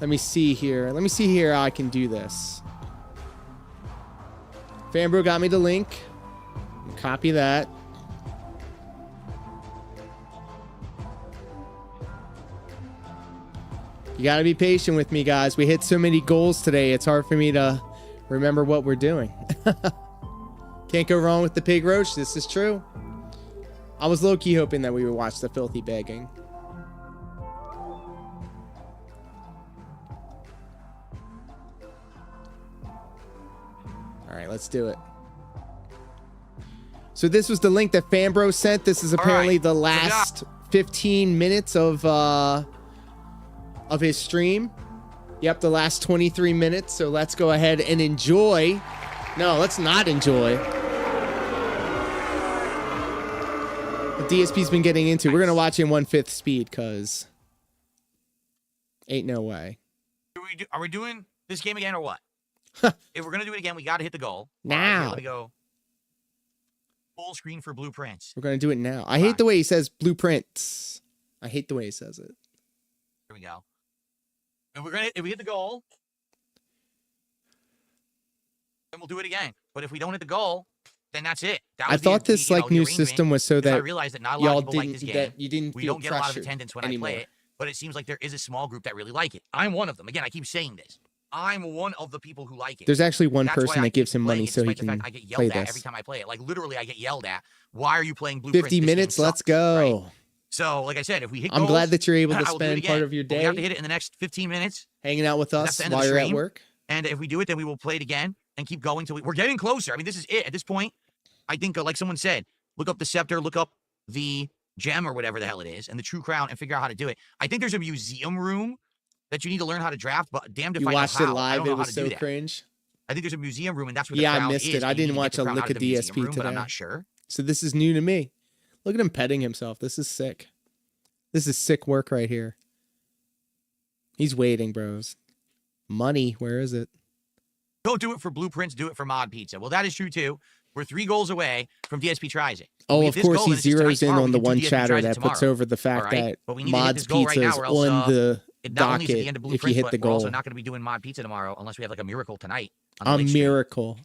Let me see here. Let me see here how I can do this. Fanbro got me the link. Copy that. You got to be patient with me, guys. We hit so many goals today. It's hard for me to remember what we're doing. Can't go wrong with the pig roach. This is true. I was low-key hoping that we would watch the filthy begging. All right, let's do it. So this was the link that Fanbro sent. This is apparently the last 15 minutes of his stream. Yep, the last 23 minutes. So let's go ahead and enjoy. No, let's not enjoy. The DSP's been getting into. We're going to watch in 1/5 speed because ain't no way. Are we doing this game again or what? If we're going to do it again, we got to hit the goal. Now. Here we go. Full screen for blueprints. We're going to do it now. I hate the way he says blueprints. I hate the way he says it. Here we go. And if we hit the goal, then we'll do it again. But if we don't hit the goal, then that's it. I thought this new system was so that I realized that not a lot y'all of people like this game. you didn't we feel don't get a lot of pressured attendance when anymore. I play it, but it seems like there is a small group that really like it. I'm one of them. Again, I keep saying this. I'm one of the people who like it. There's actually one That's why person I that gives keep him playing money it, so he despite the can fact I get play yelled at this. every time I play it. Like literally, I get yelled at. Why are you playing Blueprints? 50 minutes, let's go. Right? So, like I said, if we hit I'm goals, glad that you're able to I will do it spend again. part of your But we day have to hit it in the next 15 minutes. hanging out with That's us the end of while the you're at stream. work. And if we do it, then we will play it again and keep going till we're getting closer. I mean, this is it. At this point, I think, like someone said, look up the scepter, look up the gem or whatever the hell it is, and the true crown, and figure out how to do it. I think there's a museum room that you need to learn how to draft, but damned if You I know watched how. it I live. don't know It how was to so do that. cringe. I think there's a museum room, and that's where the Yeah, crown I missed is, it. I and you didn't need to watch get a the crown lick out of the museum DSP room, but I'm today. not sure. So this is new to me. Look at him petting himself. This is sick. This is sick work right here. He's waiting, bros. Money, where is it? Don't do it for Blueprints, do it for Mod Pizza. Well, that is true, too. We're 3 goals away from DSP Tries It. Oh, We of hit this course, goal, he then it's just tonight, zeroes in tomorrow, on we the can do one DSP chatter Tries It that puts tomorrow. over the fact All right? that But we need to hit Mod's this goal right Pizza now, is or else, on the it not only is it docket the end of if you Blueprints, hit but the we're also goal. not going to be doing Mod Pizza tomorrow unless we have like a miracle tonight. On A the late stream. miracle.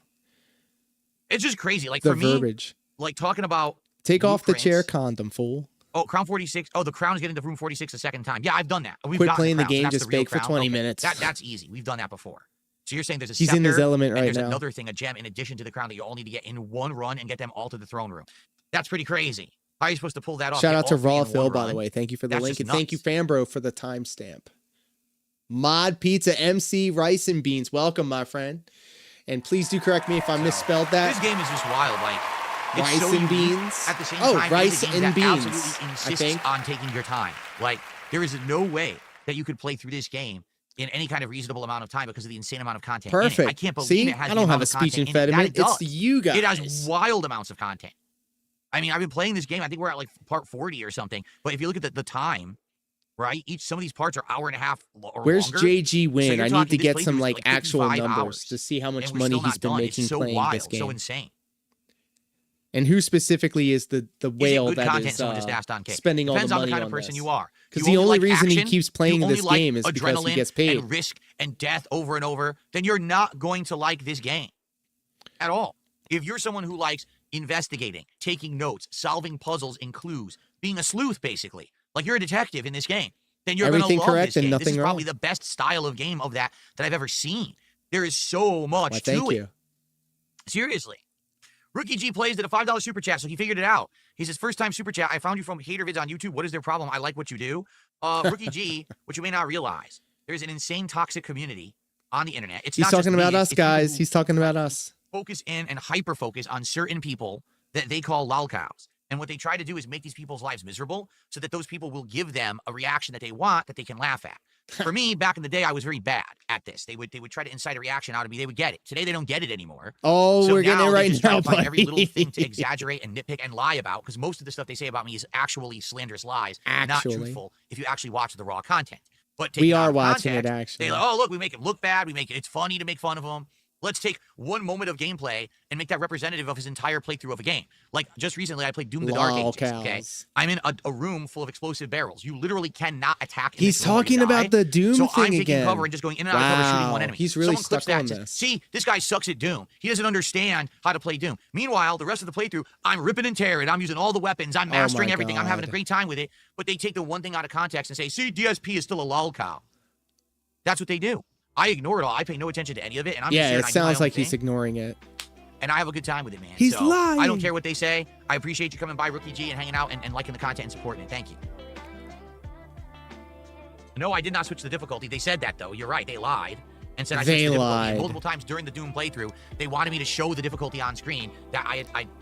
It's just crazy. Like The for me, verbiage. like talking about Take off the Blueprints- chair condom, fool. Oh, Crown 46. Oh, the Crown is getting to room 46 a second time. Yeah, I've done that. We've Quit gotten playing the Crown, so game, that's just the real bake for Crown. 20 Okay, minutes. That's easy. We've done that before. So you're saying there's a He's in his scepter, element and right there's now. another thing, a gem, in addition to the crown that you all need to get in one run and get them all to the throne room. That's pretty crazy. How are you supposed to pull that off? Shout Get out to all three Raw in Phil, one by the run? way. Thank you for the That's link. just And thank you, nuts. Fanbro, for the timestamp. Mod Pizza MC Rice and Beans. Welcome, my friend. And please do correct me if I misspelled that. This game is just wild. Like, it's Rice so and unique. beans? At the same Oh, time, rice it is a game and that beans, absolutely I insists think. on taking your time. Like, there is no way that you could play through this game in any kind of reasonable amount of time because of the insane amount of content. in it. Perfect. I can't believe See? it has I the don't amount have a of speech content in it that impediment. it It's does. you guys. It has wild amounts of content. I mean, I've been playing this game. I think we're at like part 40 or something. But if you look at the time, right? Some of these parts are hour and a half or Where's longer. jgwinnel? So I need to get some like actual 55 numbers hours, to see how much and we're money still he's not been done. making It's so playing wild, this game. so insane. And who specifically is the whale good that content, is someone just asked on Kick. spending all Depends the on money the kind on of person this? you are. Because You the only only like reason action, he keeps playing you only this like game is because he adrenaline gets paid. and risk and death over and over, then you're not going to like this game at all. If you're someone who likes investigating, taking notes, solving puzzles and clues, being a sleuth basically, like you're a detective in this game, then you're going to Everything love correct this and game. nothing This is wrong. probably the best style of game of that I've ever seen. There is so much Why, to thank it. you. Seriously. Rookie G plays at a $5 super chat, so he figured it out. He says, first time super chat. I found you from hater vids on YouTube. What is their problem? I like what you do. Rookie G, what you may not realize, there's an insane toxic community on the internet. It's He's not just talking me, about us, it's people guys. who He's talking about us. focus in and hyper focus on certain people that they call lolcows. And what they try to do is make these people's lives miserable so that those people will give them a reaction that they want that they can laugh at. For me, back in the day, I was very bad at this. They would try to incite a reaction out of me. They would get it. Today, they don't get it anymore. Oh, So we're getting it now they right just try now, to find every little buddy. thing to exaggerate and nitpick and lie about, because most of the stuff they say about me is actually slanderous lies, not Actually. truthful if you actually watch the raw content. But We taking are out of watching it, context, actually. They like, oh, look, we make it look bad. It's funny to make fun of him. Let's take one moment of gameplay and make that representative of his entire playthrough of a game. Like, just recently, I played Doom the Dark Ages, okay? Lolcows. I'm in a room full of explosive barrels. You literally cannot attack in He's this room or you talking die. about the Doom so thing I'm taking again. cover and just going in and out of cover shooting one Wow, enemy. he's really Someone clips stuck that on and says, this. see, this guy sucks at Doom. He doesn't understand how to play Doom. Meanwhile, the rest of the playthrough, I'm ripping and tearing. I'm using all the weapons. I'm Oh my mastering everything. I'm having a God. great time with it. But they take the one thing out of context and say, see, DSP is still a lolcow. That's what they do. I ignore it all. I pay no attention to any of it. And I'm just Yeah, here it and I do my sounds own like thing. he's ignoring it. And I have a good time with it, man. He's so lying. I don't care what they say. I appreciate you coming by, Rookie G, and hanging out and liking the content and supporting it. Thank you. No, I did not switch the difficulty. They said that, though. You're right. They lied and said I switched They the difficulty. lied. And multiple times during the Doom playthrough, they wanted me to show the difficulty on screen that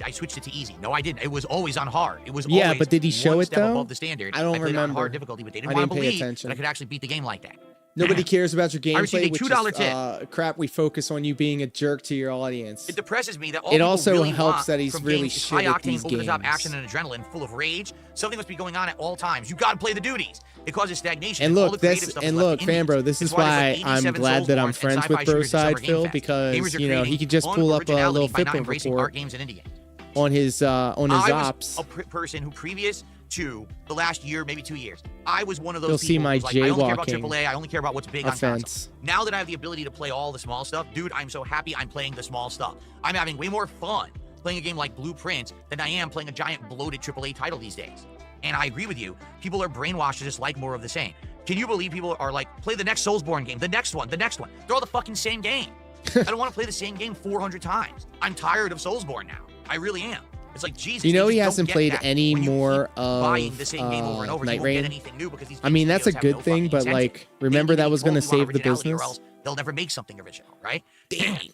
I switched it to easy. No, I didn't. It was always on hard. It was Yeah, always but did he show one it, step though? above the standard. I don't played it on remember. hard difficulty, but they I didn't want to didn't pay believe attention. that I could actually beat the game like that. Nobody cares about your I received gameplay, a which $2 is tip. crap. We focus on you being a jerk to your audience. It depresses me that all It people also really helps want that he's from really games is shit high at these octane, over-the-top games. action and adrenaline, full of rage. Something must be going on at all times. You got to play the duties. It causes stagnation. And all look, the creative this stuff and is left look, to indies. Fanbro, this It's is why there's, like, I'm 87 glad that I'm Soulsborne and friends with sci-fi shooters at Summer Game BroSydePhil Fest. because Gamers are you know he creating could just pull up a little unoriginality by not Fitbit embracing report art games and indie games. on his I ops. was a person who, previous to the last year, maybe 2 years, I was one of those You'll people see my who's like, I only care about jaywalking AAA, I only care about what's big on offense. console. Now that I have the ability to play all the small stuff, dude, I'm so happy I'm playing the small stuff. I'm having way more fun playing a game like Blueprint than I am playing a giant bloated AAA title these days. And I agree with you. People are brainwashed to just like more of the same. Can you believe people are like, play the next Soulsborne game, the next one, the next one. They're all the fucking same game. I don't want to play the same game 400 times. I'm tired of Soulsborne now. I really am. It's like, Jesus. You know they he just hasn't don't get played that. any When you more keep buying of the same game over and over, Night you won't get Rain. anything new because these I mean, that's a studios have good no thing, fucking but incentive. like, remember They that was going to totally want save the originality, or business. else they'll never make something original, right? Dang.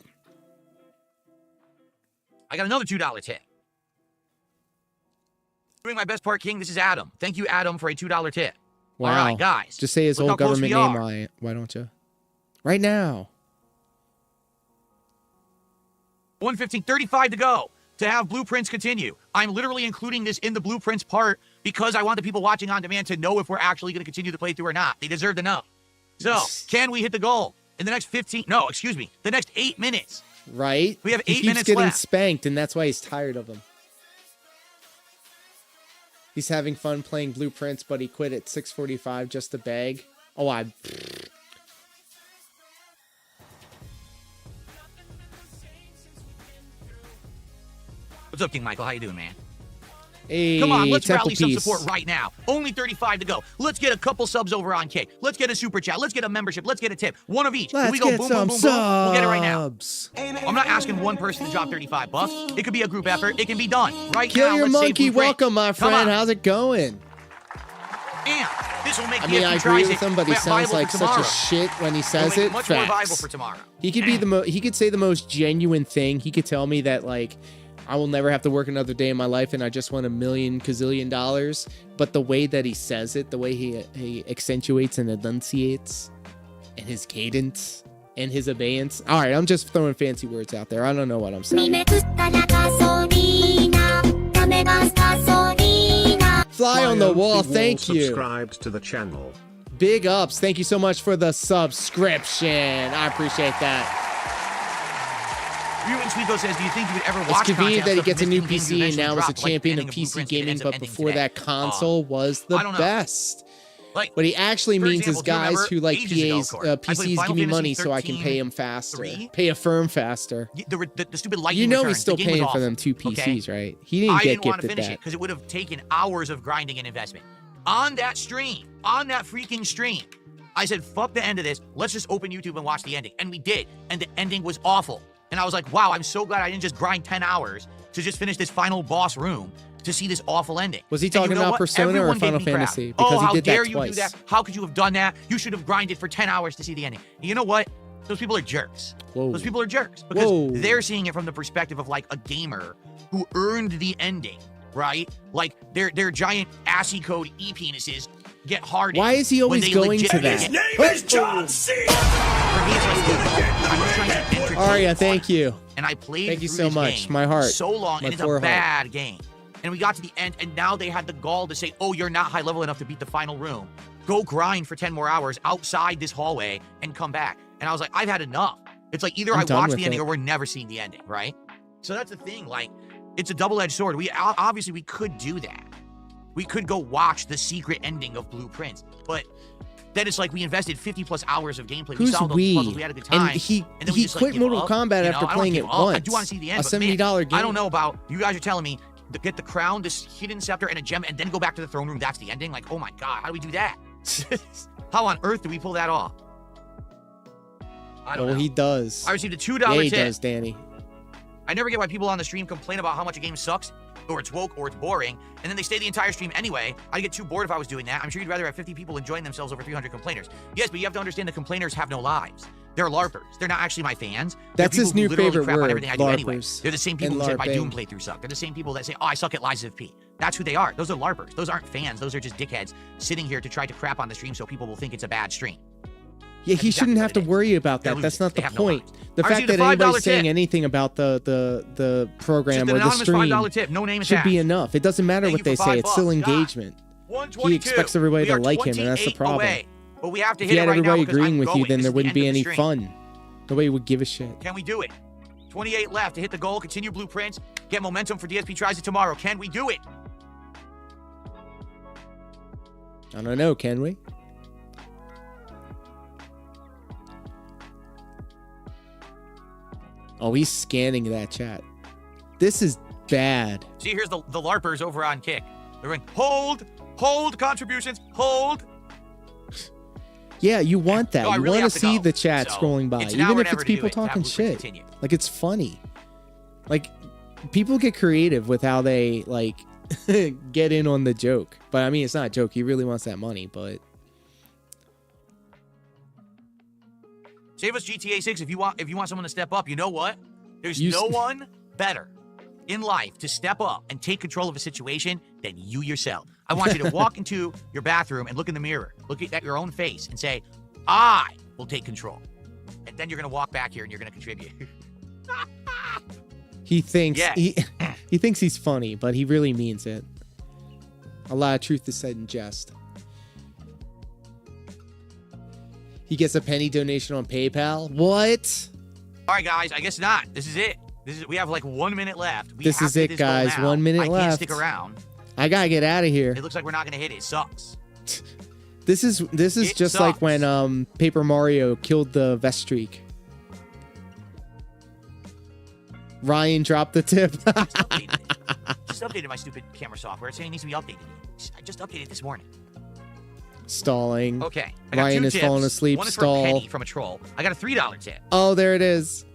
I got another $2 tip. Doing my best part, King. This is Adam. Thank you, Adam, for a $2 tip. Wow. All right, guys. Just say his look whole how close government we name. are. Why don't you? Right now. 1:15, 35 to go to have blueprints continue. I'm literally including this in the blueprints part because I want the people watching on demand to know if we're actually going to continue the playthrough or not. They deserve to know. So, can we hit the goal in the next the next 8 minutes? Right? We have he 8 keeps minutes getting left. spanked, and that's why he's tired of him. He's having fun playing Blueprints, but he quit at 6:45 just to beg. Oh, What's up, King Michael? How you doing, man? Hey, Come on, let's Temple rally some Peace. support right now. Only 35 to go. Let's get a couple subs over on Kick. Let's get a super chat. Let's get a membership. Let's get a tip. One of each. If Let's we go get boom, some boom, boom, boom, we'll get it right now. subs. I'm not asking one person to drop $35. It could be a group effort. It can be done right Kill now. your Let's save monkey. Blueprint. Welcome, my Come friend. on. How's it going? And this will make I mean, I agree with him, but he sounds viable like for such a tomorrow. shit when he It'll says make it. much more viable Facts. for tomorrow. He could be he could say the most genuine thing. He could tell me that like I will never have to work another day in my life and I just want $1 million gazillion dollars. But the way that he says it, the way he accentuates and enunciates, and his cadence and his abeyance. All right, I'm just throwing fancy words out there. I don't know what I'm saying. Fly on the wall, thank you. Subscribed to the channel. Big ups. Thank you so much for the subscription. I appreciate that. Ryu and Sweeko says, do you think you would ever watch It's convenient that he gets a new content PC and now is a drop, like champion of ending PC Blueprints gaming, ends up but ending before today? that console was the I don't know. best. Like, What he actually for means example, is do you guys remember who like ages ago, PAs, Corey, I played PCs Final give me Fantasy money so I can pay him faster. 13, Pay a firm faster. The stupid lightning You know returns, he's still the game was paying for awful, them two okay? PCs, right? He didn't I get didn't want to gifted finish that. it because it would have taken hours of grinding and investment. On that stream, on that freaking stream, I said, fuck the end of this. Let's just open YouTube and watch the ending. And we did. And the ending was awful. And I was like, wow, I'm so glad I didn't just grind 10 hours to just finish this final boss room to see this awful ending. Was he And you talking know about what? Persona or Everyone gave Final me crap. Fantasy? Because oh, he how did dare that you twice. do that? How could you have done that? You should have grinded for 10 hours to see the ending. And you know what? Those people are jerks. Whoa. Those people are jerks because Whoa. they're seeing it from the perspective of like a gamer who earned the ending, right? Like their giant assy code e-penises get hardened. Why is he when always they going to legitimately that? get- Name is John C. For me, it's like, I'm trying to entertain Aria, thank you. and I played Thank you through so this much. game My heart. so long, My and it's poor a heart. bad game. And we got to the end, and now they had the gall to say, oh, you're not high level enough to beat the final room. Go grind for 10 more hours outside this hallway and come back. And I was like, I've had enough. It's like either I'm I done watch with the ending it. or we're never seeing the ending, right? So that's the thing. Like, it's a double-edged sword. We obviously we could do that. We could go watch the secret ending of Blueprints, but then it's like we invested 50+ hours of gameplay. Who's we solved all the puzzles. We had a good time. And he then we he just, like, quit give Mortal up. Kombat You know, after I don't playing give it up. once. I do want to see the end. A but man, $70 game. I don't know about you guys are telling me to get the crown, this hidden scepter, and a gem, and then go back to the throne room. That's the ending. Like, oh my god, how do we do that? How on earth do we pull that off? I don't know. He does. I received a $2 Yeah, he tip. does, Danny. I never get why people on the stream complain about how much a game sucks, or it's woke, or it's boring, and then they stay the entire stream anyway. I'd get too bored if I was doing that. I'm sure you'd rather have 50 people enjoying themselves over 300 complainers. Yes, but you have to understand the complainers have no lives. They're LARPers. They're not actually my fans. They're That's his people who new literally favorite crap on word, everything I do anyway. LARPers They're the same people and who said my LARPing. Doom playthrough sucked. They're the same people that say, oh, I suck at Lies of P. That's who they are. Those are LARPers. Those aren't fans. Those are just dickheads sitting here to try to crap on the stream so people will think it's a bad stream. Yeah, he shouldn't have to worry about that. That's not the point. The I fact received a that anybody's $5 saying tip. anything about the program Just or an the anonymous stream $5 tip. No name should be attached. enough. It doesn't matter Thank what you they for say. $5. It's still God. engagement. He 122. expects everybody We to are like him, and that's the 28 problem. away, but we have to If hit you it had right now everybody because agreeing I'm with you, going. then This there is the wouldn't end be of the any stream. fun. Nobody would give a shit. Can we do it? 28 left to hit the goal, continue Blueprints, get momentum for DSP tries it tomorrow. Can we do it? I don't know, can we? Oh, he's scanning that chat. This is bad. See, here's the LARPers over on Kick. They're going, hold contributions, hold. Yeah, you want that. No, I you really want have to to see go. the chat So, scrolling by, it's now even or if it's never to do people it, to have talking Blueprints shit. continue. Like, it's funny. Like, people get creative with how they, like, get in on the joke. But, I mean, it's not a joke. He really wants that money, but... Save us GTA 6 if you want someone to step up. You know what? There's You no s- one better in life to step up and take control of a situation than you yourself. I want you to walk into your bathroom and look in the mirror, look at your own face and say, I will take control. And then you're going to walk back here and you're going to contribute. He thinks Yeah. he thinks he's funny, but he really means it. A lot of truth is said in jest. He gets a penny donation on PayPal. What? All right, guys, I guess not. This is it. We have like 1 minute left. We This have is to it, hit this goal guys. now. 1 minute I can't left. stick around. I gotta get out of here. It looks like we're not going to hit it. It sucks. This is It just like sucks. when Paper Mario killed the vest streak. Ryan dropped the tip. Just updated my stupid camera software. It's saying it needs to be updated. I just updated it this morning. Stalling. Okay. I got Ryan two is tips. falling asleep. One is Stall. for a penny from a troll. I got a $3 tip. Oh, there it is.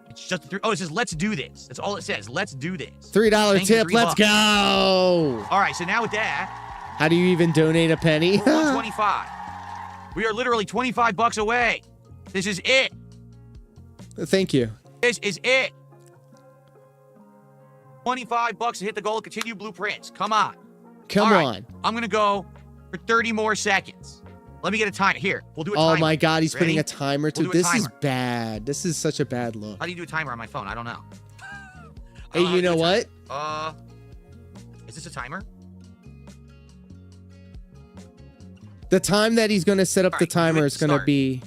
It's just oh, it says let's do this. That's all it says. Let's do this. $3 Thank you, tip. $3. Let's go. All right. So now with that, How do you even donate a penny? we're 125. We are literally $25 away. This is it. Thank you. This is it. $25 to hit the goal. Continue Blueprints. Come on. Come All right, on. I'm gonna go for 30 more seconds. Let me get a timer. Here, we'll do a Oh timer. my God, he's putting Ready? a timer too. We'll do a This is timer. bad. This is such a bad look. How do you do a timer on my phone? I don't know. Hey, you know what? Is this a timer? The time that he's going to set up the timer is going to start. be...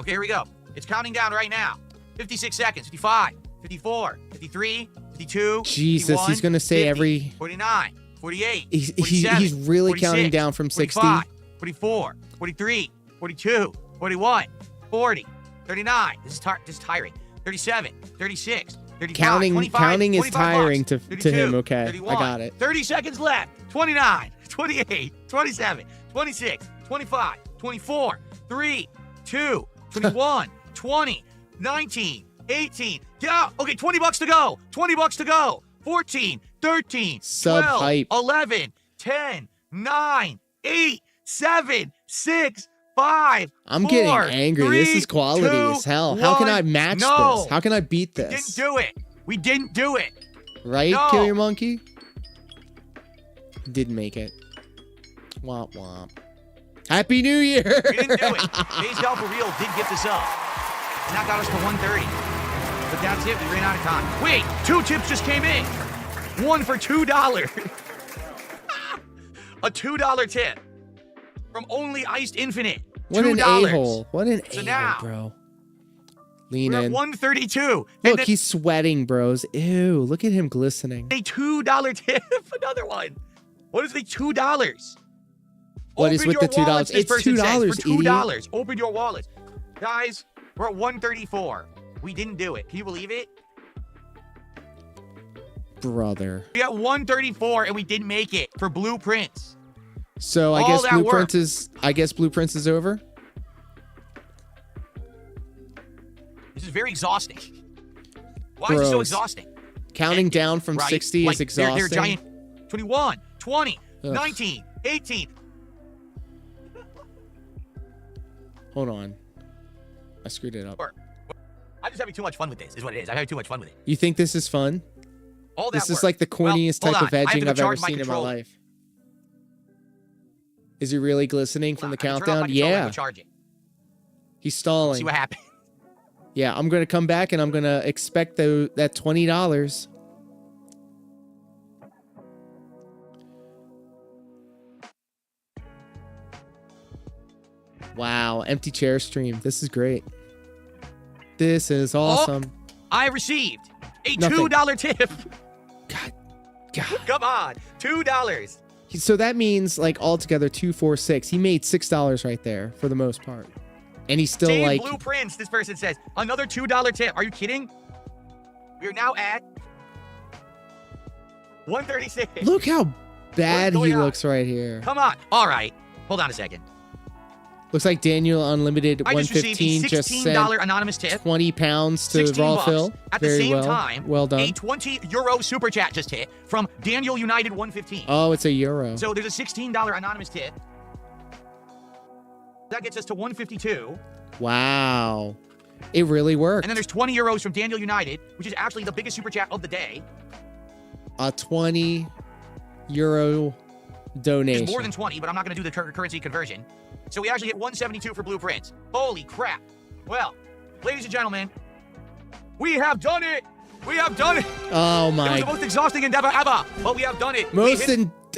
Okay, here we go. It's counting down right now. 56 seconds. 55, 54, 53, 52, Jesus, 51, he's going to say 50, every... 49, 48, He's 47, really 46, counting down from 60. 45, 44, 43, 42, 41, 40, 39. This is tiring. 37, 36, 35, Counting 25, is 25 tiring bucks, to 32, him. Okay, 31, I got it. 30 seconds left. 29, 28, 27, 26, 25, 24, 3, 2, 21, 20, 19, 18. Yeah. Okay, 20 bucks to go. 20 bucks to go. 14, 13, Sub 12, hype. 11, 10, 9, 8, 7, 6, 5. I'm 4, getting angry. 3, This is quality 2, as hell. How can I 1. match No. this? How can I beat We this? didn't do it. We didn't do it. Right, No. Kill Your Monkey? Didn't make it. Womp womp. Happy New Year! We didn't do it. Baseball for real did get this up. And that got us to 130. But that's it. We ran out of time. Wait, 2 tips just came in. One for $2. A $2 tip. From Only Iced Infinite. What an $2. a-hole. What an So a-hole, now, bro. Lean we're at in. 132. Look, he's sweating, bros. Ew, look at him glistening. A $2 tip. Another one. What is the $2? What is with the $2? Wallets, this It's person says, $2, for $2. Open your wallets. Guys, we're at 134. We didn't do it. Can you believe it? Brother. We got 134 and we didn't make it for Blueprints. So I All guess that Blueprints work. is Blueprints is over? This is very exhausting. Why is it so Bros. exhausting? Counting down from Right? 60 Like, is exhausting. They're giant. 21, 20, Ugh. 19, 18. Hold on. I screwed it up. I'm just having too much fun with this, is what it is. I'm having too much fun with it. You think this is fun? All that This is work. like the corniest Well, type hold of on. I have to edging go I've ever charge my seen in my controller. life. Is he really glistening from the Turn off my countdown? controller and Yeah. go charge it. He's stalling. See what happens. Yeah, I'm gonna come back and I'm gonna expect that $20. Wow, empty chair stream. This is great. This is awesome. I received a Nothing. $2 tip. God. Come on, $2. So that means like altogether 2, 4, 6. He made $6 right there for the most part, and he's still Save like Blueprints, this person says. Another $2 tip. Are you kidding? We're now at 136. Look how bad What's he going on? looks right here. Come on. All right. Hold on a second. Looks like Daniel Unlimited I just received a 115 just $16 sent anonymous tip. 20 pounds to 16 Raw bucks. Phil. At the Very same well. time, Well done. a €20 super chat just hit from Daniel United 115. Oh, it's a euro. So there's a $16 anonymous tip. That gets us to 152. Wow. It really worked. And then there's €20 from Daniel United, which is actually the biggest super chat of the day. A 20 euro donation. It's more than 20, but I'm not going to do the currency conversion. So we actually hit 172 for Blueprints. Holy crap. Well, ladies and gentlemen, we have done it. We have done it. Oh It was my. the most exhausting endeavor ever, but we have done it.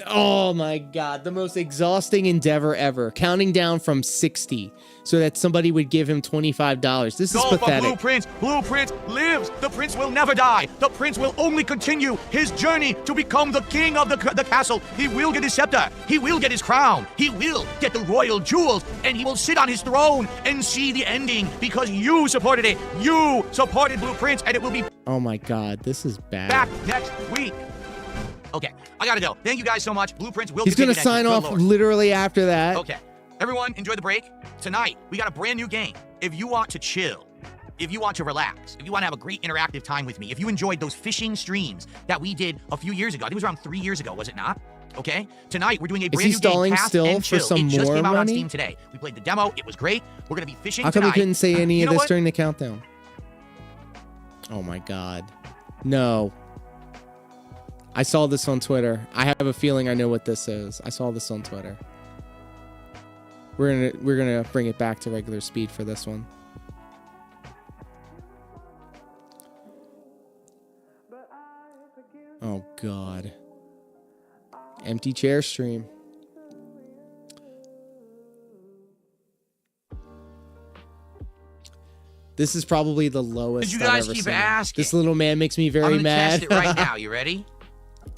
Oh my god, the most exhausting endeavor ever. Counting down from 60 so that somebody would give him $25. This is Go for pathetic. Blueprints. Blueprints lives. The prince will never die. The prince will only continue his journey to become the king of the castle. He will get his scepter. He will get his crown. He will get the royal jewels. And he will sit on his throne and see the ending because you supported it. You supported Blueprints, and it will be Oh my god, this is bad. back next week. Okay, I gotta go. Thank you guys so much. Blueprints will He's continue gonna sign next week. off Good Lord. literally after that. Okay. Everyone, enjoy the break. Tonight, we got a brand new game. If you want to chill, if you want to relax, if you want to have a great interactive time with me, if you enjoyed those fishing streams that we did a few years ago, I think it was around 3 years ago, was it not? Okay. Tonight, we're doing a Is brand he new game, stalling Cast still and for Chill. some It just more came out on money? Steam today. We played the demo. It was great. We're going to be fishing How come tonight. we couldn't say any You of know this what? during the countdown? Oh my god. No. I saw this on Twitter. I have a feeling I know what this is. I saw this on Twitter. We're gonna bring it back to regular speed for this one. Oh god. Empty chair stream. This is probably the lowest. Did you guys keep asking? This little man makes me very I'm gonna mad. test it right now. You ready?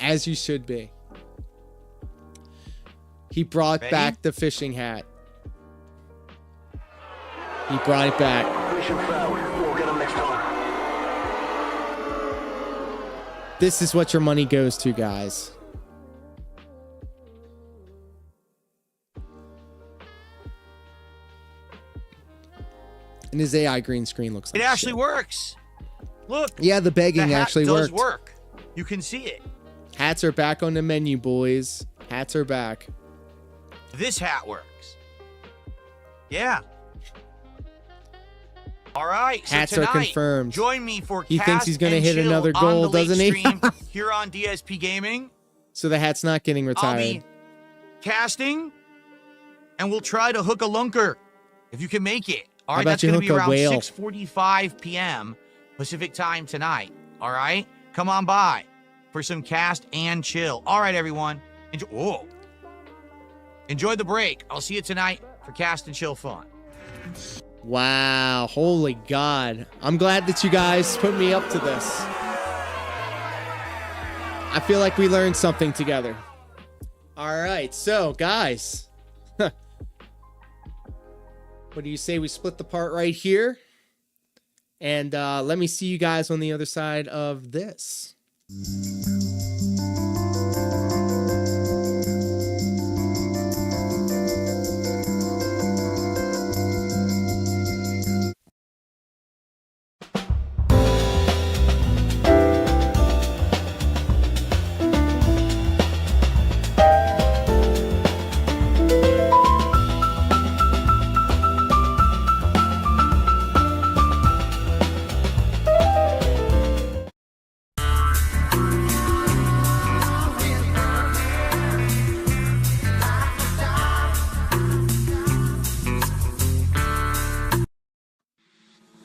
As you should be. He brought back the fishing hat. He brought it back. This is what your money goes to, guys. And his AI green screen looks like It actually works. Look. Yeah, the begging hat actually does worked. work. You can see it. Hats are back on the menu, boys. Hats are back. This hat works. Yeah. All right. So Hats are tonight, confirmed. Join me for He thinks he's going gonna to hit another goal, doesn't he? Here on DSP Gaming. So the hat's not getting I'll retired. be casting, and we'll try to hook a lunker if you can make it. All How right, about that's you going to be hook a around whale? 6:45 p.m. Pacific time tonight. All right, come on by for some cast and chill. All right, everyone. Enjoy the break. I'll see you tonight for cast and chill fun. Wow, holy God. I'm glad that you guys put me up to this. I feel like we learned something together. All right, so guys. What do you say we split the part right here? And let me see you guys on the other side of this.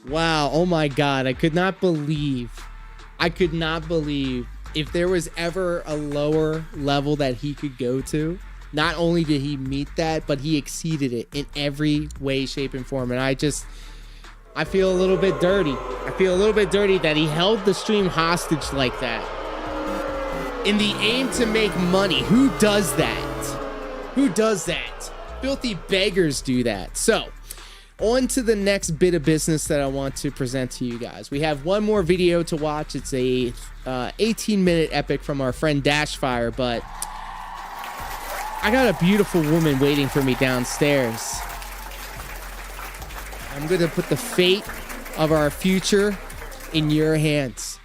Wow, oh my God, I could not believe if there was ever a lower level that he could go to. Not only did he meet that, but he exceeded it in every way, shape, and form. And I feel a little bit dirty. I feel a little bit dirty that he held the stream hostage like that. In the aim to make money. Who does that? Who does that? Filthy beggars do that. So, on to the next bit of business that I want to present to you guys. We have one more video to watch. It's a 18-minute epic from our friend Dashfire, but I got a beautiful woman waiting for me downstairs. I'm going to put the fate of our future in your hands.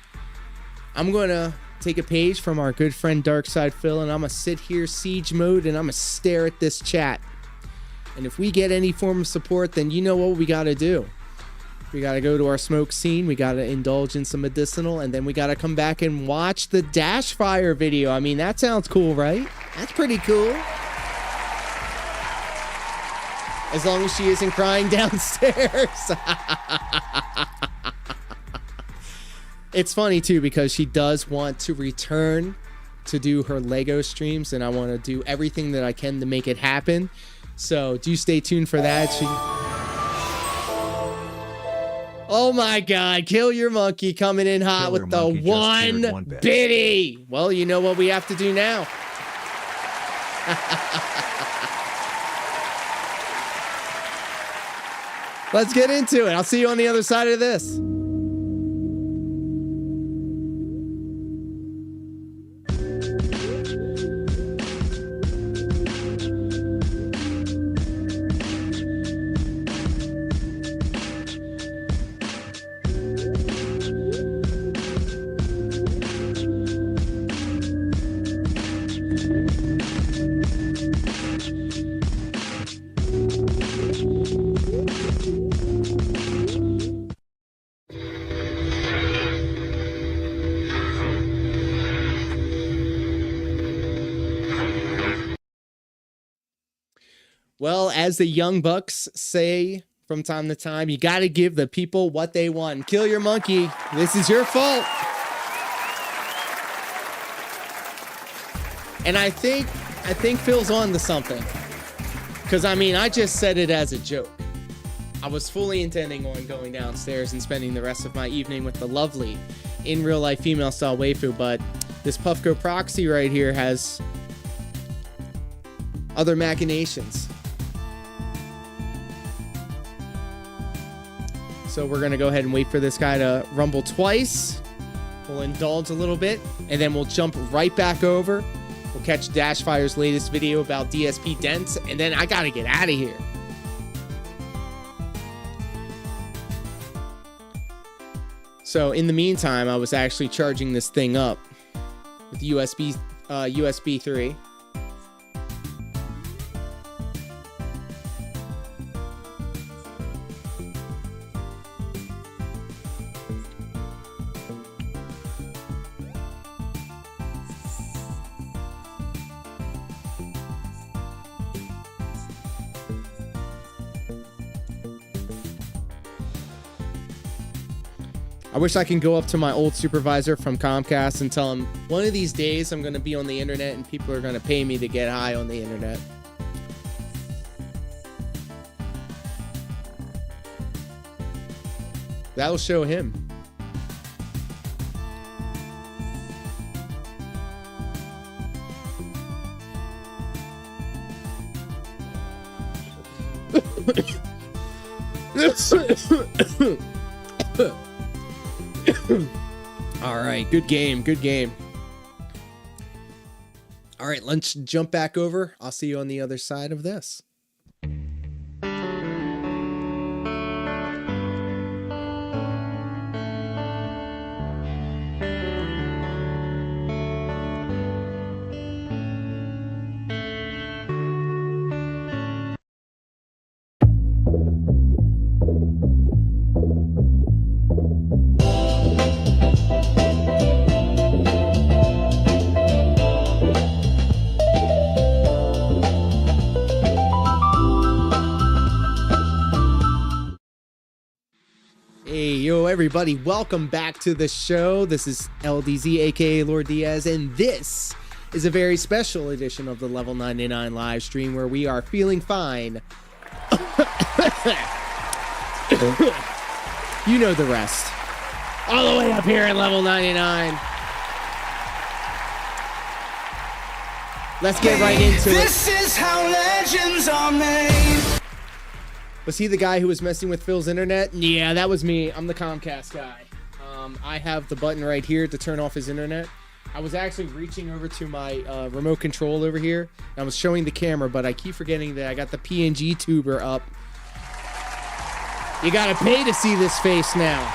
I'm going to take a page from our good friend DarksydePhil, and I'm going to sit here siege mode, and I'm going to stare at this chat. And if we get any form of support, then you know what we got to do. We got to go to our smoke scene. We got to indulge in some medicinal. And then we got to come back and watch the Dashfire video. I mean, that sounds cool, right? That's pretty cool. As long as she isn't crying downstairs. It's funny, too, because she does want to return to do her Lego streams. And I want to do everything that I can to make it happen. So do stay tuned for that. Oh my God, Kill Your Monkey coming in hot with the one biddy. Well, you know what we have to do now. Let's get into it. I'll see you on the other side of this. Well, as the Young Bucks say from time to time, you got to give the people what they want. Kill Your Monkey. This is your fault. And I think Phil's on to something. Because, I mean, I just said it as a joke. I was fully intending on going downstairs and spending the rest of my evening with the lovely, in real life female style waifu, but this Puffco proxy right here has other machinations. So we're gonna go ahead and wait for this guy to rumble twice. We'll indulge a little bit, and then we'll jump right back over. We'll catch Dashfire's latest video about DSP dents, and then I gotta get out of here. So in the meantime, I was actually charging this thing up with USB 3. I wish I can go up to my old supervisor from Comcast and tell him one of these days I'm going to be on the internet and people are going to pay me to get high on the internet. That'll show him. All right, good game, good game. All right, let's jump back over. I'll see you on the other side of this. Everybody, welcome back to the show. This is LDZ, aka Lord Diaz, and this is a very special edition of the Level 99 live stream where we are feeling fine. You know the rest. All the way up here at Level 99. Let's get right into it. This is how legends are made. Was he the guy who was messing with Phil's internet? Yeah, that was me. I'm the Comcast guy. I have the button right here to turn off his internet. I was actually reaching over to my remote control over here. And I was showing the camera, but I keep forgetting that I got the PNG tuber up. You gotta pay to see this face now.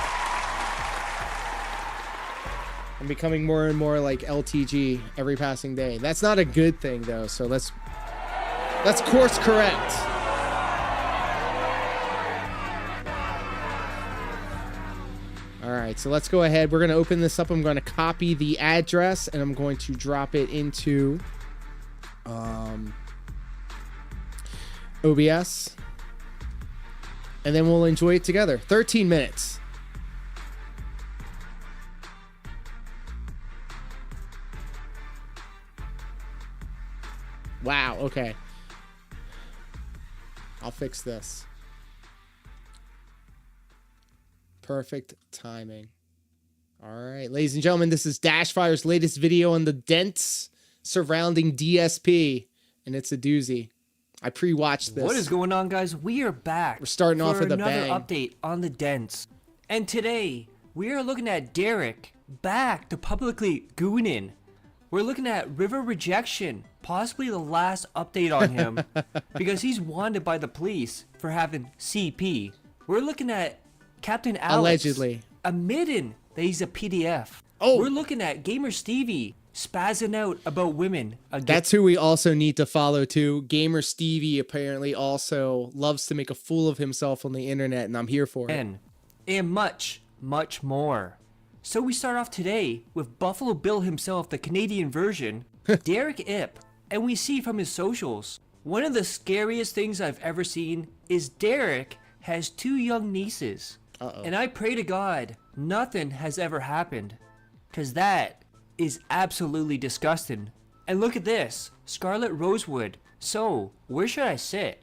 I'm becoming more and more like LTG every passing day. That's not a good thing though, so let's course correct. Alright, so let's go ahead. We're going to open this up. I'm going to copy the address and I'm going to drop it into OBS. And then we'll enjoy it together. 13 minutes. Wow, okay. I'll fix this. Perfect timing. All right, ladies and gentlemen, this is Dashfire's latest video on the dents surrounding DSP, and it's a doozy. I pre-watched this. What is going on, guys? We are back. We're starting off with a bang. bang. Update on the dents. And today, we are looking at Derek back to publicly gooning. We're looking at River Rejection, possibly the last update on him, because he's wanted by the police for having CP. We're looking at Captain Alex allegedly admitting that he's a PDF. Oh, we're looking at Gamer Stevie spazzing out about women again. That's who we also need to follow too. Gamer Stevie apparently also loves to make a fool of himself on the internet, and I'm here for it. And much, much more. So we start off today with Buffalo Bill himself, the Canadian version, Derek Ip, and we see from his socials, one of the scariest things I've ever seen is Derek has 2 young nieces. And I pray to God nothing has ever happened, because that is absolutely disgusting. And look at this, Scarlet Rosewood. So, where should I sit?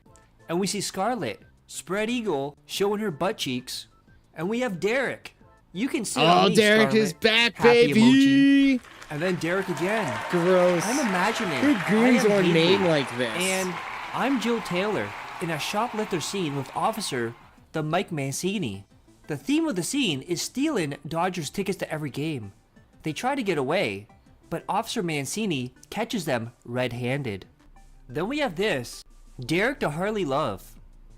And we see Scarlet, spread eagle, showing her butt cheeks. And we have Derek. You can sit on me, Derek Scarlet. is back, Happy baby. emoji. And then Derek again. Gross. I'm imagining. Who goons I am are Haley, named like this? And I'm Jill Taylor in a shoplifter scene with Officer the Mike Mancini. The theme of the scene is stealing Dodgers tickets to every game. They try to get away, but Officer Mancini catches them red-handed. Then we have this, Derek to Harley Love.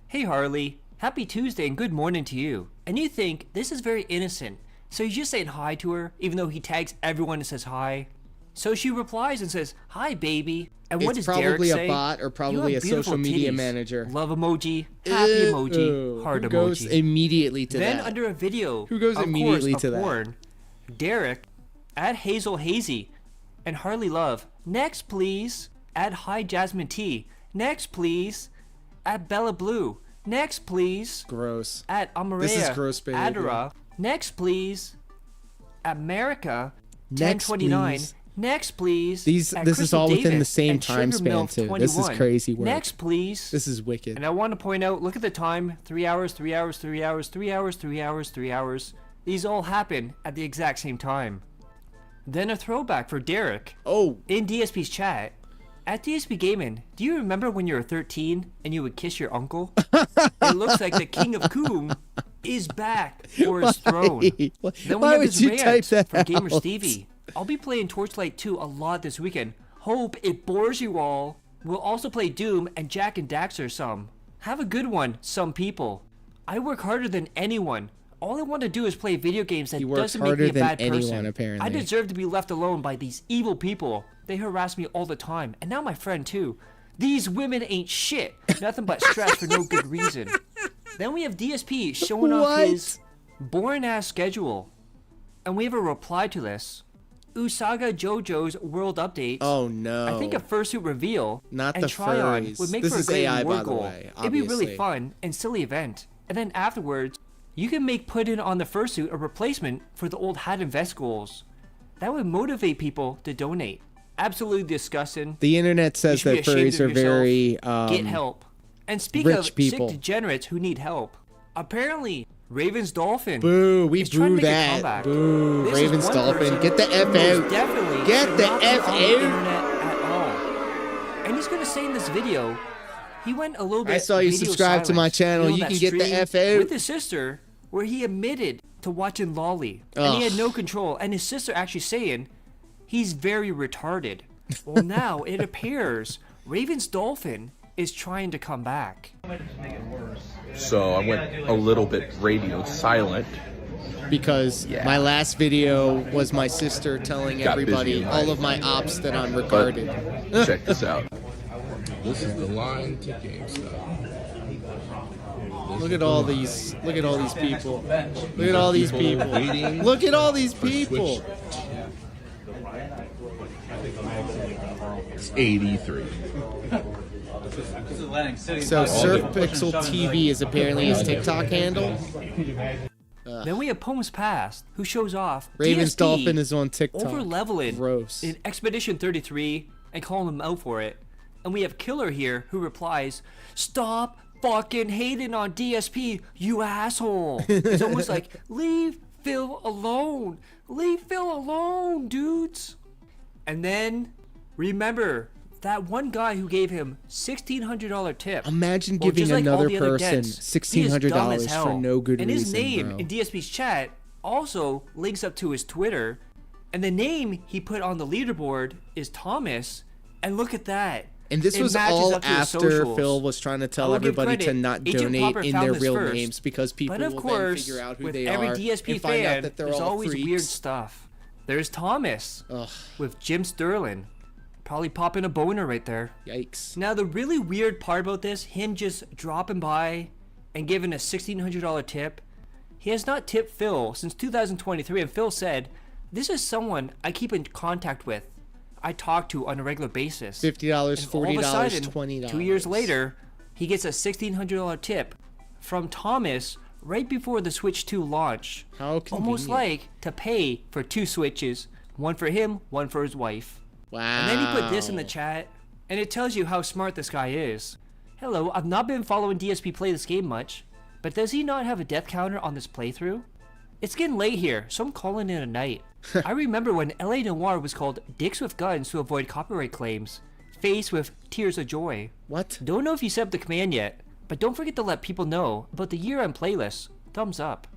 Hey Harley, happy Tuesday and good morning to you. And you think this is very innocent, so he's just saying hi to her, even though he tags everyone and says hi. So she replies and says, hi baby. And what It's does Derek probably say? a bot or "You probably have a social beautiful media titties." manager. Love emoji, happy emoji, heart Who goes emoji. immediately to Then that? under a video, Who goes of immediately course, to of that? porn, Derek, at Hazel Hazy, and Harley Love. Next, please. At Hi Jasmine T. Next, please. At Bella Blue. Next, please. Gross. At Amarea. This is gross behavior. Adara. Next, please. At America. Next, 1029. please. Next, please. This At is Crystal all within the Davis same and time Sugar span Milk too. This is 21. crazy work. Next, please. This is wicked. And I want to point out, look at the time. 3 hours, 3 hours, 3 hours, 3 hours, 3 hours, 3 hours. These all happen at the exact same time. Then a throwback for Derek. Oh. In DSP's chat. At DSPGaming, do you remember when you were 13 and you would kiss your uncle? It looks like the King of Coom is back for his throne. Then we Why have would this you rant type that for Gamer out? Stevie. I'll be playing Torchlight 2 a lot this weekend. Hope it bores you all. We'll also play Doom and Jack and Daxter some. Have a good one, some people. I work harder than anyone. All I want to do is play video games that He works doesn't make me harder a than bad person. anyone, apparently. I deserve to be left alone by these evil people. They harass me all the time, and now my friend too. These women ain't shit. Nothing but stress for no good reason. Then we have DSP showing off his boring ass schedule. And we have a reply to this. Usagi JoJo's World Update. Oh no. I think a fursuit reveal Not and the try-on furries. would make This for a is great AI, reward by the goal. way, It'd be really obviously. fun and silly event. And then afterwards, you can make putting on the fursuit a replacement for the old hat and vest goals. That would motivate people to donate. Absolutely disgusting. The internet says You should that be ashamed furries of are very yourself. Get help. And speak rich of people. sick degenerates who need help. Apparently, Raven's Dolphin. Boo, we is trying boo to make a that. comeback. Boo, This is Raven's one Dolphin. person Get the F who most out. definitely Get should the not be F on the out. internet at all. And he's gonna say in this video, he went a little bit. I saw you video subscribe to my silent. channel. know You that can get the stream F out. with his sister, where he admitted to watching Lolly, and he had Ugh. no control. And his sister actually saying he's very retarded. Well, now it appears Raven's Dolphin is trying to come back. So I went a little bit radio silent. Because my last video was my sister telling Got busy everybody in all life. of my ops that I'm But retarded. check this out. This is the line to GameStop. Look at all these. Look at all these people. Look at all these people. waiting Look at all these for people. Switch. It's 83. So Surf Pixel TV is apparently his TikTok handle. Then we have Poems Past, who shows off Raven's DSP Dolphin is on TikTok. over leveling Gross. in Expedition 33 and calling him out for it. And we have Killer here, who replies, "Stop fucking hating on DSP, you asshole." It's almost like, leave Phil alone. Leave Phil alone, dudes. And then, remember, that one guy who gave him $1,600 tip. Imagine Well, giving just like all another the other person dents, he is dumb as $1,600 for hell. no good and reason. his name bro. in DSP's chat also links up to his Twitter. And the name he put on the leaderboard is Thomas. And look at that. And this It was matches all up to his after socials. Phil was trying to I tell will give everybody to credit. not Agent donate Popper in found their this real first. names because people But of will course, then figure out who with they every are DSP and find fan, out that they're there's all always freaks. weird stuff. There's Thomas with Jim Sterling. Probably popping a boner right there. Yikes. Now, the really weird part about this, him just dropping by and giving a $1,600 tip, he has not tipped Phil since 2023, and Phil said, "This is someone I keep in contact with, I talk to on a regular basis." $50, And all of a $40, sudden, $20. 2 years later, he gets a $1,600 tip from Thomas right before the Switch 2 launch. How Almost convenient. like to pay for 2 Switches, one for him, one for his wife. Wow. And then he put this in the chat, and it tells you how smart this guy is. Hello, I've not been following DSP play this game much, but does he not have a death counter on this playthrough? It's getting late here, so I'm calling it a night. I remember when LA Noire was called Dicks with Guns to avoid copyright claims. Face with Tears of Joy. What? Don't know if you set up the command yet, but don't forget to let people know about the year-end playlist. Thumbs up.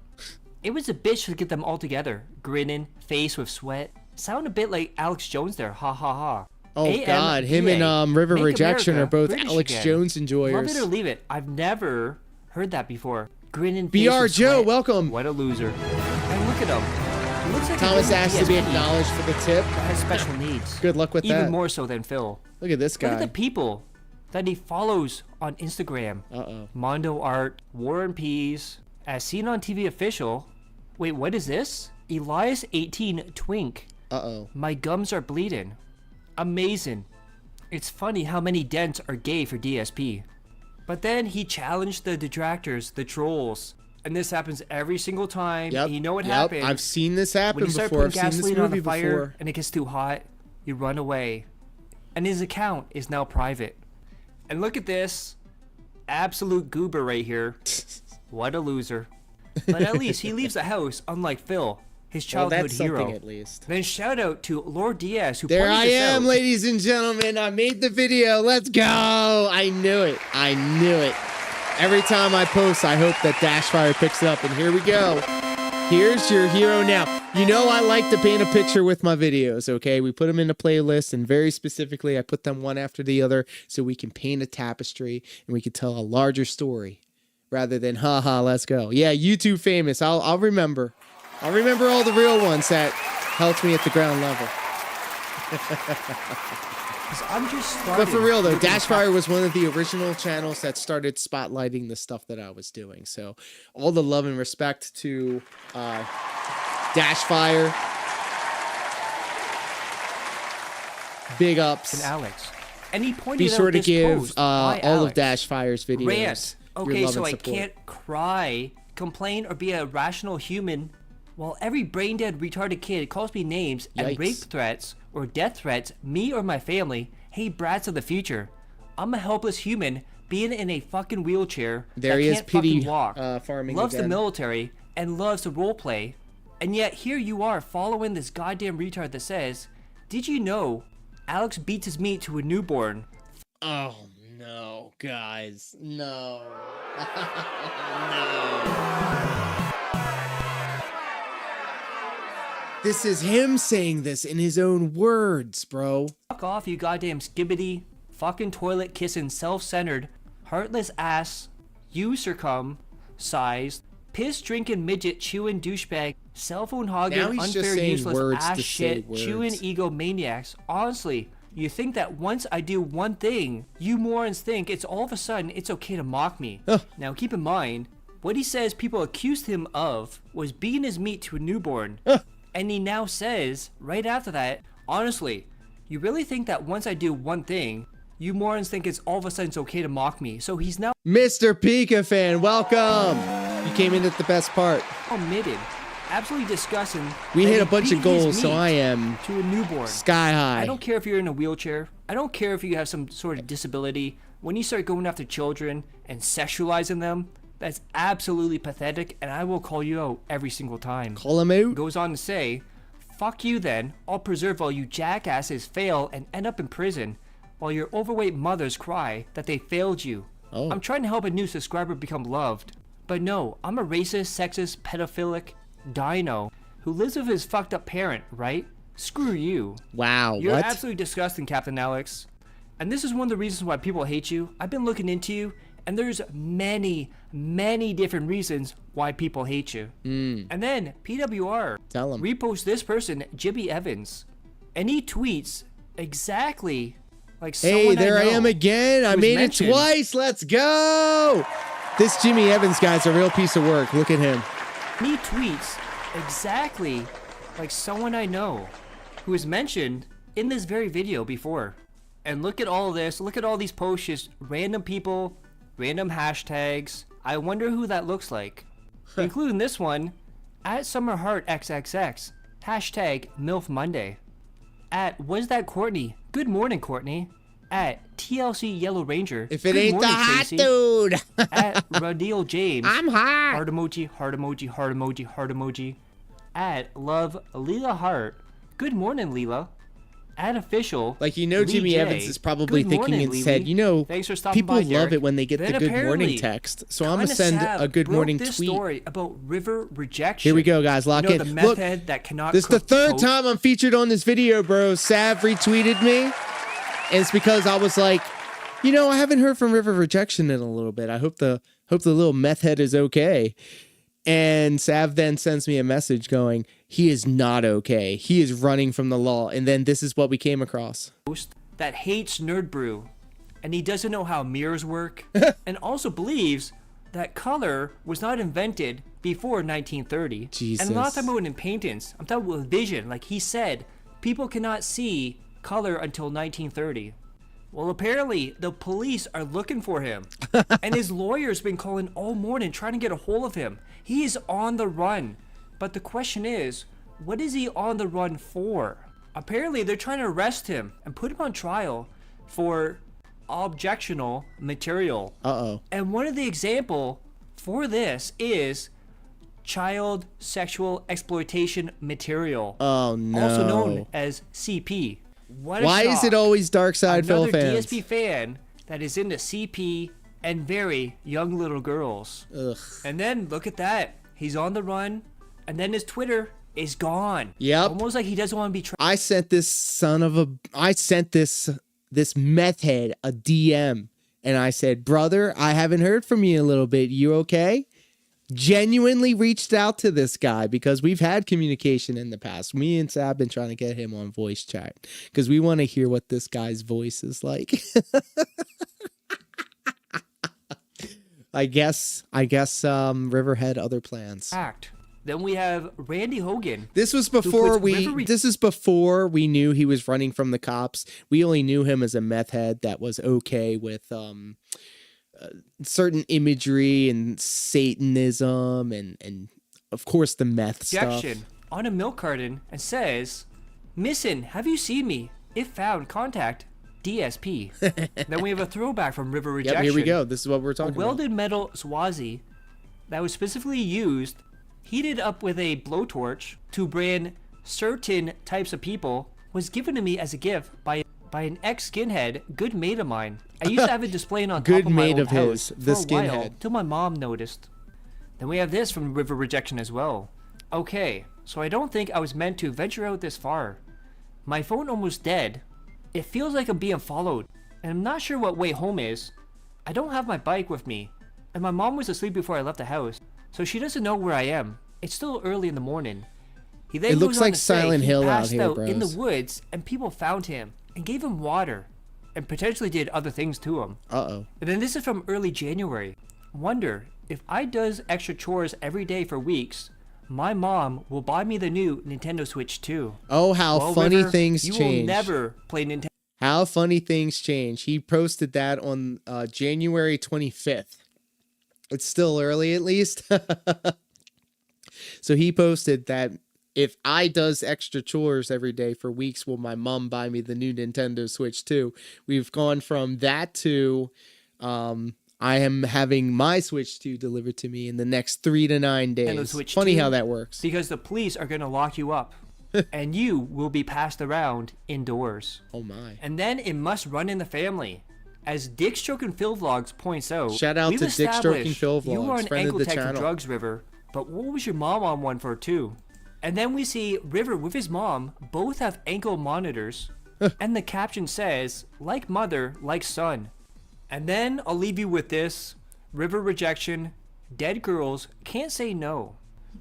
It was a bitch to get them all together. Grinning, face with sweat. Sound a bit like Alex Jones there, ha ha ha. Oh God, him and River Make Rejection America are both British Alex again. Jones enjoyers. Love it or leave it. I've never heard that before. Grinning face BR with Joe, sweat. welcome. What a loser. And look at him. He looks like Thomas a asked to be DSP acknowledged for the tip. that has special needs. Good luck with Even that. more so than Phil. Look at this guy. Look at the people that he follows on Instagram. Uh-oh. Mondo Art, War and Peas, as seen on TV official. Wait, what is this? Elias 18 Twink. Uh-oh. My gums are bleeding. Amazing. It's funny how many dents are gay for DSP. But then he challenged the detractors, the trolls. And this happens every single time. Yep. You know what Yep. happens. I've seen this happen When you start before. putting I've seen this gasoline on movie the fire before. and it gets too hot, you run away. And his account is now private. And look at this. Absolute goober right here. What a loser. But at least he leaves the house, unlike Phil, his Well, childhood that's hero. something at least. Then shout out to Lord Diaz who There pointed I this am, out. ladies and gentlemen. I made the video. Let's go. I knew it. I knew it. Every time I post, I hope that Dashfire picks it up. And here we go. Here's your hero now. You know I like to paint a picture with my videos, okay? We put them in a playlist, and very specifically, I put them one after the other so we can paint a tapestry and we can tell a larger story rather than, haha, let's go. Yeah, YouTube famous. I'll remember. I'll remember all the real ones that helped me at the ground level. 'Cause I'm just But starting for real though, looking at Dashfire was one of the original channels that started spotlighting the stuff that I was doing. So all the love and respect to Dashfire. Big ups. and Alex. And he pointed Be sure out to this give post by all of Alex. Dashfire's videos Rant. your Okay, love so and I support. can't cry, complain, or be a rational human while every brain-dead retarded kid calls me names and Yikes. rape threats or death threats me or my family. Hey, brats of the future. I'm a helpless human being in a fucking wheelchair There that he is, can't fucking pity, walk, farming loves the again. military, and loves to roleplay. And yet here you are following this goddamn retard that says, did you know Alex beats his meat to a newborn? Oh no, guys, no. This is him saying this in his own words, bro. Fuck off, you goddamn skibbity, fucking toilet kissing, self-centered, heartless ass, sized, piss drinking midget chewing douchebag, cell phone Now hogging, he's just unfair saying useless words ass to say shit, words. chewing egomaniacs. Honestly, you think that once I do one thing, you morons think it's all of a sudden it's okay to mock me. Now keep in mind, what he says people accused him of was beating his meat to a newborn. And he now says, right after that, honestly, you really think that once I do one thing, you morons think it's all of a sudden it's okay to mock me. So he's now Mr. Pika fan, welcome. You came in at the best part. admitted, absolutely disgusting. We that hit a he bunch of beat his goals, so meat I am to a newborn. sky high. I don't care if you're in a wheelchair. I don't care if you have some sort of disability. When you start going after children and sexualizing them, that's absolutely pathetic, and I will call you out every single time. Call him out? Goes on to say, fuck you then. I'll preserve all you jackasses fail and end up in prison while your overweight mothers cry that they failed you. Oh. I'm trying to help a new subscriber become loved. But no, I'm a racist, sexist, pedophilic dino who lives with his fucked up parent, right? Screw you. Wow, You're what? absolutely disgusting, Captain Alex. And this is one of the reasons why people hate you. I've been looking into you, and there's many, many different reasons why people hate you. And then PWR Tell him. reposts this person, Jimmy Evans, and he tweets exactly like Hey, someone there I know am again. I who's made mentioned. it twice. Let's go. This Jimmy Evans guy's a real piece of work. Look at him. He tweets exactly like someone I know who was mentioned in this very video before. And look at all this. Look at all these posts, just random people, random hashtags. I wonder who that looks like. Including this one, @SummerHeartXXX, hashtag MILF Monday, At Was That Courtney? Good morning, Courtney. At TLC Yellow Ranger. If it Good ain't the morning, hot Tracy. dude. At Radil James. I'm hot. Heart emoji, heart emoji, heart emoji, heart emoji. At Love Leela Hart. Good morning, Leela. At Official. Like, you know, Lee Jimmy J. Evans is probably Good thinking morning, instead, Lee. you know, Thanks for stopping people by, love Derek. it when they get Then the good morning apparently, text. So I'm going to Kinda send Sav a good broke morning this tweet. story about river rejection. Here we go, guys. Lock you know, in. The meth Look, head that cannot this is the cook third toast. time I'm featured on this video, bro. Sav retweeted me. And it's because I was like, you know, I haven't heard from River Rejection in a little bit. I hope the little meth head is okay. And Sav then sends me a message going, he is not okay. He is running from the law. And then this is what we came across. That hates Nerd Brew, and he doesn't know how mirrors work, and also believes that color was not invented before 1930. Jesus. And I'm not talking about in paintings. I'm talking about vision. Like he said, people cannot see color until 1930. Well, apparently the police are looking for him, and his lawyer's been calling all morning trying to get a hold of him. He is on the run, but the question is, what is he on the run for? Apparently, they're trying to arrest him and put him on trial for objectionable material. Uh-oh. And one of the example for this is child sexual exploitation material. Oh, no. Also known as CP. What a Why is shock. it always Darkside Phil Another fans? DSP fan that is into CP and very young little girls. Ugh. And then look at that. He's on the run, and then his Twitter is gone. Yep. Almost like he doesn't want to be tracked. I sent this this meth head a DM, and I said, brother, I haven't heard from you in a little bit. You okay? Genuinely reached out to this guy because we've had communication in the past. Me and Sab have been trying to get him on voice chat because we want to hear what this guy's voice is like. I guess River had other plans. Then we have Randy Hogan. This was before this is before we knew he was running from the cops. We only knew him as a meth head that was okay with certain imagery and Satanism and of course the meth stuff. Rejection on a milk carton and says, "Missing, have you seen me? If found, contact DSP." Then we have a throwback from River Rejection. Yep, here we go. This is what we're talking about. A welded metal Swazi that was specifically used, heated up with a blowtorch to brand certain types of people, was given to me as a gift by an ex-skinhead, good mate of mine. I used to have it displaying on top of my old house for a while, till my mom noticed. Then we have this from River Rejection as well. Okay, so I don't think I was meant to venture out this far. My phone almost dead. It feels like I'm being followed, and I'm not sure what way home is. I don't have my bike with me, and my mom was asleep before I left the house, so she doesn't know where I am. It's still early in the morning. He then It looks goes on like to say Silent he Hill out passed here, out in the bros. woods, and people found him and gave him water, and potentially did other things to him. Uh-oh. And then this is from early January. Wonder if I does extra chores every day for weeks, my mom will buy me the new Nintendo Switch 2. Oh, how Well, funny River, things you change. will never play Nintendo. How funny things change. He posted that on January 25th. It's still early at least. So he posted that if I does extra chores every day for weeks, will my mom buy me the new Nintendo Switch 2? We've gone from that to I am having my Switch 2 delivered to me in the next 3 to 9 days. Switch Funny 2, how that works. Because the police are going to lock you up. And you will be passed around indoors. Oh my. And then it must run in the family. As Dick Stroking Phil Vlogs points out, Shout out we've to Dick Stroking established Phil you are Vlogs, an friend of ankle the tag for channel. drugs, River. But what was your mom on one for too? And then we see River with his mom both have ankle monitors. And the caption says, like mother, like son. And then I'll leave you with this. River Rejection, dead girls can't say no.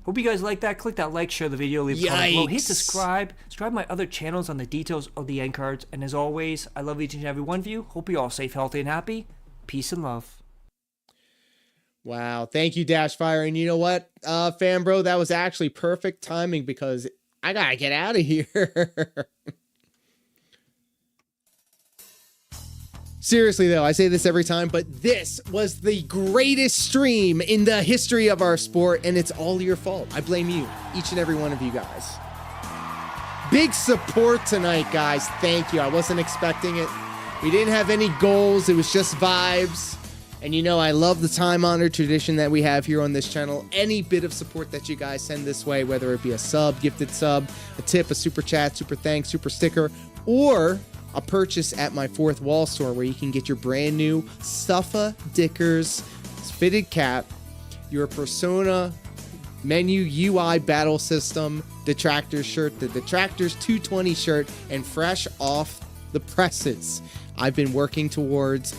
Hope you guys like that. Click that like, share the video, leave a comment below. Hit subscribe. Subscribe my other channels on the details of the end cards. And as always, I love each and every one of you. Hope you're all safe, healthy, and happy. Peace and love. Wow. Thank you, Dashfire. And you know what, fan bro, that was actually perfect timing because I gotta get out of here. Seriously, though, I say this every time, but this was the greatest stream in the history of our sport, and it's all your fault. I blame you, each and every one of you guys. Big support tonight, guys. Thank you. I wasn't expecting it. We didn't have any goals. It was just vibes. And you know, I love the time-honored tradition that we have here on this channel. Any bit of support that you guys send this way, whether it be a sub, gifted sub, a tip, a super chat, super thanks, super sticker, or a purchase at my Fourth Wall store where you can get your brand new Suffa Dickers fitted cap, your Persona menu UI battle system Detractors shirt, the Detractors 220 shirt, and fresh off the presses, I've been working towards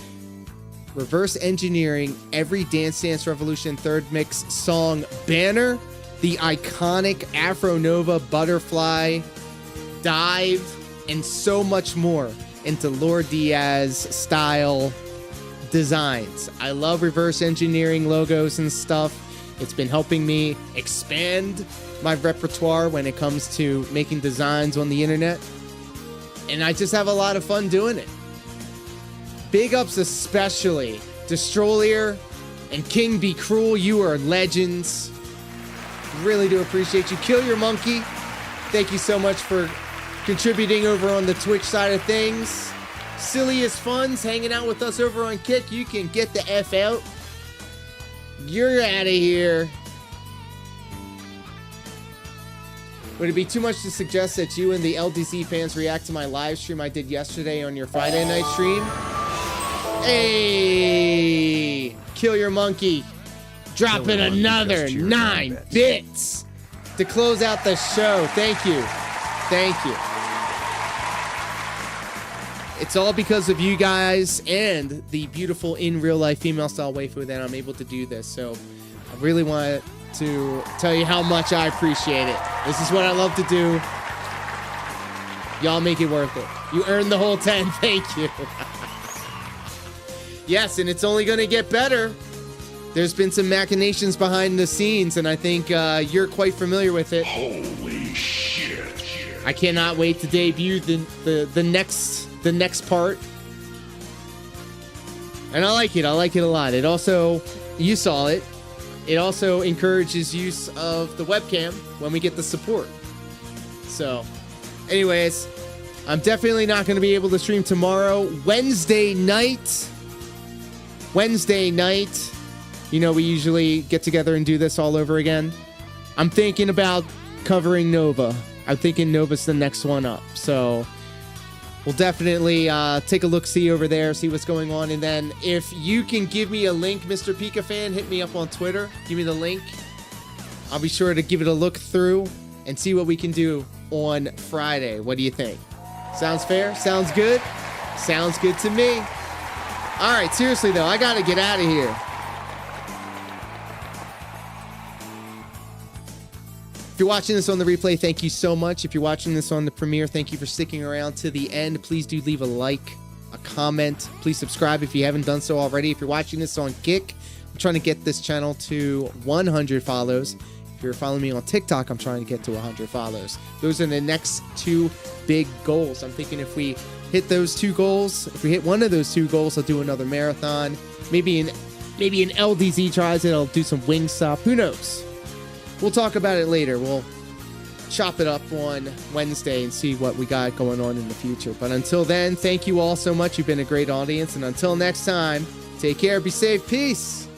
reverse engineering every Dance Dance Revolution third mix song banner, the iconic Afro Nova butterfly dive, and so much more into Lord Diaz style designs. I love reverse engineering logos and stuff. It's been helping me expand my repertoire when it comes to making designs on the internet. And I just have a lot of fun doing it. Big ups especially to Strolier and KingBCruel. You are legends. Really do appreciate you. Kill Your Monkey. Thank you so much for contributing over on the Twitch side of things. Silliest Funds hanging out with us over on Kick. You can get the F out. You're out of here. Would it be too much to suggest that you and the LDZ fans react to my live stream I did yesterday on your Friday night stream? Hey, Kill Your Monkey, dropping another 9 bits to close out the show. Thank you. Thank you. It's all because of you guys and the beautiful in real life female style waifu that I'm able to do this. So I really want to tell you how much I appreciate it. This is what I love to do. Y'all make it worth it. You earned the whole 10. Thank you. Yes, and it's only going to get better. There's been some machinations behind the scenes, and I think you're quite familiar with it. Holy shit. I cannot wait to debut the next part. And I like it. I like it a lot. It also, you saw it, it also encourages use of the webcam when we get the support. So, anyways, I'm definitely not going to be able to stream tomorrow. Wednesday night, you know, we usually get together and do this all over again. I'm thinking about covering Nova. I'm thinking Nova's the next one up. So we'll definitely take a look-see over there, see what's going on. And then if you can give me a link, Mr. Pika Fan, hit me up on Twitter. Give me the link. I'll be sure to give it a look through and see what we can do on Friday. What do you think? Sounds fair? Sounds good? Sounds good to me. All right, seriously, though, I got to get out of here. If you're watching this on the replay, thank you so much. If you're watching this on the premiere, thank you for sticking around to the end. Please do leave a like, a comment. Please subscribe if you haven't done so already. If you're watching this on Kick, I'm trying to get this channel to 100 follows. If you're following me on TikTok, I'm trying to get to 100 follows. Those are the next 2 big goals. I'm thinking if we hit those 2 goals, if we hit one of those 2 goals, I'll do another marathon. Maybe an LDZ tries it. I'll do some Wingstop. Who knows? We'll talk about it later. We'll chop it up on Wednesday and see what we got going on in the future. But until then, thank you all so much. You've been a great audience. And until next time, take care, be safe, peace.